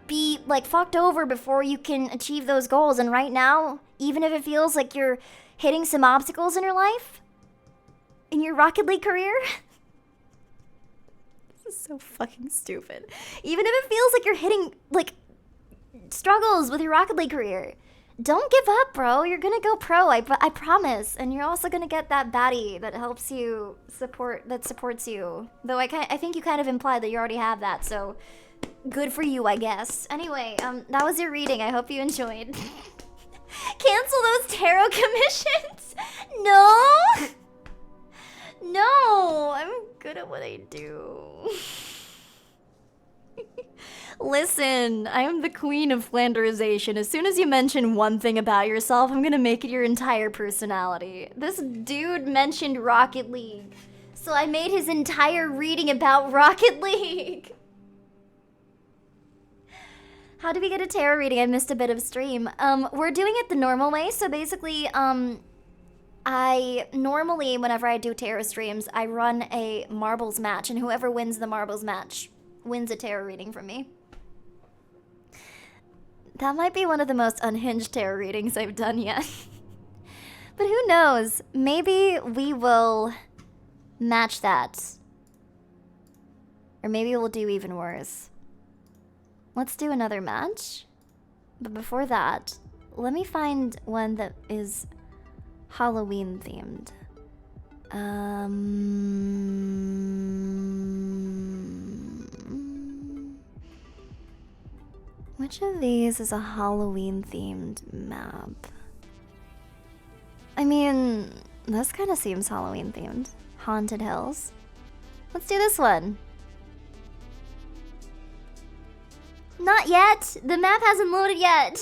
be like fucked over before you can achieve those goals. And right now, even if it feels like you're hitting some obstacles in your life, in your Rocket League career, this is so fucking stupid. Even if it feels like you're hitting like struggles with your Rocket League career, don't give up, bro. You're gonna go pro, I promise. And you're also gonna get that baddie that helps you supports you. Though I think you kind of implied that you already have that, so good for you, I guess. Anyway, that was your reading. I hope you enjoyed. Cancel those tarot commissions? No! No! I'm good at what I do. Listen, I am the queen of Flanderization. As soon as you mention one thing about yourself, I'm gonna make it your entire personality. This dude mentioned Rocket League, so I made his entire reading about Rocket League. How do we get a tarot reading? I missed a bit of stream. We're doing it the normal way. So basically, I normally, whenever I do tarot streams, I run a marbles match, and whoever wins the marbles match wins a tarot reading from me. That might be one of the most unhinged tarot readings I've done yet. But who knows? Maybe we will match that. Or maybe we'll do even worse. Let's do another match. But before that, let me find one that is Halloween themed. Which of these is a Halloween themed map? I mean, this kind of seems Halloween themed. Haunted Hills. Let's do this one. Not yet. The map hasn't loaded yet.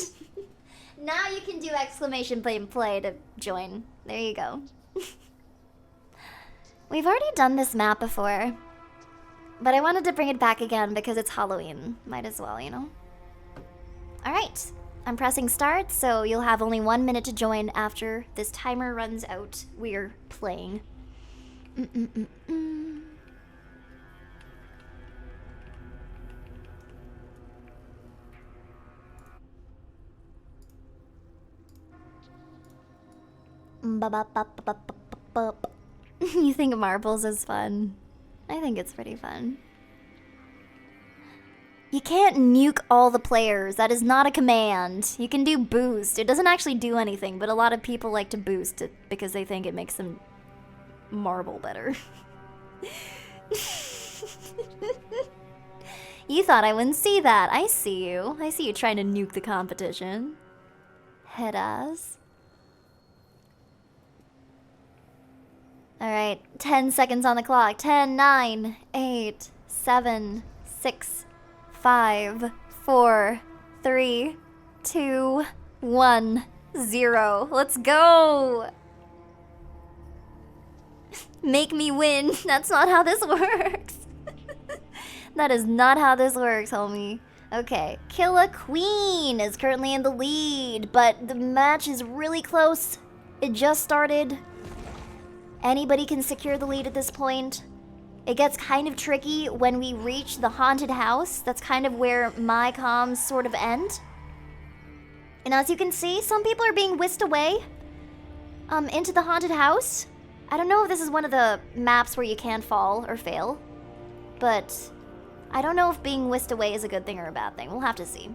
Now you can do exclamation point play to join. There you go. We've already done this map before, but I wanted to bring it back again because it's Halloween. Might as well, you know? Alright, I'm pressing start, so you'll have only 1 minute to join after this timer runs out. We're playing. You think marbles is fun? I think it's pretty fun. You can't nuke all the players. That is not a command. You can do boost. It doesn't actually do anything, but a lot of people like to boost it because they think it makes them marble better. You thought I wouldn't see that. I see you. I see you trying to nuke the competition. Head ass. Alright, 10 seconds on the clock. 10, 9, 8, 7, 6, 5, 4, 3, 2, 1, 0. Let's go! Make me win. That's not how this works. That is not how this works, homie. Okay, Killa Queen is currently in the lead, but the match is really close. It just started. Anybody can secure the lead at this point. It gets kind of tricky when we reach the haunted house. That's kind of where my comms sort of end. And as you can see, some people are being whisked away into the haunted house. I don't know if this is one of the maps where you can fall or fail, but I don't know if being whisked away is a good thing or a bad thing. We'll have to see.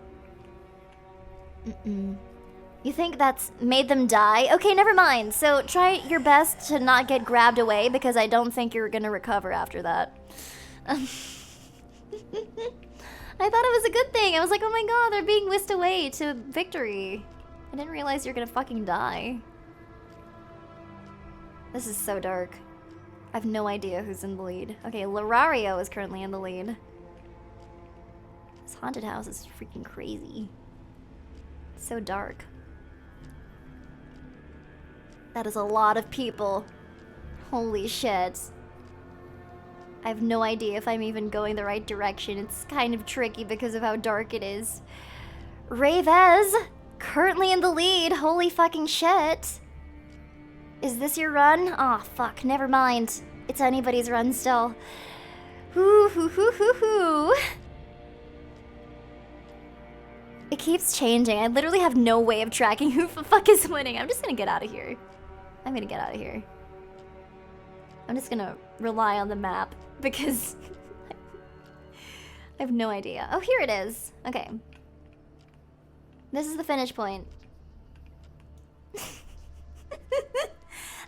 You think that's made them die? Okay, never mind. So try your best to not get grabbed away because I don't think you're gonna recover after that. I thought it was a good thing. I was like, oh my god, they're being whisked away to victory. I didn't realize you're gonna fucking die. This is so dark. I have no idea who's in the lead. Okay, Larario is currently in the lead. This haunted house is freaking crazy. It's so dark. That is a lot of people. Holy shit. I have no idea if I'm even going the right direction. It's kind of tricky because of how dark it is. Ravez, currently in the lead. Holy fucking shit. Is this your run? Aw, fuck, never mind. It's anybody's run still. Hoo hoo hoo hoo hoo. It keeps changing. I literally have no way of tracking who the fuck is winning. I'm just gonna get out of here. I'm gonna get out of here. I'm just gonna rely on the map because I have no idea. Oh, here it is. Okay. This is the finish point.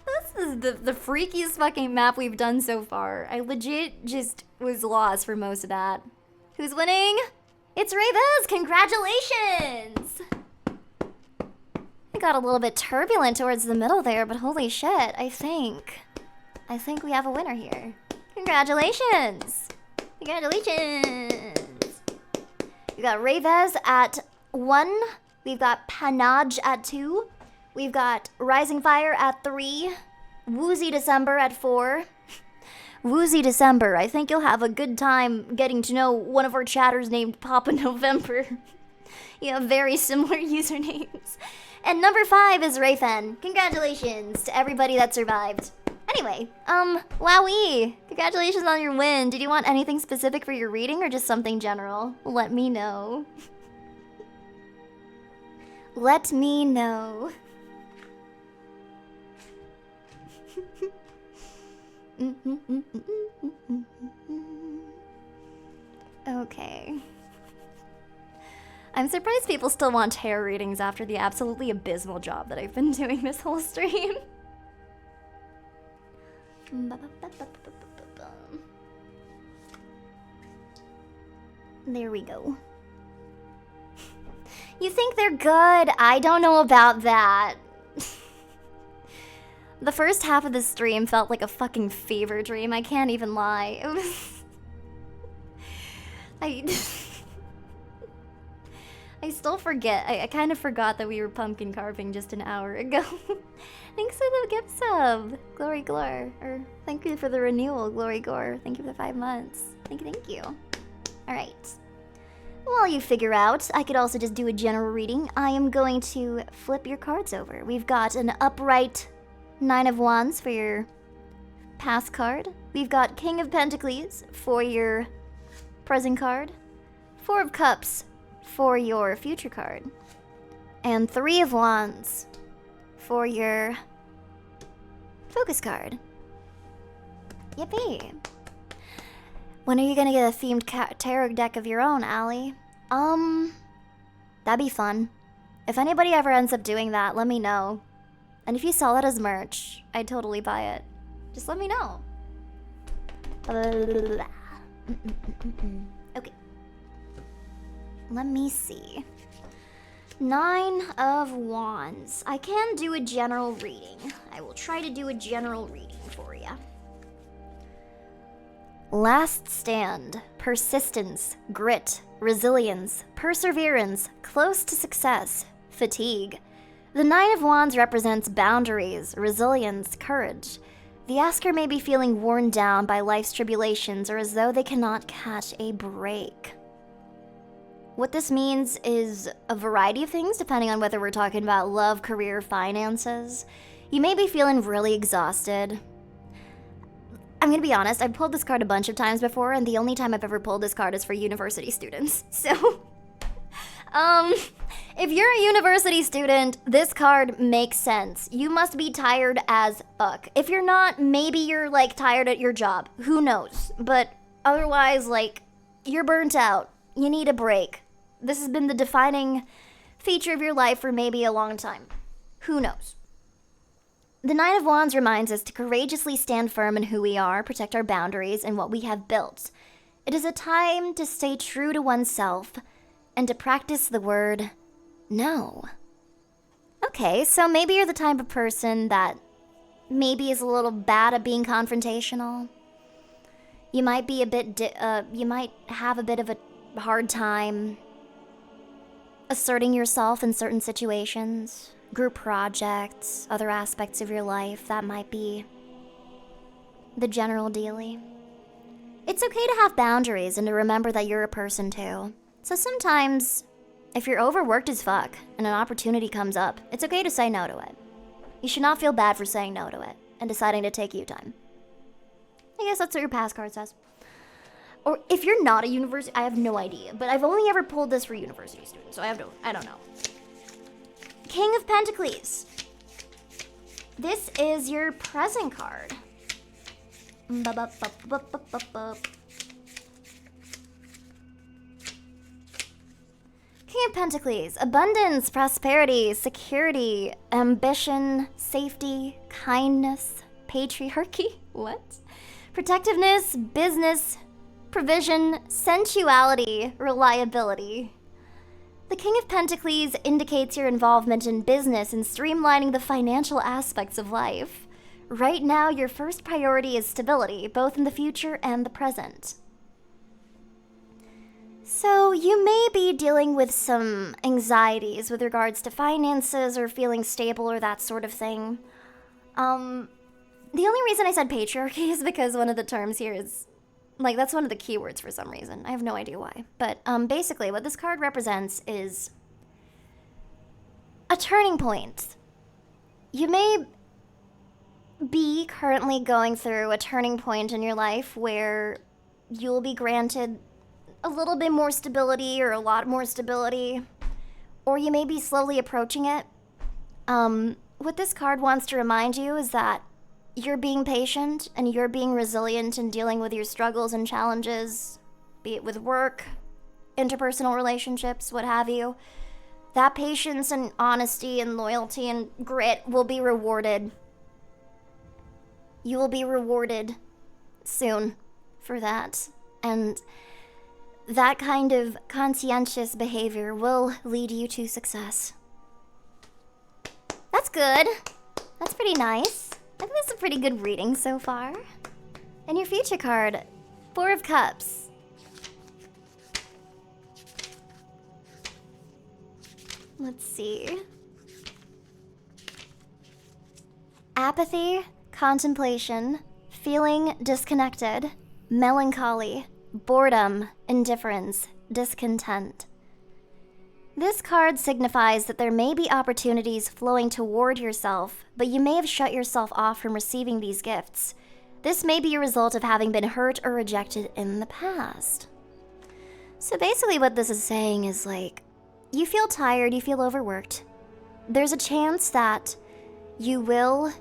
This is the freakiest fucking map we've done so far. I legit just was lost for most of that. Who's winning? It's Ravez! Congratulations! It got a little bit turbulent towards the middle there, but holy shit, I think we have a winner here. Congratulations! Congratulations! We got Ravez at 1. We've got Panage at 2. We've got Rising Fire at 3. Woozy December at 4. Woozy December, I think you'll have a good time getting to know one of our chatters named Papa November. You have very similar usernames. And number 5 is Rayfen. Congratulations to everybody that survived. Anyway, wowee. Congratulations on your win. Did you want anything specific for your reading or just something general? Let me know. Let me know. Okay. I'm surprised people still want tarot readings after the absolutely abysmal job that I've been doing this whole stream. There we go. You think they're good? I don't know about that. The first half of the stream felt like a fucking fever dream. I can't even lie. It was... I still forget. I kind of forgot that we were pumpkin carving just an hour ago. Thanks for the gift sub, Glory Glor. Or thank you for the renewal, Glory Gore. Thank you for the 5 months. Thank you. Alright. While you figure out, I could also just do a general reading. I am going to flip your cards over. We've got an upright 9 of Wands for your past card. We've got King of Pentacles for your present card. 4 of Cups for your future card. And 3 of Wands for your focus card. Yippee. When are you gonna get a themed tarot deck of your own, Allie? That'd be fun. If anybody ever ends up doing that, let me know. And if you sell it as merch, I'd totally buy it. Just let me know. Okay. Let me see. Nine of Wands. I can do a general reading. I will try to do a general reading for you. Last stand, persistence, grit, resilience, perseverance, close to success, fatigue. The Nine of Wands represents boundaries, resilience, courage. The asker may be feeling worn down by life's tribulations or as though they cannot catch a break. What this means is a variety of things depending on whether we're talking about love, career, finances. You may be feeling really exhausted. I'm gonna be honest, I've pulled this card a bunch of times before, and the only time I've ever pulled this card is for university students. So, if you're a university student, this card makes sense. You must be tired as fuck. If you're not, maybe you're like tired at your job. Who knows? But otherwise, like, you're burnt out. You need a break. This has been the defining feature of your life for maybe a long time. Who knows? The Nine of Wands reminds us to courageously stand firm in who we are, protect our boundaries and what we have built. It is a time to stay true to oneself and to practice the word no. Okay, so maybe you're the type of person that maybe is a little bad at being confrontational. You might be a bit, you might have a bit of a hard time asserting yourself in certain situations, group projects, other aspects of your life. That might be the general dealie. It's okay to have boundaries and to remember that you're a person too. So sometimes, if you're overworked as fuck and an opportunity comes up, it's okay to say no to it. You should not feel bad for saying no to it and deciding to take you time. I guess that's what your past card says. Or if you're not a university, I have no idea, but I've only ever pulled this for university students, so I don't know. King of Pentacles. This is your present card. King of Pentacles. Abundance, prosperity, security, ambition, safety, kindness, patriarchy. What? Protectiveness, business, provision, sensuality, reliability. The King of Pentacles indicates your involvement in business and streamlining the financial aspects of life. Right now, your first priority is stability, both in the future and the present. So, you may be dealing with some anxieties with regards to finances or feeling stable or that sort of thing. The only reason I said patriarchy is because one of the terms here is like, that's one of the keywords for some reason. I have no idea why. But basically, what this card represents is a turning point. You may be currently going through a turning point in your life where you'll be granted a little bit more stability or a lot more stability. Or you may be slowly approaching it. What this card wants to remind you is that you're being patient and you're being resilient in dealing with your struggles and challenges, be it with work, interpersonal relationships, what have you. That patience and honesty and loyalty and grit will be rewarded. You will be rewarded soon for that. And that kind of conscientious behavior will lead you to success. That's good. That's pretty nice. I think that's a pretty good reading so far. And your future card, Four of Cups. Let's see. Apathy, contemplation, feeling disconnected, melancholy, boredom, indifference, discontent. This card signifies that there may be opportunities flowing toward yourself, but you may have shut yourself off from receiving these gifts. This may be a result of having been hurt or rejected in the past. So basically what this is saying is like, you feel tired, you feel overworked. There's a chance that you will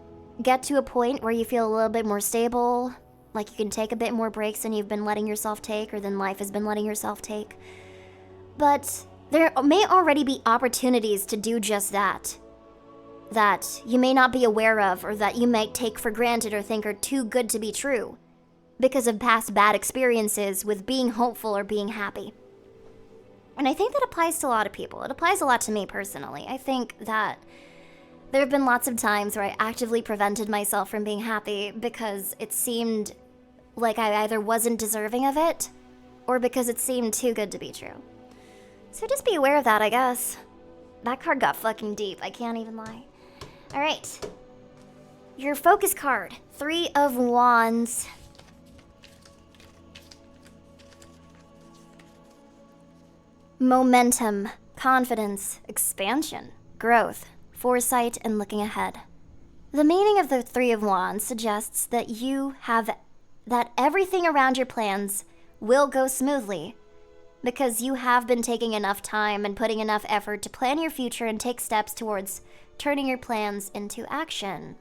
get to a point where you feel a little bit more stable, like you can take a bit more breaks than you've been letting yourself take or than life has been letting yourself take. But there may already be opportunities to do just that you may not be aware of or that you might take for granted or think are too good to be true because of past bad experiences with being hopeful or being happy. And I think that applies to a lot of people. It applies a lot to me personally. I think that there have been lots of times where I actively prevented myself from being happy because it seemed like I either wasn't deserving of it or because it seemed too good to be true. So just be aware of that, I guess. That card got fucking deep, I can't even lie. Alright. Your focus card, 3 of Wands. Momentum, confidence, expansion, growth, foresight, and looking ahead. The meaning of the 3 of Wands suggests that that everything around your plans will go smoothly because you have been taking enough time and putting enough effort to plan your future and take steps towards turning your plans into action.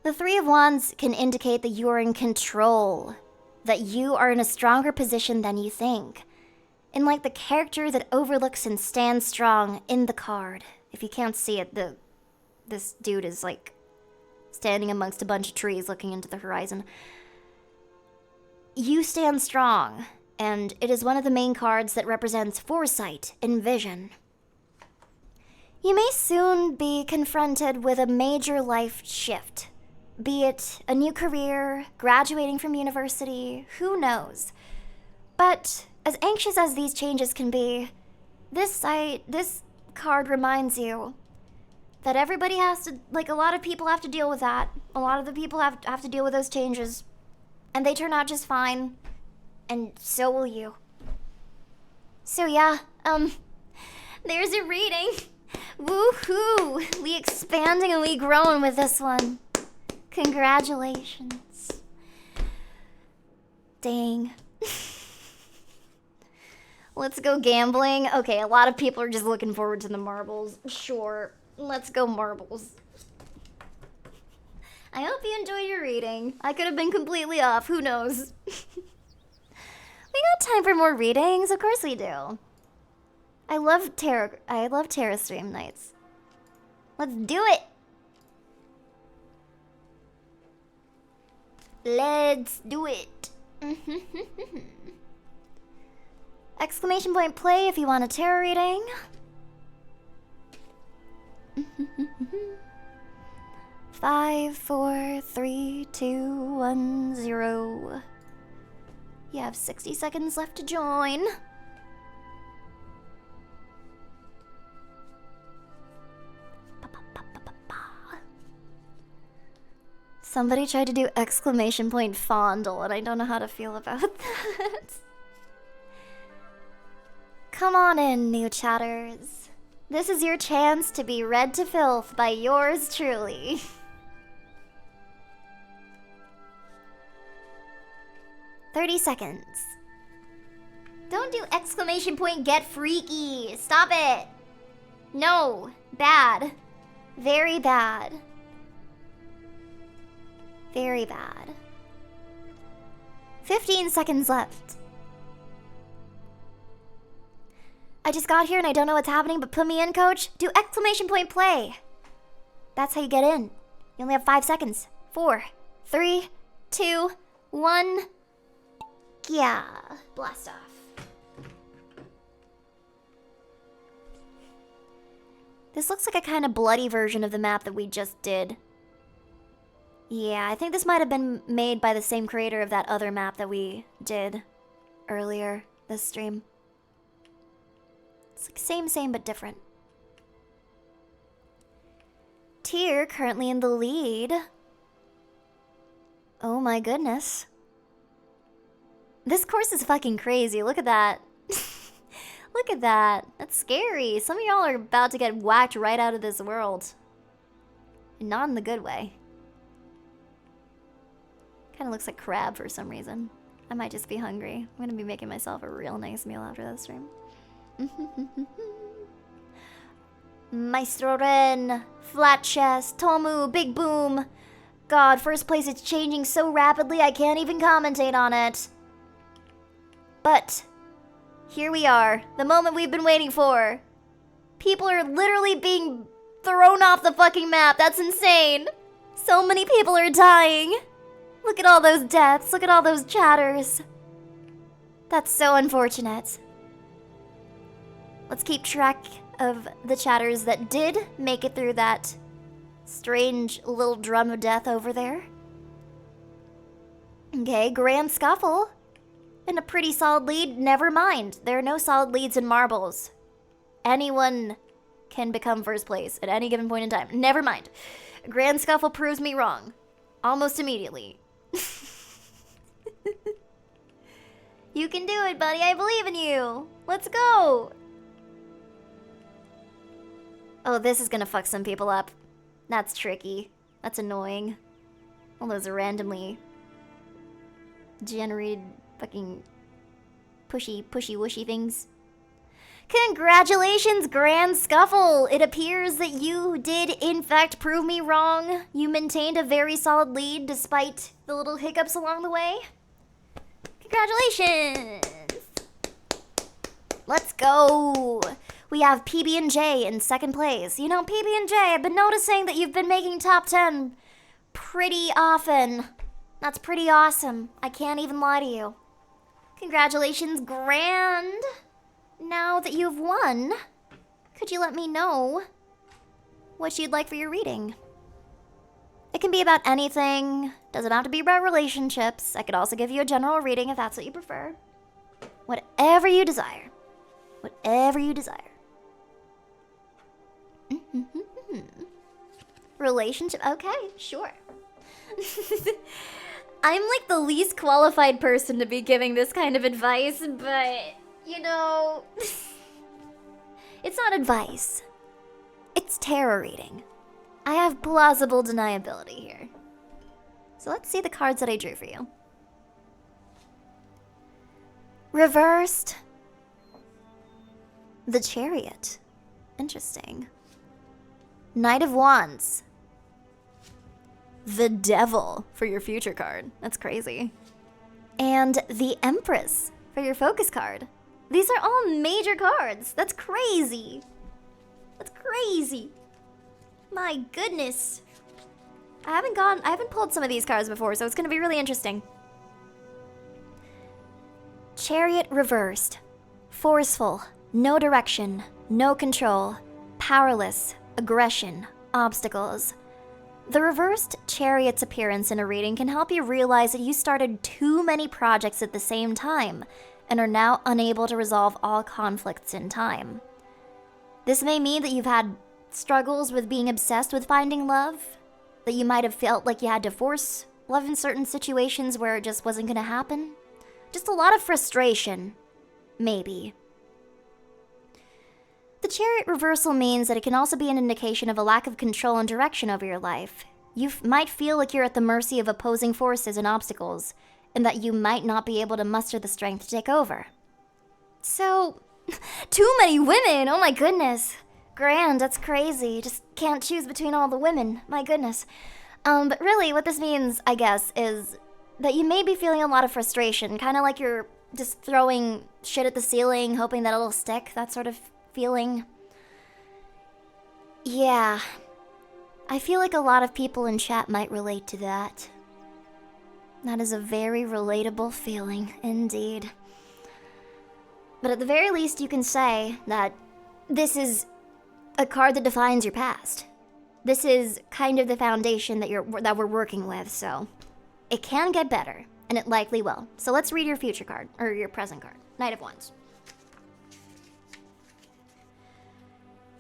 The 3 of Wands can indicate that you are in control, that you are in a stronger position than you think. And like the character that overlooks and stands strong in the card. If you can't see it, this dude is like standing amongst a bunch of trees looking into the horizon. You stand strong, and it is one of the main cards that represents foresight and vision. You may soon be confronted with a major life shift, be it a new career, graduating from university, who knows. But as anxious as these changes can be, this card reminds you that everybody has to, like, a lot of people have to deal with that. A lot of the people have to deal with those changes. And they turn out just fine. And so will you. So yeah, there's a reading. Woohoo! We expanding and we growing with this one. Congratulations. Dang. Let's go gambling. Okay, a lot of people are just looking forward to the marbles. Sure, let's go marbles. I hope you enjoyed your reading. I could have been completely off, who knows? We got time for more readings, of course we do. I love tarot stream nights. Let's do it. Let's do it. Exclamation point play if you want a tarot reading. 5, 4, 3, 2, 1, 0. You have 60 seconds left to join. Somebody tried to do exclamation point fondle, and I don't know how to feel about that. Come on in, new chatters. This is your chance to be read to filth by yours truly. "30 seconds. Don't do exclamation point get freaky. Stop it. No. Bad. Very bad. Very bad. 15 seconds left. I just got here and I don't know what's happening, but put me in, coach. Do exclamation point play. That's how you get in. You only have 5 seconds. 4, 3, 2, 1. Yeah. Blast off. This looks like a kind of bloody version of the map that we just did. Yeah, I think this might have been made by the same creator of that other map that we did earlier this stream. It's like same, but different. Tyr currently in the lead. Oh my goodness. This course is fucking crazy. Look at that. Look at that. That's scary. Some of y'all are about to get whacked right out of this world. And not in the good way. Kind of looks like crab for some reason. I might just be hungry. I'm gonna be making myself a real nice meal after this stream. Maestro Ren, flat chest, Tomu, big boom. God, first place is changing so rapidly I can't even commentate on it. But here we are, the moment we've been waiting for. People are literally being thrown off the fucking map. That's insane. So many people are dying. Look at all those deaths. Look at all those chatters. That's so unfortunate. Let's keep track of the chatters that did make it through that strange little drum of death over there. Okay, Grand Scuffle. And a pretty solid lead. Never mind. There are no solid leads in marbles. Anyone can become first place at any given point in time. Never mind. Grand Scuffle proves me wrong. Almost immediately. You can do it, buddy. I believe in you. Let's go. Oh, this is gonna fuck some people up. That's tricky. That's annoying. All those are randomly generated fucking pushy whooshy things. Congratulations, Grand Scuffle! It appears that you did in fact prove me wrong. You maintained a very solid lead despite the little hiccups along the way. Congratulations! Let's go! We have PB&J in second place. You know, PB&J, I've been noticing that you've been making top 10 pretty often. That's pretty awesome. I can't even lie to you. Congratulations, Grand. Now that you've won, could you let me know what you'd like for your reading? It can be about anything. Doesn't have to be about relationships. I could also give you a general reading if that's what you prefer. Whatever you desire. Whatever you desire. Relationship? Okay, sure. I'm like the least qualified person to be giving this kind of advice, but, you know, it's not advice. It's tarot reading. I have plausible deniability here. So let's see the cards that I drew for you. Reversed. The Chariot. Interesting. Knight of Wands. The Devil for your future card. That's crazy. And the Empress for your focus card. These are all major cards. That's crazy. That's crazy. My goodness. I haven't pulled some of these cards before, so it's gonna be really interesting. Chariot reversed. Forceful. No direction. No control. Powerless. Aggression. Obstacles. The reversed Chariot's appearance in a reading can help you realize that you started too many projects at the same time and are now unable to resolve all conflicts in time. This may mean that you've had struggles with being obsessed with finding love, that you might have felt like you had to force love in certain situations where it just wasn't going to happen. Just a lot of frustration, maybe. The Chariot reversal means that it can also be an indication of a lack of control and direction over your life. You might feel like you're at the mercy of opposing forces and obstacles, and that you might not be able to muster the strength to take over. So, too many women, oh my goodness. Grand, that's crazy. Just can't choose between all the women, my goodness. But really, what this means, I guess, is that you may be feeling a lot of frustration, kind of like you're just throwing shit at the ceiling, hoping that it'll stick, that sort of feeling. Yeah. I feel like a lot of people in chat might relate to that. That is a very relatable feeling, indeed. But at the very least, you can say that this is a card that defines your past. This is kind of the foundation that we're working with, so it can get better, and it likely will. So let's read your future card, or your present card. Knight of Wands.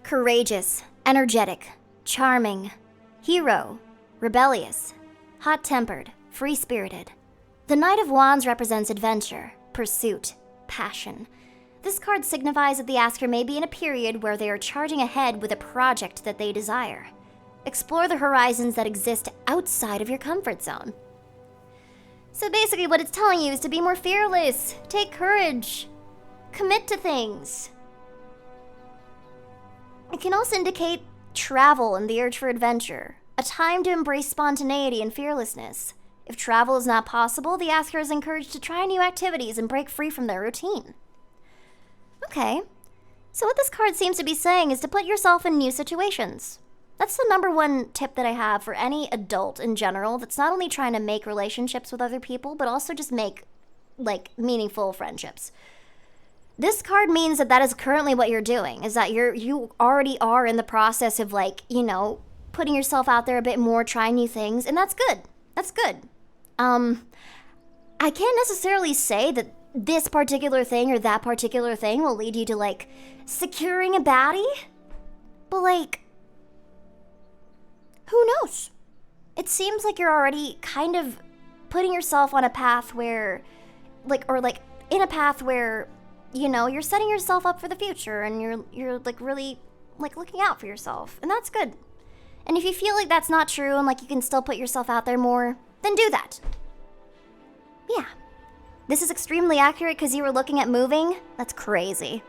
Courageous, energetic, charming, hero, rebellious, hot-tempered, free-spirited. The Knight of Wands represents adventure, pursuit, passion. This card signifies that the asker may be in a period where they are charging ahead with a project that they desire. Explore the horizons that exist outside of your comfort zone. So basically what it's telling you is to be more fearless, take courage, commit to things. It can also indicate travel and the urge for adventure, a time to embrace spontaneity and fearlessness. If travel is not possible, the asker is encouraged to try new activities and break free from their routine. Okay, so what this card seems to be saying is to put yourself in new situations. That's the number one tip that I have for any adult in general that's not only trying to make relationships with other people, but also just make, like, meaningful friendships. This card means that that is currently what you're doing, is that you already are in the process of, like, you know, putting yourself out there a bit more, trying new things, and that's good. That's good. I can't necessarily say that this particular thing or that particular thing will lead you to, like, securing a baddie, but, like, who knows? It seems like you're already kind of putting yourself on a path where, like, or, like, in a path where, you know, you're setting yourself up for the future, and you're like really like looking out for yourself, and that's good. And if you feel like that's not true and like you can still put yourself out there more, then do that. Yeah. This is extremely accurate because you were looking at moving. That's crazy.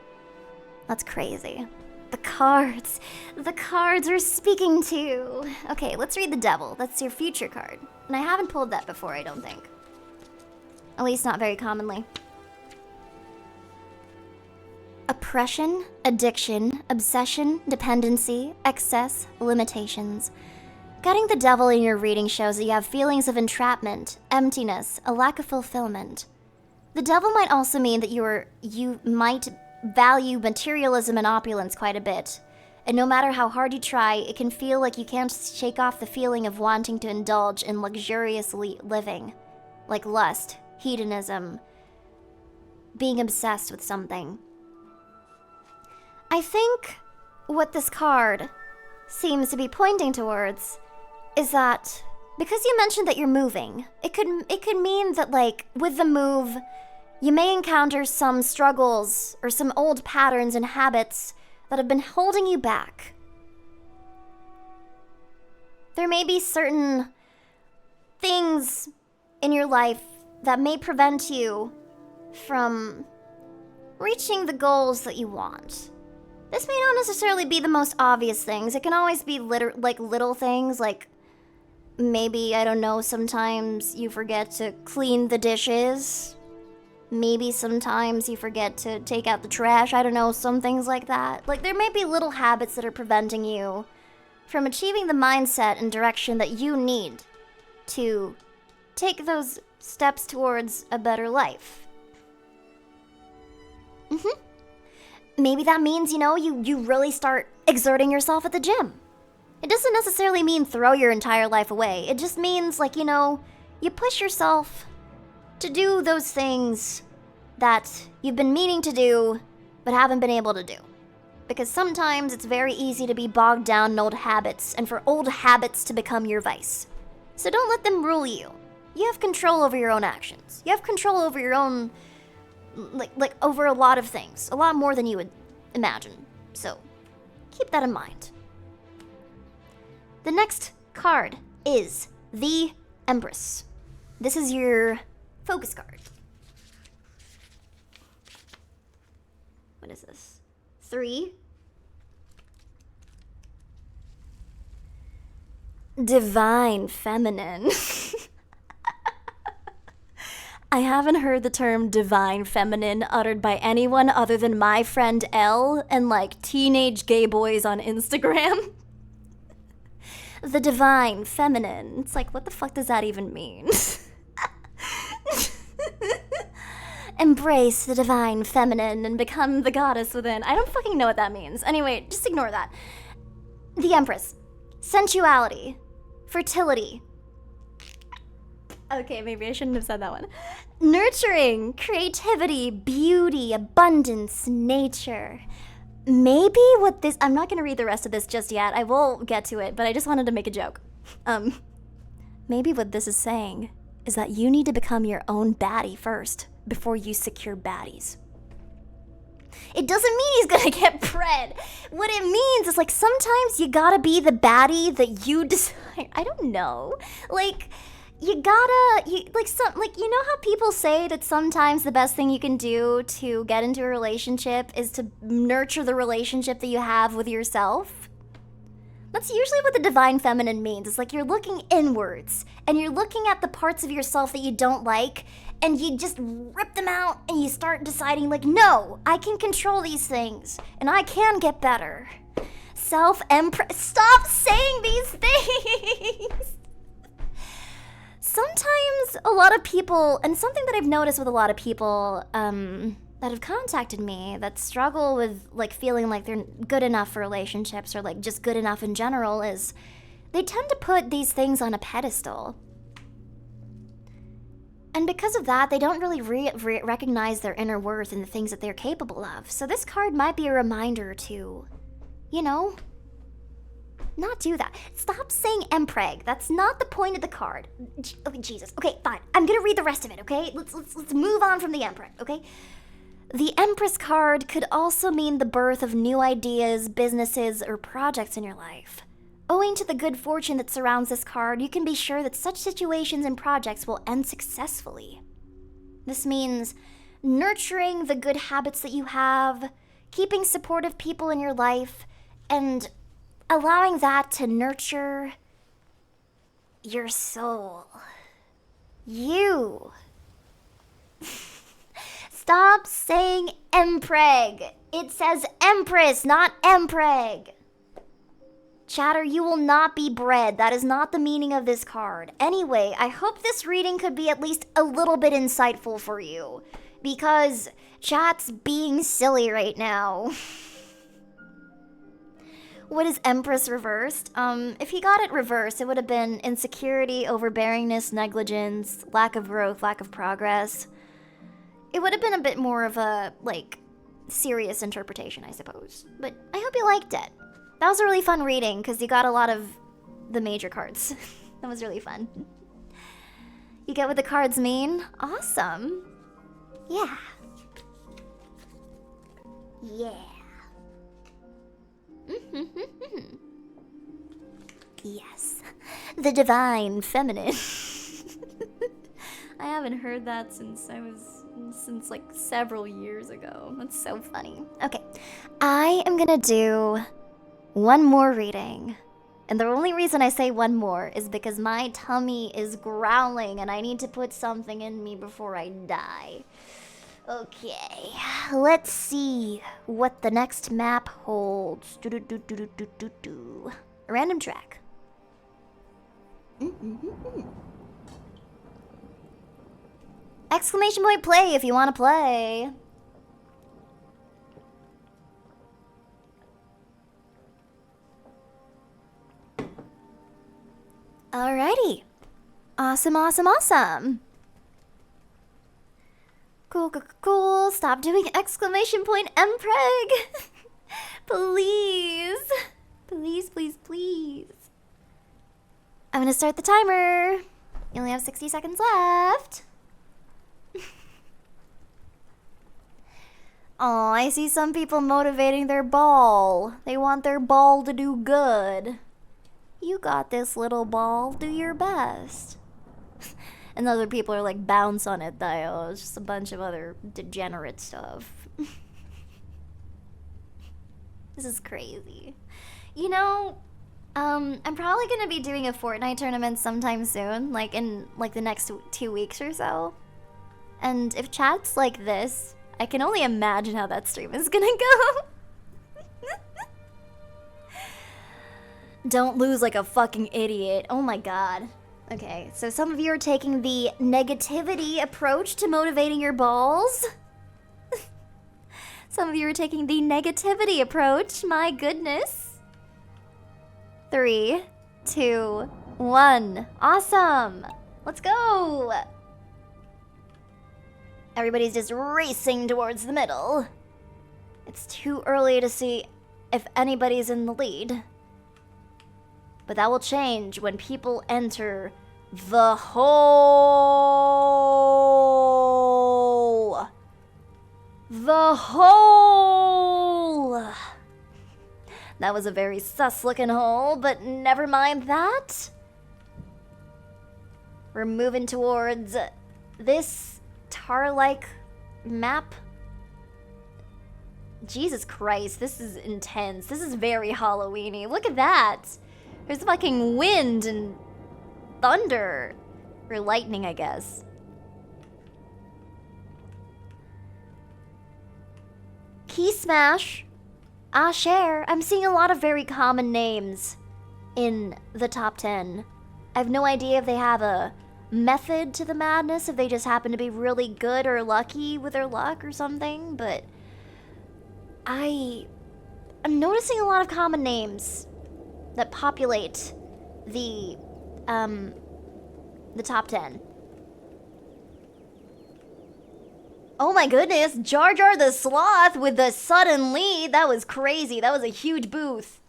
That's crazy. The cards are speaking to you. Okay, let's read the Devil. That's your future card. And I haven't pulled that before, I don't think. At least not very commonly. Oppression, addiction, obsession, dependency, excess, limitations. Getting the Devil in your reading shows that you have feelings of entrapment, emptiness, a lack of fulfillment. The Devil might also mean that you might value materialism and opulence quite a bit. And no matter how hard you try, it can feel like you can't shake off the feeling of wanting to indulge in luxurious living. Like lust, hedonism, being obsessed with something. I think what this card seems to be pointing towards is that because you mentioned that you're moving, it could mean that, like, with the move, you may encounter some struggles or some old patterns and habits that have been holding you back. There may be certain things in your life that may prevent you from reaching the goals that you want. This may not necessarily be the most obvious things. It can always be little things, like maybe, I don't know, sometimes you forget to clean the dishes. Maybe sometimes you forget to take out the trash. I don't know, some things like that. Like, there may be little habits that are preventing you from achieving the mindset and direction that you need to take those steps towards a better life. Maybe that means, you know, you really start exerting yourself at the gym. It doesn't necessarily mean throw your entire life away. It just means, like, you know, you push yourself to do those things that you've been meaning to do but haven't been able to do. Because sometimes it's very easy to be bogged down in old habits and for old habits to become your vice. So don't let them rule you. You have control over your own actions. You have control over your own, like over a lot of things. A lot more than you would imagine. So keep that in mind. The next card is the Empress. This is your focus card. What is this? 3. Divine Feminine. I haven't heard the term divine feminine uttered by anyone other than my friend Elle and, like, teenage gay boys on Instagram. The divine feminine. It's like, what the fuck does that even mean? Embrace the divine feminine and become the goddess within. I don't fucking know what that means. Anyway, just ignore that. The Empress. Sensuality. Fertility. Okay, maybe I shouldn't have said that one. Nurturing. Creativity. Beauty. Abundance. Nature. Maybe what this... I'm not going to read the rest of this just yet. I will get to it, but I just wanted to make a joke. Maybe what this is saying is that you need to become your own baddie first before you secure baddies. It doesn't mean he's gonna get pred. What it means is, like, sometimes you gotta be the baddie that you decide. I don't know. Like, you gotta, you know how people say that sometimes the best thing you can do to get into a relationship is to nurture the relationship that you have with yourself? That's usually what the divine feminine means. It's like you're looking inwards and you're looking at the parts of yourself that you don't like and you just rip them out and you start deciding, like, no, I can control these things and I can get better. Stop saying these things. Sometimes a lot of people, and something that I've noticed with a lot of people, that have contacted me that struggle with like feeling like they're good enough for relationships or like just good enough in general is they tend to put these things on a pedestal. And because of that, they don't really recognize their inner worth and the things that they're capable of. So this card might be a reminder to, you know, not do that. Stop saying empreg. That's not the point of the card. Okay, Jesus. Okay, fine. I'm gonna read the rest of it, okay? Let's move on from the empreg, okay? The Empress card could also mean the birth of new ideas, businesses, or projects in your life. Owing to the good fortune that surrounds this card, you can be sure that such situations and projects will end successfully. This means nurturing the good habits that you have, keeping supportive people in your life, and allowing that to nurture your soul. You. Stop saying empreg. It says empress, not empreg. Chatter, you will not be bred. That is not the meaning of this card. Anyway, I hope this reading could be at least a little bit insightful for you. Because chat's being silly right now. What is Empress reversed? If he got it reversed, it would have been insecurity, overbearingness, negligence, lack of growth, lack of progress. It would have been a bit more of a, like, serious interpretation, I suppose. But I hope you liked it. That was a really fun reading, because you got a lot of the major cards. That was really fun. You get what the cards mean? Awesome. Yeah. Yeah. Yes. The divine feminine. I haven't heard that since like several years ago. That's so funny. Okay, I am gonna do one more reading. And the only reason I say one more is because my tummy is growling and I need to put something in me before I die. Okay, let's see what the next map holds. A random track. Exclamation point play if you want to play. Alrighty. Awesome, awesome, awesome. Cool, cool, cool. Stop doing exclamation point empreg. Please. Please, please, please. I'm gonna start the timer. You only have 60 seconds left. Oh, I see some people motivating their ball. They want their ball to do good. You got this, little ball. Do your best. And other people are like, bounce on it, Dio. It's just a bunch of other degenerate stuff. This is crazy. You know, I'm probably gonna be doing a Fortnite tournament sometime soon, like in like the next 2 weeks or so. And if chat's like this, I can only imagine how that stream is gonna go. Don't lose like a fucking idiot. Oh my god. Okay, so some of you are taking the negativity approach to motivating your balls. Some of you are taking the negativity approach. My goodness. 3, 2, 1. Awesome. Let's go. Everybody's just racing towards the middle. It's too early to see if anybody's in the lead. But that will change when people enter the hole. The hole. That was a very sus looking hole, but never mind that. We're moving towards this tar-like map. Jesus Christ, this is intense. This is very Halloween-y. Look at that. There's fucking wind and thunder. Or lightning, I guess. Key Smash. Share. I'm seeing a lot of very common names in the top 10. I have no idea if they have a method to the madness if they just happen to be really good or lucky with their luck or something, but I'm noticing a lot of common names that populate the top 10. Oh my goodness, Jar Jar the Sloth with the sudden lead. That was crazy. That was a huge booth.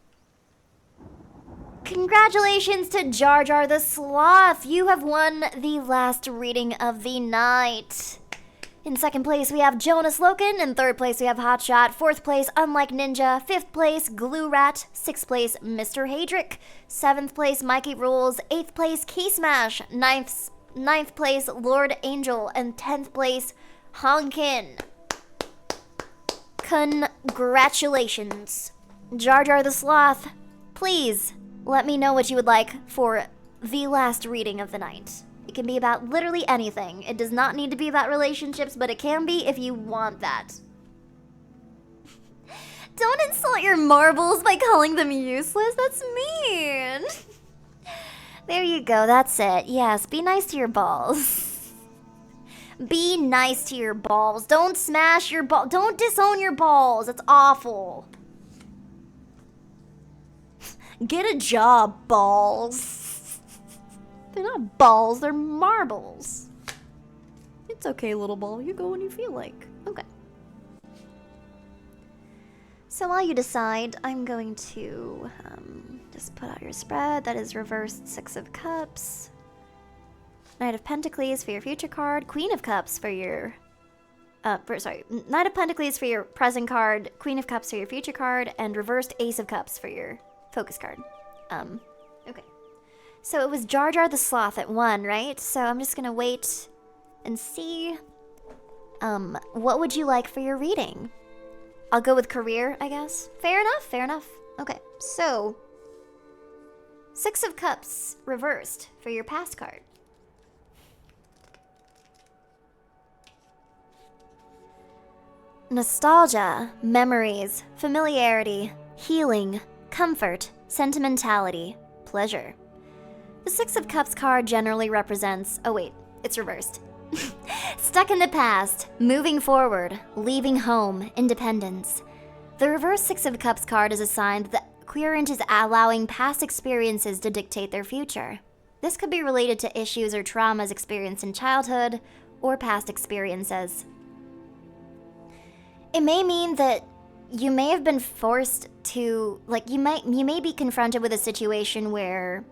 Congratulations to Jar Jar the Sloth. You have won the last reading of the night. In second place, we have Jonas Loken. In third place, we have Hotshot. Fourth place, Unlike Ninja. Fifth place, Glue Rat. Sixth place, Mr. Hadrick. Seventh place, Mikey Rules. Eighth place, Key Smash. Ninth place, Lord Angel. And 10th place, Honkin. Congratulations. Jar Jar the Sloth, please let me know what you would like for the last reading of the night. It can be about literally anything. It does not need to be about relationships, but it can be if you want that. Don't insult your marbles by calling them useless. That's mean. There you go. That's it. Yes, be nice to your balls. Be nice to your balls. Don't smash your ball. Don't disown your balls. It's awful. Get a job, balls. They're not balls, they're marbles. It's okay, little ball. You go when you feel like. Okay. So while you decide, I'm going to just put out your spread. That is reversed Six of Cups. Knight of Pentacles for your future card. Queen of Cups for your... Knight of Pentacles for your present card. Queen of Cups for your future card. And reversed Ace of Cups for your focus card. Okay. So it was Jar Jar the Sloth at 1, right? So I'm just gonna wait and see. What would you like for your reading? I'll go with career, I guess. Fair enough, fair enough. Okay, so Six of Cups reversed for your past card. Nostalgia, memories, familiarity, healing, comfort, sentimentality, pleasure. The Six of Cups card generally represents... Oh wait, it's reversed. Stuck in the past, moving forward, leaving home, independence. The reverse Six of Cups card is a sign that the querent is allowing past experiences to dictate their future. This could be related to issues or traumas experienced in childhood or past experiences. It may mean that you may have been forced to... you may be confronted with a situation where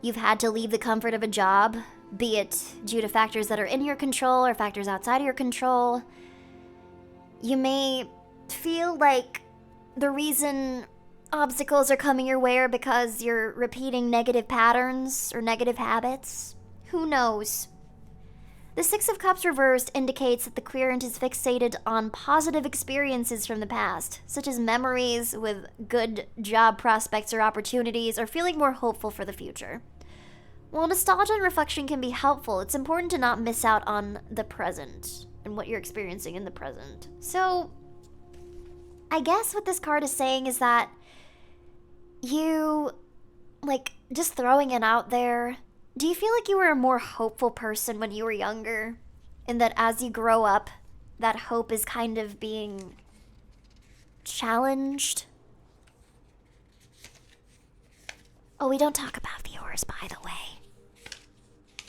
you've had to leave the comfort of a job, be it due to factors that are in your control or factors outside of your control. You may feel like the reason obstacles are coming your way are because you're repeating negative patterns or negative habits. Who knows? The Six of Cups reversed indicates that the querent is fixated on positive experiences from the past, such as memories with good job prospects or opportunities, or feeling more hopeful for the future. While nostalgia and reflection can be helpful, it's important to not miss out on the present and what you're experiencing in the present. So, I guess what this card is saying is that you, just throwing it out there, do you feel like you were a more hopeful person when you were younger? And that as you grow up, that hope is kind of being challenged? Oh, we don't talk about viewers, by the way.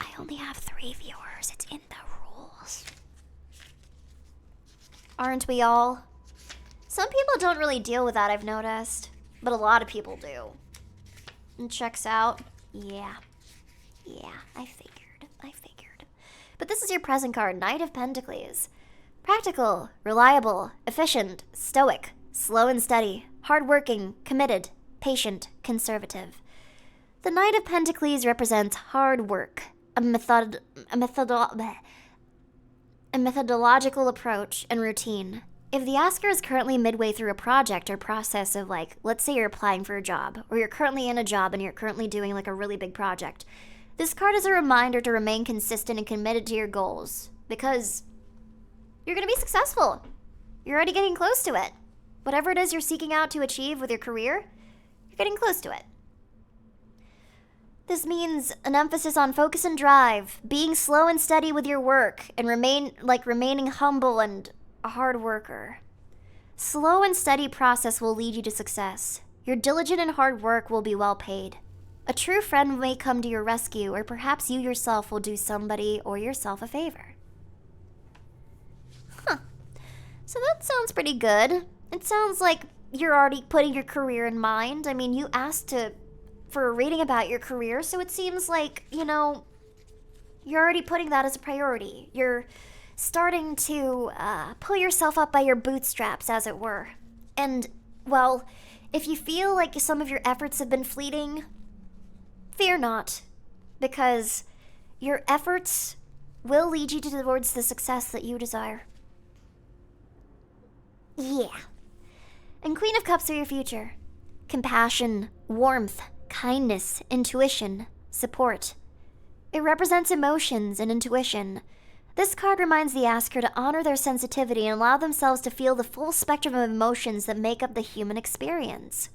I only have 3 viewers. It's in the rules. Aren't we all? Some people don't really deal with that, I've noticed. But a lot of people do. And checks out. Yeah, I figured. But this is your present card, Knight of Pentacles. Practical, reliable, efficient, stoic, slow and steady, hardworking, committed, patient, conservative. The Knight of Pentacles represents hard work, a methodological approach and routine. If the asker is currently midway through a project or process of let's say you're applying for a job, or you're currently in a job and you're currently doing a really big project, this card is a reminder to remain consistent and committed to your goals, because you're going to be successful. You're already getting close to it. Whatever it is you're seeking out to achieve with your career, you're getting close to it. This means an emphasis on focus and drive, being slow and steady with your work, and remaining humble and a hard worker. Slow and steady process will lead you to success. Your diligent and hard work will be well paid. A true friend may come to your rescue, or perhaps you yourself will do somebody or yourself a favor. Huh. So that sounds pretty good. It sounds like you're already putting your career in mind. I mean, you asked for a reading about your career, so it seems like, you're already putting that as a priority. You're starting to pull yourself up by your bootstraps, as it were. And, well, if you feel like some of your efforts have been fleeting, fear not, because your efforts will lead you towards the success that you desire. Yeah. And Queen of Cups are your future. Compassion, warmth, kindness, intuition, support. It represents emotions and intuition. This card reminds the asker to honor their sensitivity and allow themselves to feel the full spectrum of emotions that make up the human experience.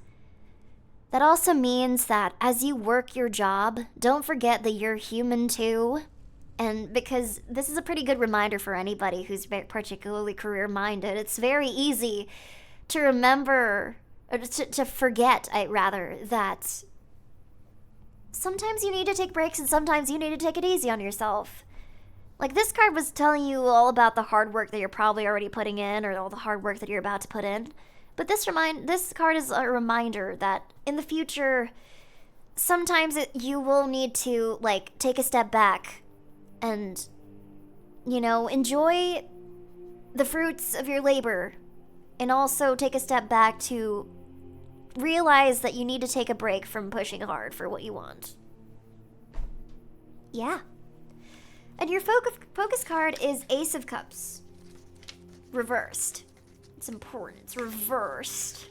That also means that as you work your job, don't forget that you're human too. And because this is a pretty good reminder for anybody who's particularly career-minded, it's very easy to remember, or to forget, that sometimes you need to take breaks and sometimes you need to take it easy on yourself. Like, this card was telling you all about the hard work that you're probably already putting in, or all the hard work that you're about to put in. But this card is a reminder that in the future, sometimes you will need to, take a step back and, enjoy the fruits of your labor, and also take a step back to realize that you need to take a break from pushing hard for what you want. Yeah. And your focus card is Ace of Cups. Reversed. It's important. It's reversed.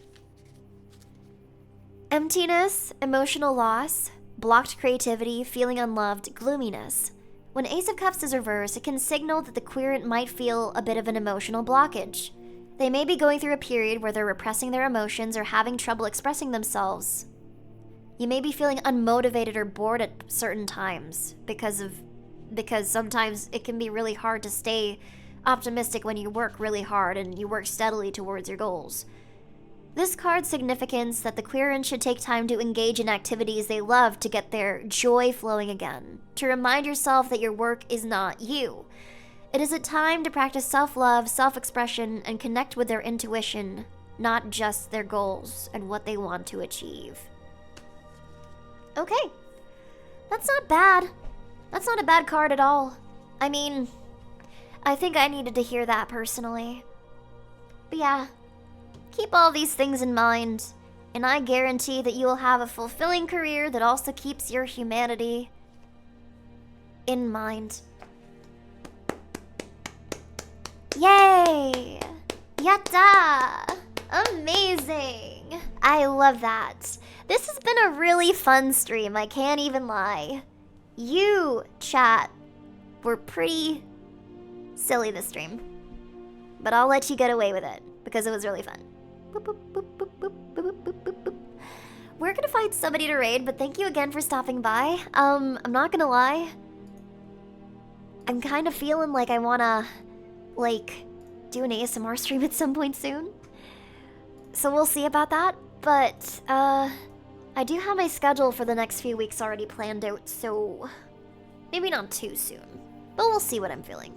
Emptiness, emotional loss, blocked creativity, feeling unloved, gloominess. When Ace of Cups is reversed, it can signal that the querent might feel a bit of an emotional blockage. They may be going through a period where they're repressing their emotions or having trouble expressing themselves. You may be feeling unmotivated or bored at certain times because sometimes it can be really hard to stay optimistic when you work really hard and you work steadily towards your goals. This card's significance that the querent should take time to engage in activities they love to get their joy flowing again, to remind yourself that your work is not you. It is a time to practice self-love, self-expression, and connect with their intuition, not just their goals and what they want to achieve. Okay, that's not bad. That's not a bad card at all. I mean, I think I needed to hear that personally. But yeah, keep all these things in mind, and I guarantee that you will have a fulfilling career that also keeps your humanity in mind. Yay! Yatta! Amazing! I love that. This has been a really fun stream, I can't even lie. You, chat, were pretty silly this stream. But I'll let you get away with it, because it was really fun. Boop, boop, boop, boop, boop, boop, boop, boop, boop. We're gonna find somebody to raid, but thank you again for stopping by. I'm not gonna lie. I'm kind of feeling like I wanna, do an ASMR stream at some point soon. So we'll see about that, but, I do have my schedule for the next few weeks already planned out, so maybe not too soon. But we'll see what I'm feeling.